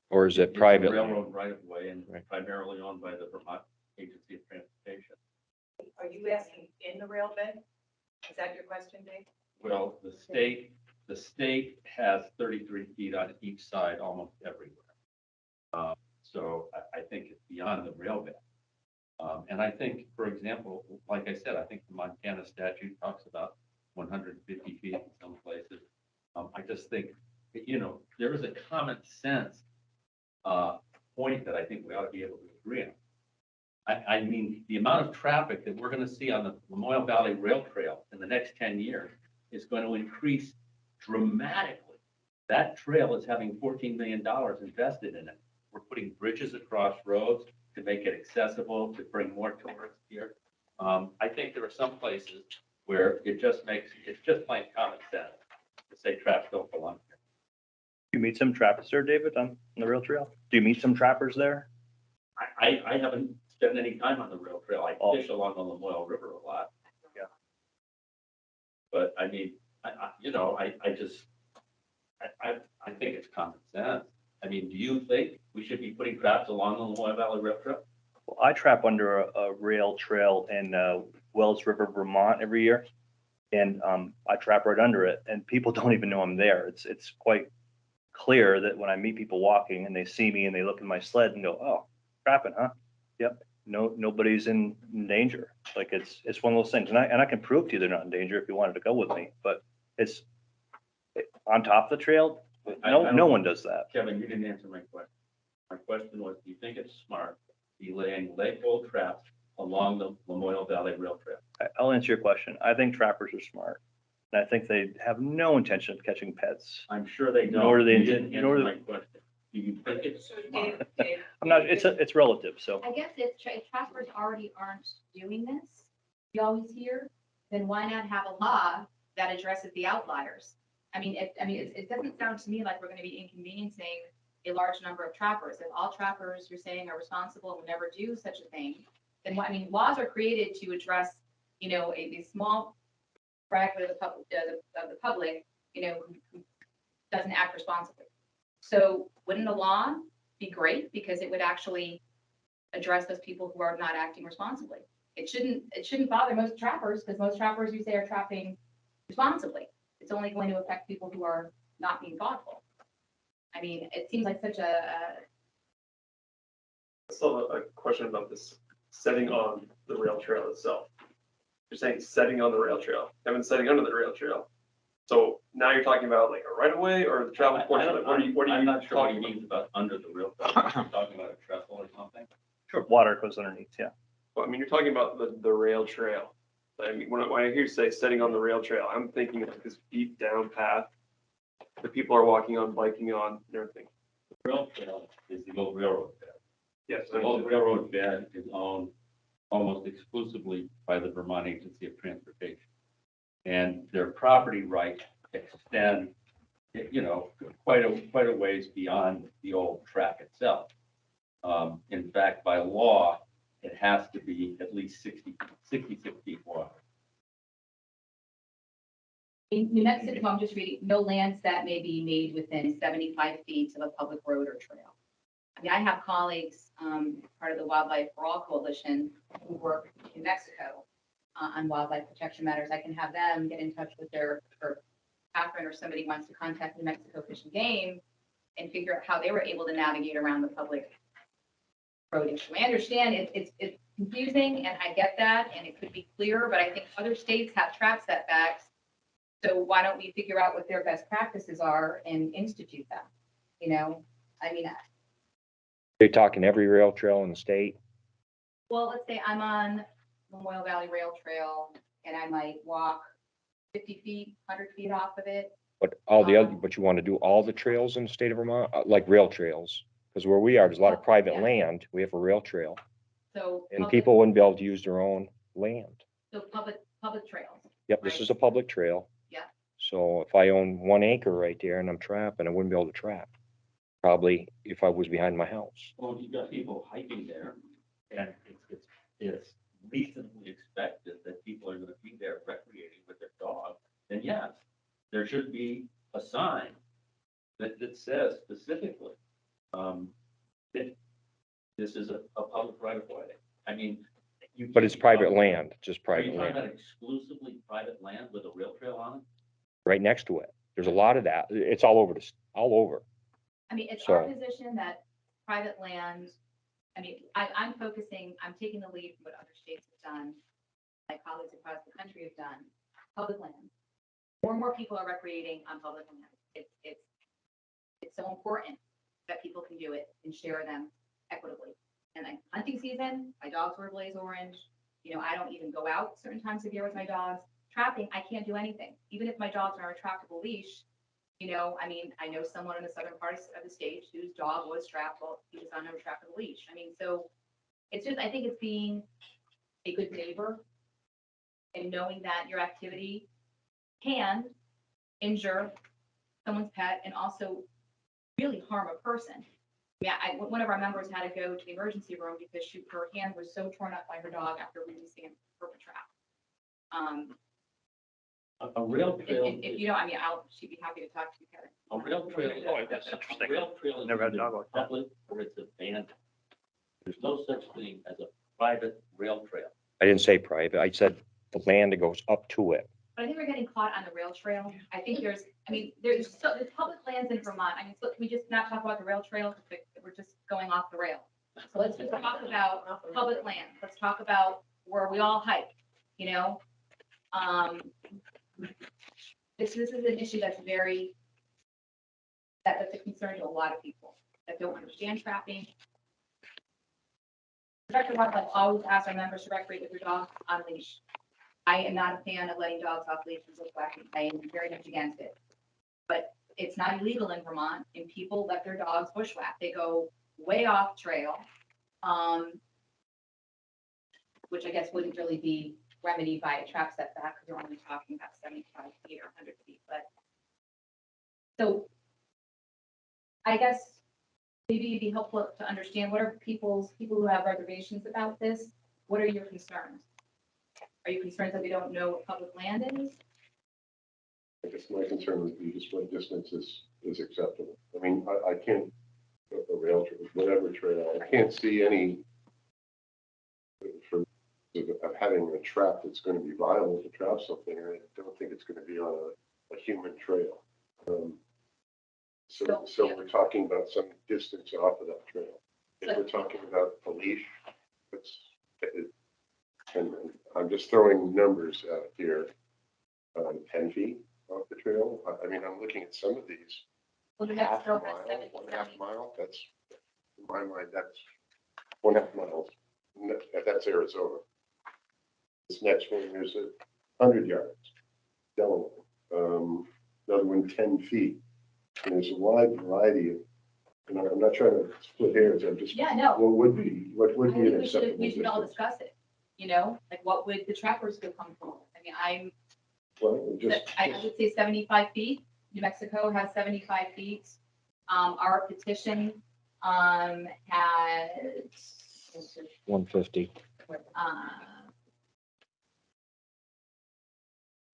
or is it It's a private land? railroad right of way and Right. primarily owned by the Vermont Agency of Transportation. Are you asking in the rail bed? Is that your question, Dave? Well, the state has 33 feet on each side almost everywhere. So I think it's beyond the rail bed. And I think, for example, like I said, I think the Montana statute talks about 150 feet in some places. I just think, there is a common sense point that I think we ought to be able to agree on. I mean, the amount of traffic that we're going to see on the Lamoille Valley Rail Trail in the next 10 years is going to increase dramatically. That trail is having $14 million invested in it. We're putting bridges across roads to make it accessible, to bring more tourists here. I think there are some places where it's just plain common sense to say traps don't belong here. You meet some trappers there, David, on the rail trail? Do you meet some trappers there? I haven't spent any time on the rail trail. I Oh. fish along the Lamoille River a lot. Yeah. But I mean, I think it's common sense. I mean, do you think we should be putting traps along the Lamoille Valley Rail Trail? Well, I trap under a rail trail in Wells River, Vermont every year. And I trap right under it and people don't even know I'm there. It's quite clear that when I meet people walking and they see me and they look in my sled and go, oh, trapping, huh? Yep. No, nobody's in danger. Like it's one of those things. And I can prove to you they're not in danger if you wanted to go with me, but it's on top of the trail. No one does that. Kevin, you didn't answer my question. My question was, do you think it's smart to be laying leg hold traps along the Lamoille Valley Rail Trail? I'll answer your question. I think trappers are smart. And I think they have no intention of catching pets. I'm sure they don't. Nor do they You didn't nor answer do- my question. Do you think it's So smart? Dave, I'm not, it's relative, so. I guess if trappers already aren't doing this, we always hear, then why not have a law that addresses the outliers. It doesn't sound to me like we're gonna be inconveniencing a large number of trappers. If all trappers you're saying are responsible and will never do such a thing, then laws are created to address, a small fragment of the public, who doesn't act responsibly. So wouldn't a law be great because it would actually address those people who are not acting responsibly? It shouldn't bother most trappers because most trappers you say are trapping responsibly. It's only going to affect people who are not being thoughtful. It seems like such a Still a question about this setting on the rail trail itself. You're saying setting on the rail trail, haven't setting under the rail trail. So now you're talking about like a right of way or the travel portion of it? What are you I'm not sure what he talking means about under the rail. You're talking about a trestle or something? Sure, water goes underneath, yeah. Well, you're talking about the rail trail. When I hear you say setting on the rail trail, I'm thinking of this deep down path that people are walking on, biking on, and everything. The rail trail is the old railroad bed. Yes. The old railroad bed is owned almost exclusively by the Vermont Agency of Transportation. And their property rights extend, quite a ways beyond the old track itself. In fact, by law, it has to be at least 66 feet wide. In New Mexico, I'm just reading, no lands that may be made within 75 feet of a public road or trail. I have colleagues, part of the Wildlife for All Coalition, who work in New Mexico on wildlife protection matters. I can have them get in touch with or Catherine or somebody wants to contact New Mexico Fish and Game and figure out how they were able to navigate around the public road issue. I understand it's confusing and I get that and it could be clearer, but I think other states have trap setbacks. So why don't we figure out what their best practices are and institute them? You're talking every rail trail in the state? Well, let's say I'm on Memorial Valley Rail Trail and I might walk 50 feet, 100 feet off of it. But but you want to do all the trails in the state of Vermont, like rail trails? Because where we are, there's a lot of private Yeah. land. We have a rail trail So. and people wouldn't be able to use their own land. So public trails. Yep, this Right. is a public trail. Yeah. So if I own 1 acre right there and I'm trapping, I wouldn't be able to trap. Probably if I was behind my house. Well, you've got people hiking there, and it's reasonably expected that people are gonna be there recreating with their dog. And yes, there should be a sign that says specifically, that this is a public right of way. But it's private land, just Are you private talking land, about exclusively private land with a rail trail on it? right next to it. There's a lot of that. It's all over all over. It's our So- position that private land, I'm taking the lead from what other states have done, my colleagues across the country have done, public land. More and more people are recreating on public land. It's so important that people can do it and share them equitably. And like hunting season, my dogs were blaze orange. I don't even go out certain times of year with my dogs. Trapping, I can't do anything. Even if my dogs are on a retractable leash, I know someone in the southern part of the state whose dog was trapped while he was on a retractable leash. So it's just, I think it's being a good neighbor and knowing that your activity can injure someone's pet and also really harm a person. One of our members had to go to the emergency room because her hand was so torn up by her dog after releasing it from a trap. A rail trail. If you she'd be happy to talk to you, Kevin. A rail trail. Oh, that's interesting. A rail trail is Never had a either dog like that. public or it's abandoned. There's no such thing as a private rail trail. I didn't say private. I said the land that goes up to it. But I think we're getting caught on the rail trail. I think there's public lands in Vermont. So can we just not talk about the rail trail? We're just going off the rail. So let's just talk about public land. Let's talk about where we all hike, This is an issue that's that's a concern to a lot of people that don't understand trapping. Director Wildlife always asks our members to recreate with their dog on leash. I am not a fan of letting dogs off leash and bushwhacking. I am very much against it. But it's not illegal in Vermont, and people let their dogs bushwhack. They go way off trail, which I guess wouldn't really be remedied by a trap setback, because you're only talking about 75 feet or 100 feet, but. So I guess maybe it'd be helpful to understand what are people who have reservations about this, what are your concerns? Are you concerned that we don't know what public land is? I guess my concern would be just what distance is acceptable. I mean, I can't, a rail trail, whatever trail, I can't see any for of having a trap that's going to be viable to trap something. I don't think it's going to be on a human trail. So we're talking about some distance off of that trail. If we're talking about a leash, and I'm just throwing numbers out here, 10 feet off the trail. I mean, I'm looking at some of these. Well, the Half next row mile, has 70, 1/2 mile, that's, in my mind, that's 1/2 miles. That's Arizona. This next one is 100 yards, Delaware. Another one, 10 feet. And there's a wide variety of, and I'm not trying to split hairs, I'm just. Yeah, no. What would be I an think acceptable we should all distance? discuss it, you know, like what would the trappers feel comfortable? I mean, Well, I would say 75 feet. New Mexico has 75 feet. Our petition, has, 150.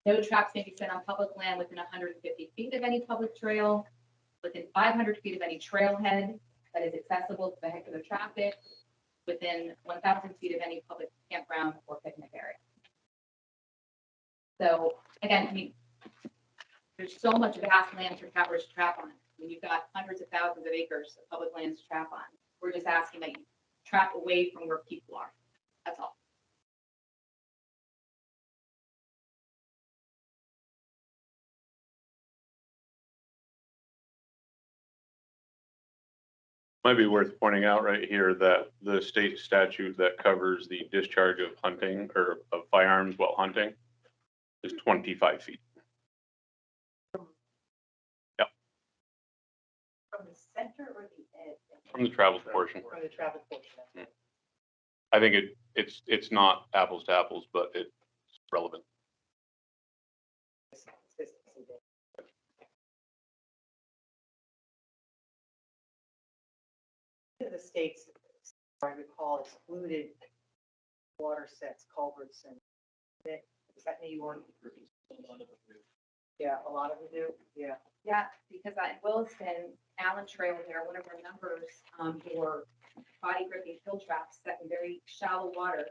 no traps may be set on public land within 150 feet of any public trail, within 500 feet of any trailhead that is accessible to vehicular traffic, within 1,000 feet of any public campground or picnic area. So again, I mean, there's so much vast land for trappers to trap on. I mean, you've got hundreds of thousands of acres of public lands to trap on. We're just asking that you trap away from where people are. That's all. Might be worth pointing out right here that the state statute that covers the discharge of hunting or of firearms while hunting is 25 feet. Yep, From the center or the edge? from the travel portion. From the travel portion. I think it's not apples to apples, but it's relevant. The states, if I recall, excluded water sets, culverts, and is that New York? Yeah, a lot of them do, yeah. Yeah, because in Williston, Allen Trail there, one of our members, for body gripping field traps set in very shallow water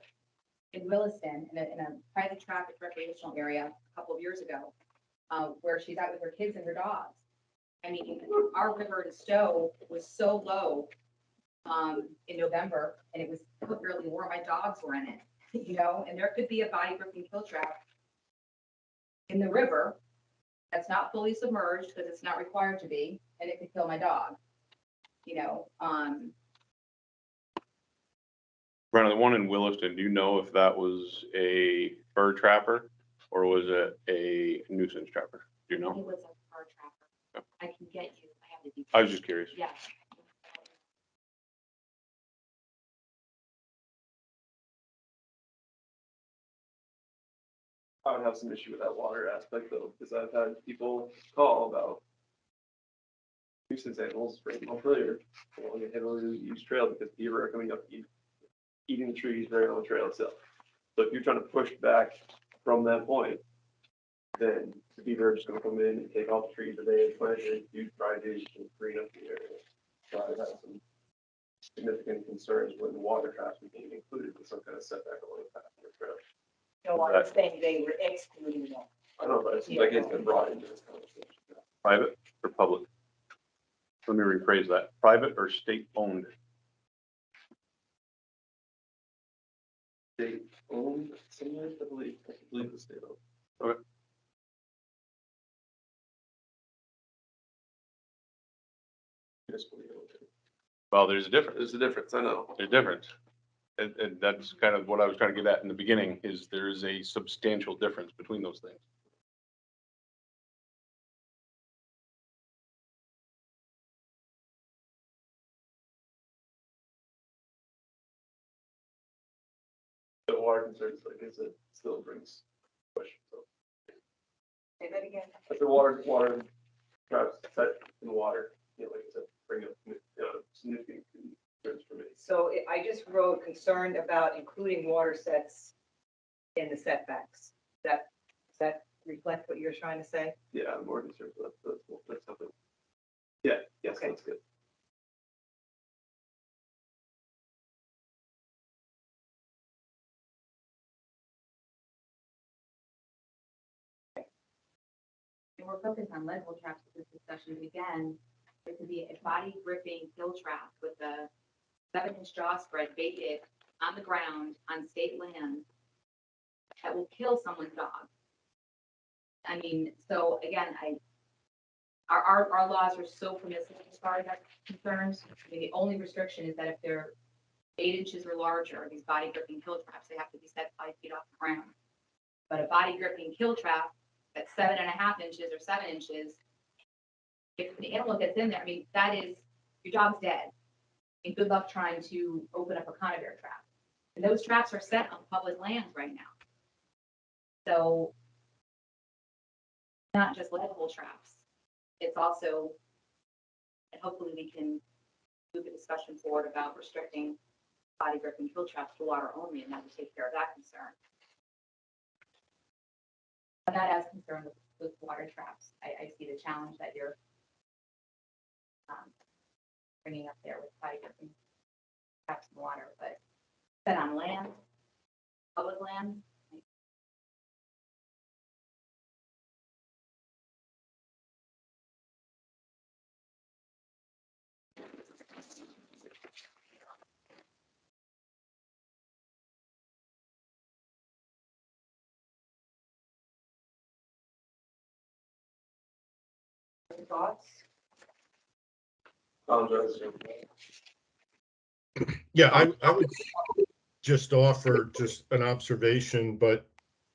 in Williston, in a private traffic recreational area a couple of years ago, where she's out with her kids and her dogs. I mean, our river in Stowe was so low in November, and it was fairly warm. My dogs were in it, you know, and there could be a body gripping field trap in the river that's not fully submerged because it's not required to be, and it could kill my dog. You know, Brenda, the one in Williston, do you know if that was a fur trapper or was it a nuisance trapper? Do you it know? was a fur trapper. I can get you, I have the details. I was just curious. Yeah. I would have some issue with that water aspect though, because I've had people call about nuisance animals right earlier along a heavily used trail because beaver are coming up eating the trees right on the trail itself. So if you're trying to push back from that point, then the beaver are just gonna come in and take all the trees that they had planted, do dry ditch and green up the area. So I have some significant concerns when the water traps are being included with some kind of setback along the path of the trail. No, I'm saying they were excluding them. I don't know, but it seems like it's been brought into this conversation. Private or public? Let me rephrase that. Private or state owned? State owned, similar, I believe the state owned. Okay. Municipally owned. Well, there's a difference. There's a difference, I know. There's a difference. And that's kind of what I was trying to get at in the beginning, is there is a substantial difference between those things. The water concerns, like I said, still brings questions. So, Say that again. but the water traps set in water, like I said, bring up, significant concerns for me. So I just wrote concerned about including water sets in the setbacks. Does that reflect what you're trying to say? Yeah, I'm more concerned with that's something. Yeah, yes, Okay. that's good. And we're focused on lead hole traps with this discussion, but again, it could be a body gripping kill trap with a 7-inch jaw spread baited on the ground on state land that will kill someone's dog. I mean, so again, our laws are so permissive as far as that's concerned. I mean, the only restriction is that if they're 8 inches or larger, these body gripping kill traps, they have to be set 5 feet off the ground. But a body gripping kill trap that's 7.5 inches or 7 inches, if the animal gets in there, I mean, that is, your dog's dead. And good luck trying to open up a conibear trap. And those traps are set on public lands right now. So not just lead hole traps, it's also, and hopefully we can move the discussion forward about restricting body gripping kill traps to water only, and that would take care of that concern. I'm not as concerned with water traps. I see the challenge that you're bringing up there with body gripping traps in water, but set on land, public land. Any thoughts? Yeah, I would just offer just an observation, but,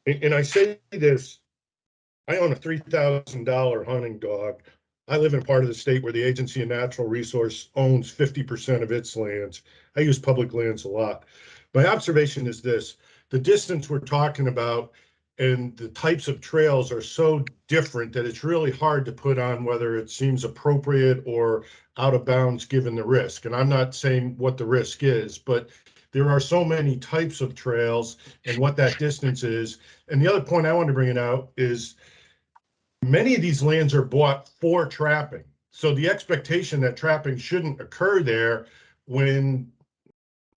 and I say this, I own a $3,000 hunting dog. I live in a part of the state where the Agency of Natural Resource owns 50% of its lands. I use public lands a lot. My observation is this: the distance we're talking about and the types of trails are so different that it's really hard to put on whether it seems appropriate or out of bounds given the risk. And I'm not saying what the risk is, but there are so many types of trails and what that distance is. And the other point I want to bring it out is many of these lands are bought for trapping. So the expectation that trapping shouldn't occur there, when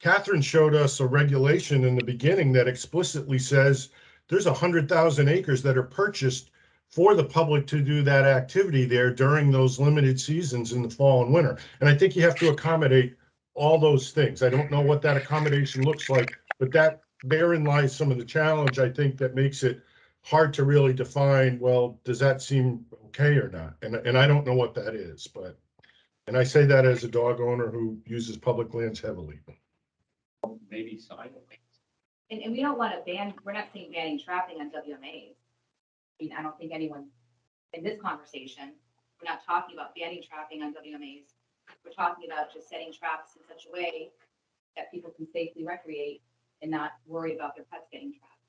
Catherine showed us a regulation in the beginning that explicitly says there's 100,000 acres that are purchased for the public to do that activity there during those limited seasons in the fall and winter. And I think you have to accommodate all those things. I don't know what that accommodation looks like, but that therein lies some of the challenge, I think, that makes it hard to really define, well, does that seem okay or not? And I don't know what that is, but, and I say that as a dog owner who uses public lands heavily. Maybe sign it. And we don't want to ban, we're not saying banning trapping on WMAs. I mean, I don't think anyone in this conversation, we're not talking about banning trapping on WMAs. We're talking about just setting traps in such a way that people can safely recreate and not worry about their pets getting trapped,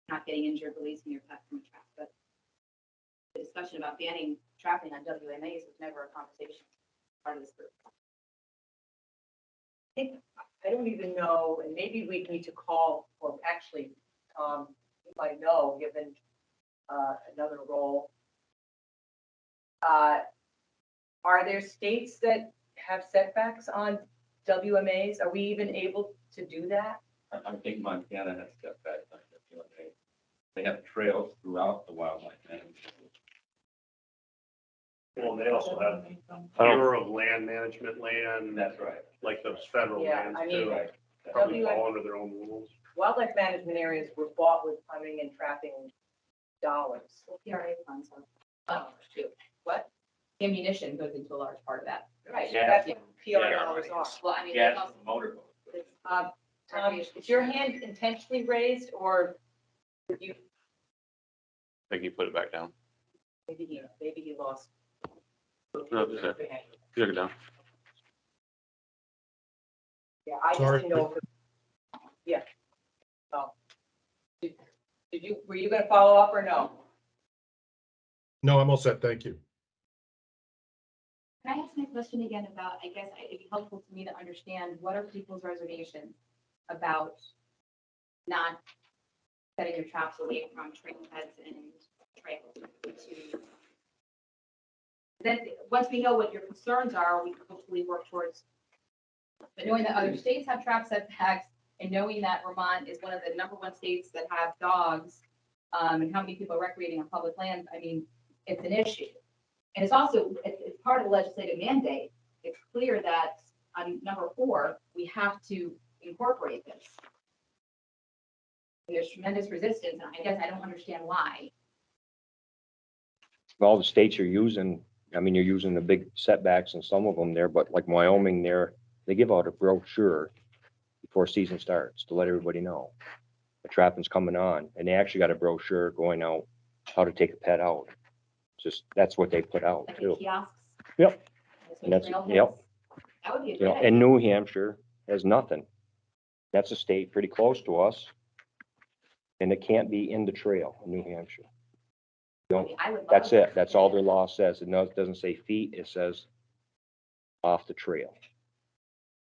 not getting injured, releasing your pet from a trap. But the discussion about banning trapping on WMAs was never a conversation part of this group. I don't even know, and maybe we need to call, or actually, you might know, given another role. Are there states that have setbacks on WMAs? Are we even able to do that? I think Montana has setbacks on WMA. They have trails throughout the wildlife management. Well, they also have Bureau of Land Management land, That's right. like those federal Yeah, lands I mean, too. Right. Probably fall under their own rules. Wildlife management areas were bought with hunting and trapping dollars. PRA funds are too. What? Ammunition goes into a large part of that. Right, Yeah. that's what PR Yeah. dollars are. Well, I mean, Gas there's also and motorboats. Tom, is your hand intentionally raised, or did you, I think you put it back down. maybe he lost? No, it's there. You took it down. Yeah, I just Sorry. didn't know if, yeah. Oh, were you gonna follow up or no? No, I'm all set. Thank you. Can I ask my question again about, I guess it'd be helpful to me to understand what are people's reservations about not setting your traps away from trailheads and trails to. Then, once we know what your concerns are, we can hopefully work towards. But knowing that other states have trap setbacks and knowing that Vermont is one of the #1 states that have dogs, and how many people are recreating on public lands, I mean, it's an issue. And it's also, it's part of the legislative mandate. It's clear that on #4, we have to incorporate this. And there's tremendous resistance, and I guess I don't understand why. All the states are using, I mean, you're using the big setbacks in some of them there, but like Wyoming there, they give out a brochure before season starts to let everybody know the trapping's coming on. And they actually got a brochure going out, how to take a pet out. Just, that's what they put out Like the too. kiosks. Yep. with And that's, trailheads. yep. That would be a You great know, idea. and New Hampshire has nothing. That's a state pretty close to us. And it can't be in the trail in New Hampshire. You know, I would love that's it. that. That's all their law says. It doesn't say feet, it says off the trail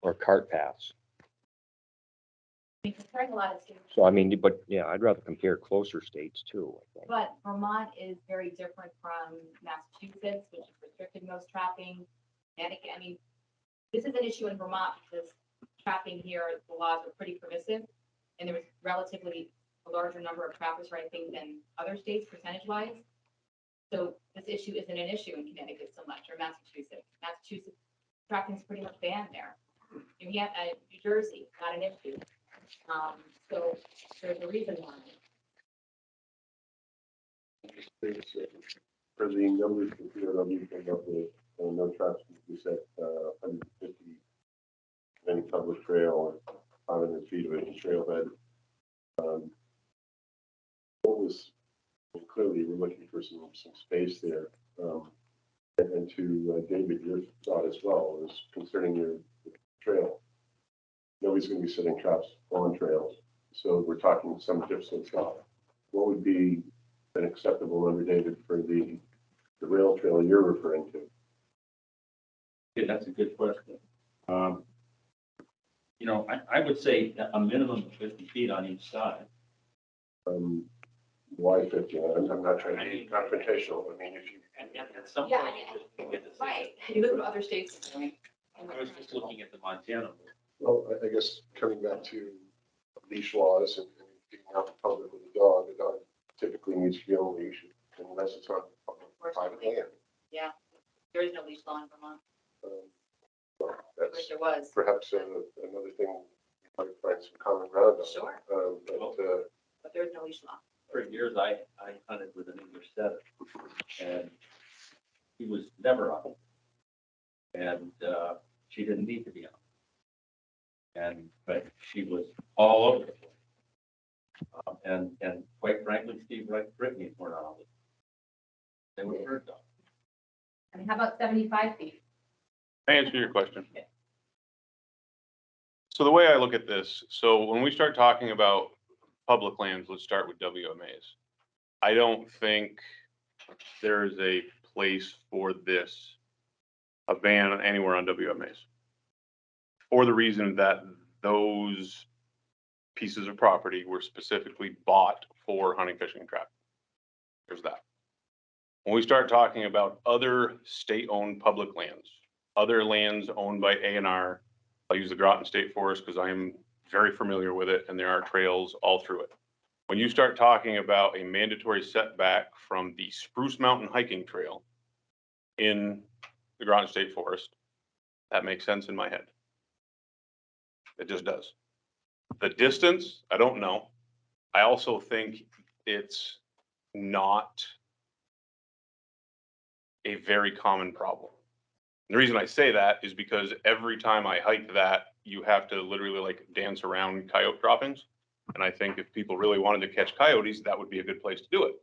or cart paths. I mean, comparing a lot of states. So I mean, but yeah, I'd rather compare closer states too, I think. But Vermont is very different from Massachusetts, which is restricting most trapping. And I mean, this is an issue in Vermont because trapping here, the laws are pretty permissive. And there was relatively a larger number of trappers, I think, than other states percentage wise. So this issue isn't an issue in Connecticut so much, or Massachusetts. Massachusetts, trapping is pretty much banned there. New Jersey, not an issue. So there's a reason why. For the numbers that POW came up with, no traps, we set 150 any public trail or 500 feet of any trailhead. What was, clearly we're looking for some space there. And to David, your thought as well is concerning your trail. Nobody's going to be setting traps on trails. So we're talking some distance off. What would be an acceptable number, David, for the rail trail you're referring to? Yeah, that's a good question. You know, I would say a minimum of 50 feet on each side. Why 50? I'm not trying to be confrontational. I mean, if you. And some. Yeah, right. You look at what other states are doing. I was just looking at the Montana. Well, I guess coming back to leash laws and being out in public with a dog typically needs to be on leash unless it's on private land. Yeah, there is no leash law in Vermont. Well, I wish that's there was. perhaps another thing you might find some common ground on. Sure. But But there's no leash law. For years, I hunted with an English setter, and he was never on. And she didn't need to be on. But she was all over the place. And quite frankly, Steve Brittany weren't on it. They were bird dogs. I mean, how about 75 feet? I answer your question. So the way I look at this, so when we start talking about public lands, let's start with WMAs. I don't think there's a place for this, a ban anywhere on WMAs. For the reason that those pieces of property were specifically bought for hunting, fishing, and trapping. There's that. When we start talking about other state-owned public lands, other lands owned by A&R, I'll use the Groton State Forest because I am very familiar with it and there are trails all through it. When you start talking about a mandatory setback from the Spruce Mountain Hiking Trail in the Groton State Forest, that makes sense in my head. It just does. The distance, I don't know. I also think it's not a very common problem. And the reason I say that is because every time I hike that, you have to literally like dance around coyote droppings. And I think if people really wanted to catch coyotes, that would be a good place to do it.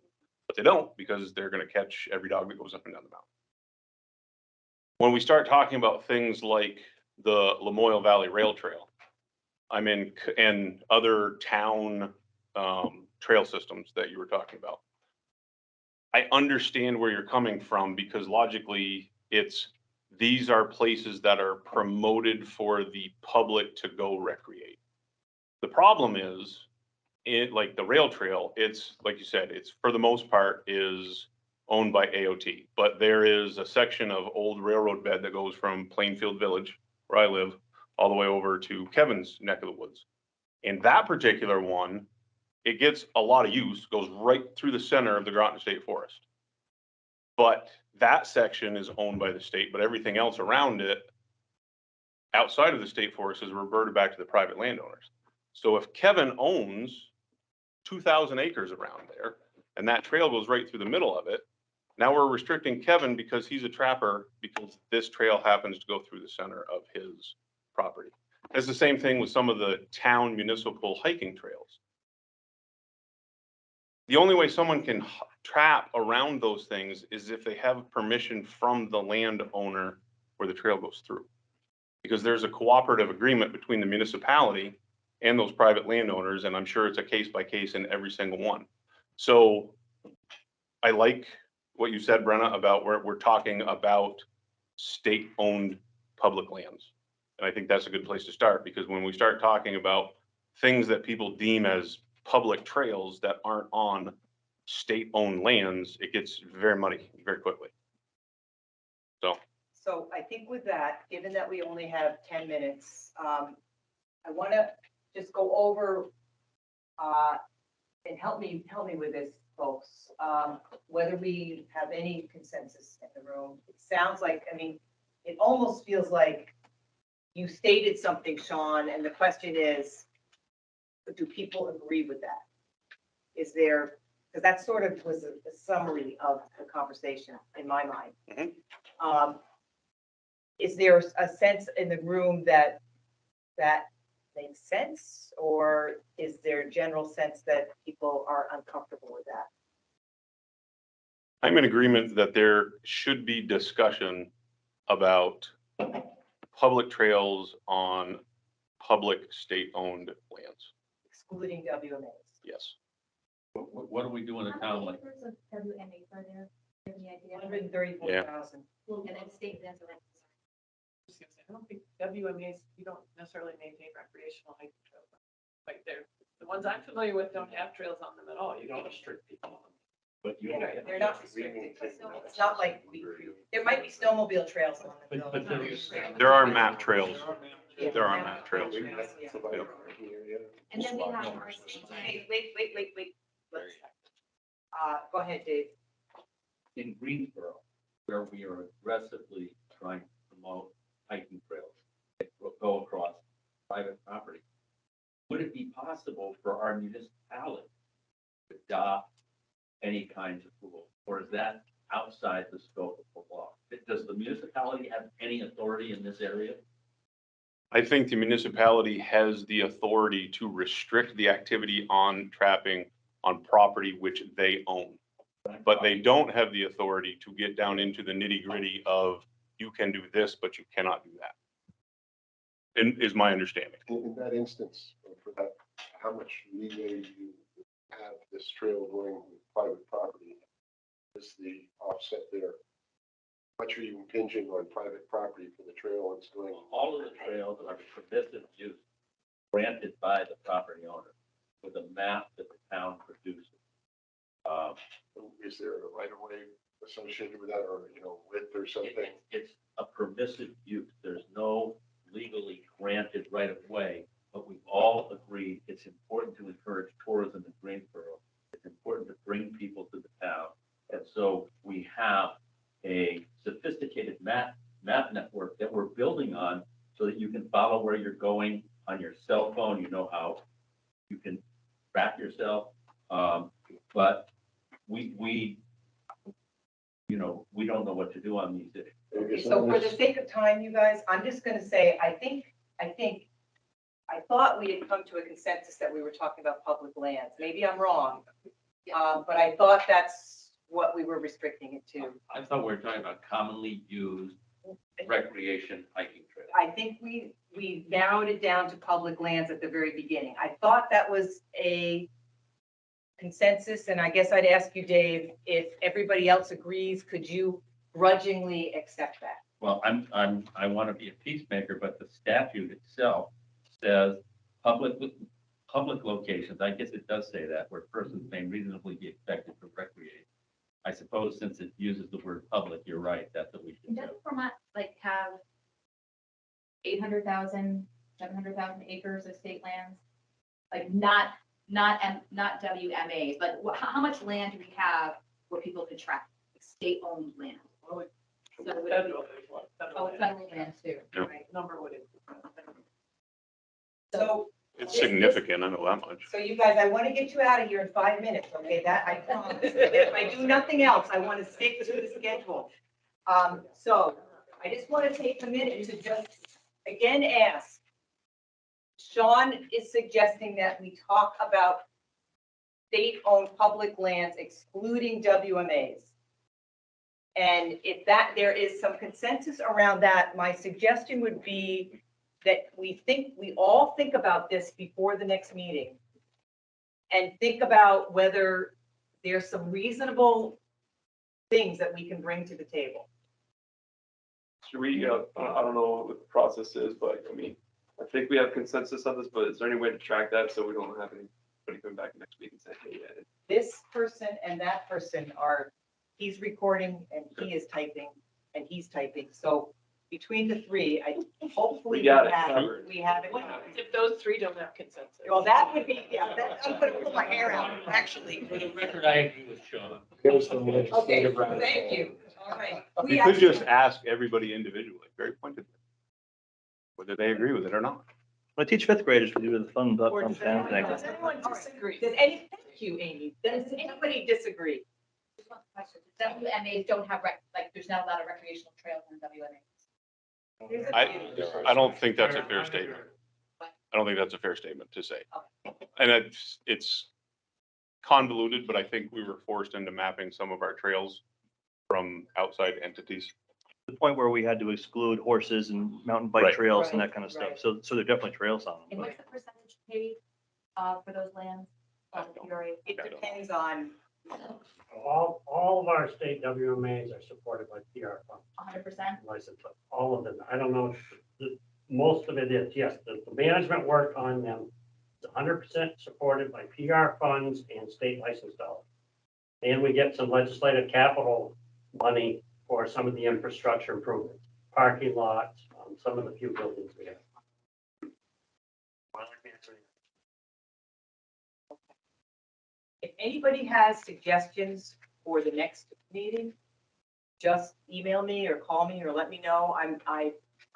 But they don't because they're going to catch every dog that goes up and down the mountain. When we start talking about things like the Lamoille Valley Rail Trail, I'm in and other town trail systems that you were talking about. I understand where you're coming from because logically these are places that are promoted for the public to go recreate. The problem is like the rail trail, it's like you said, it's for the most part is owned by AOT, but there is a section of old railroad bed that goes from Plainfield Village, where I live, all the way over to Kevin's neck of the woods. And that particular one, it gets a lot of use, goes right through the center of the Groton State Forest. But that section is owned by the state, but everything else around it, outside of the state forest, is reverted back to the private landowners. So if Kevin owns 2,000 acres around there, and that trail goes right through the middle of it, now we're restricting Kevin because he's a trapper, because this trail happens to go through the center of his property. It's the same thing with some of the town municipal hiking trails. The only way someone can trap around those things is if they have permission from the landowner where the trail goes through. Because there's a cooperative agreement between the municipality and those private landowners, and I'm sure it's a case by case in every single one. So I like what you said, Brenna, about where we're talking about state-owned public lands. And I think that's a good place to start, because when we start talking about things that people deem as public trails that aren't on state-owned lands, it gets very muddy very quickly. So I think with that, given that we only have 10 minutes, I want to just go over and help me with this, folks, whether we have any consensus in the room. It sounds like, I mean, it almost feels like you stated something, Sean, and the question is, do people agree with that? Is there, because that sort of was a summary of the conversation in my mind. Is there a sense in the room that makes sense, or is there a general sense that people are uncomfortable with that? I'm in agreement that there should be discussion about public trails on public state-owned lands. Excluding WMAs. Yes. What do we do in a town like? WMAs are there? Do you have any idea? 134,000. And then state lands are like. I don't think WMAs, you don't necessarily maintain recreational hiking trails. Like the ones I'm familiar with don't have trails on them at all. You don't restrict people on them. But you. They're not restricted. It's not like there might be snowmobile trails on them. But There are map trails. Yeah. There are map trails. Yeah. And then we have our. Wait. Let's, go ahead, Dave. In Greensboro, where we are aggressively trying to promote hiking trails that go across private property, would it be possible for our municipality to adopt any kinds of rules, or is that outside the scope of the law? Does the municipality have any authority in this area? I think the municipality has the authority to restrict the activity on trapping on property which they own. But they don't have the authority to get down into the nitty-gritty of you can do this, but you cannot do that. And is my understanding. In that instance, for that, how much leeway do you have this trail going with private property? Is the offset there? How much are you impinging on private property for the trail it's going? All of the trails are permissive use granted by the property owner with a map that the town produces. Is there a right of way associated with that, or, width or something? It's a permissive use. There's no legally granted right of way, but we've all agreed it's important to encourage tourism in Greensboro. It's important to bring people to the town. And so we have a sophisticated map network that we're building on so that you can follow where you're going on your cell phone. You know how you can track yourself. But we don't know what to do on these issues. Okay, so for the sake of time, you guys, I'm just gonna say, I thought we had come to a consensus that we were talking about public lands. Maybe I'm wrong. But I thought that's what we were restricting it to. I thought we were talking about commonly used recreation hiking trails. I think we narrowed it down to public lands at the very beginning. I thought that was consensus, and I guess I'd ask you, Dave, if everybody else agrees, could you grudgingly accept that? Well, I want to be a peacemaker, but the statute itself says public locations, I guess it does say that, where persons may reasonably be expected to recreate. I suppose since it uses the word public, you're right, that's what we should do. Doesn't Vermont like have 800,000, 700,000 acres of state lands? Like not WMAs, but how much land do we have where people could track state-owned land? So it would be, oh, federal land too, Yeah. right? Number would. So, It's significant, I know that much. so you guys, I want to get you out of here in 5 minutes, okay? That I promise. If I do nothing else, I want to stick to the schedule. So I just want to take a minute to just again ask. Sean is suggesting that we talk about state-owned public lands excluding WMAs. And if that, there is some consensus around that, my suggestion would be that we all think about this before the next meeting. And think about whether there's some reasonable things that we can bring to the table. Should we, I don't know what the process is, but I mean, I think we have consensus on this, but is there any way to track that so we don't have anybody coming back next week and saying, hey, yeah, This person and that person he's recording and he is typing and he's typing. So between the three, hopefully We got it have covered. it. If those three don't have consensus. Well, that would be, yeah, I'm gonna pull my hair out, actually. For the record, I agree with Sean. Okay, thank you. All right. We could just ask everybody individually, very pointedly, whether they agree with it or not. I teach fifth graders, we do the fun Or thumb does down thing. anyone disagree? Thank you, Amy. Does anybody disagree? Just one question. WMAs don't have like, there's not a lot of recreational trails in WMAs. I don't think that's a fair statement. I don't think that's a fair statement to say. And it's convoluted, but I think we were forced into mapping some of our trails from outside entities. The point where we had to exclude horses and mountain bike Right. trails and that kind of Right. stuff. So there are definitely trails on And them. what's the percentage paid for those lands? It depends on, All of our state WMAs are supported by PR funds, 100%? licensed, all of them. I don't know, most of it is, yes, the management work on them is 100% supported by PR funds and state license dollars. And we get some legislative capital money for some of the infrastructure improvements, parking lots, some of the few buildings we have. if anybody has suggestions for the next meeting, just email me or call me or let me know.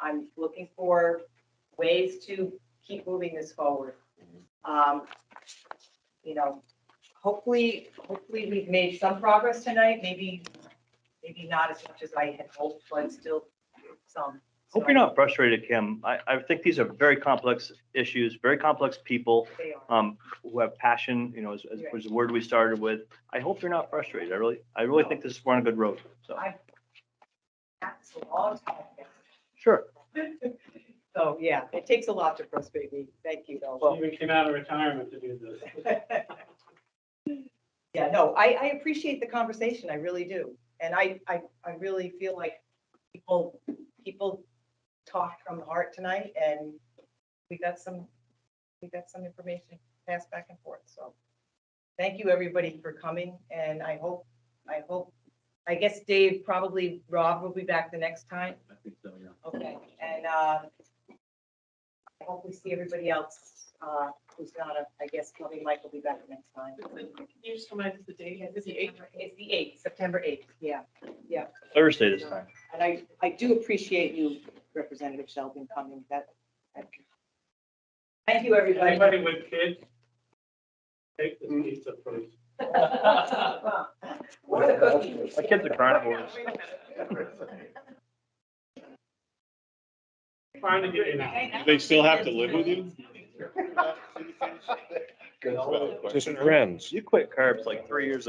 I'm looking for ways to keep moving this forward. You know, hopefully we've made some progress tonight, maybe not as much as I had hoped, but still some. Hope you're not frustrated, Kim. I think these are very complex issues, very complex people They are. who have passion, you know, as was the word we started with. I hope you're not frustrated. I really think this is we're on a good road, so. That's a long time. Sure. So, yeah, it takes a lot to frustrate me. Thank you, though. Well, we came out of retirement to do this. Yeah, no, I appreciate the conversation. I really do. And I really feel like people talked from the heart tonight and we got some information passed back and forth. So thank you, everybody, for coming. And I guess Dave, probably Rob will be back the next time. I think so, yeah. Okay, and I hope we see everybody else who's not, I guess, probably Mike will be back next time. Can you just remind us the date? Is it the 8th? It's the 8th, September 8th, yeah. Thursday this time. And I do appreciate you, Representative Sheldon, coming. Thank you, everybody. Anybody with kids? Take the pizza first. What a cookie. My kids are carnivores. Trying to get in. Do they still have to live with you? Just friends. You quit carbs like 3 years ago.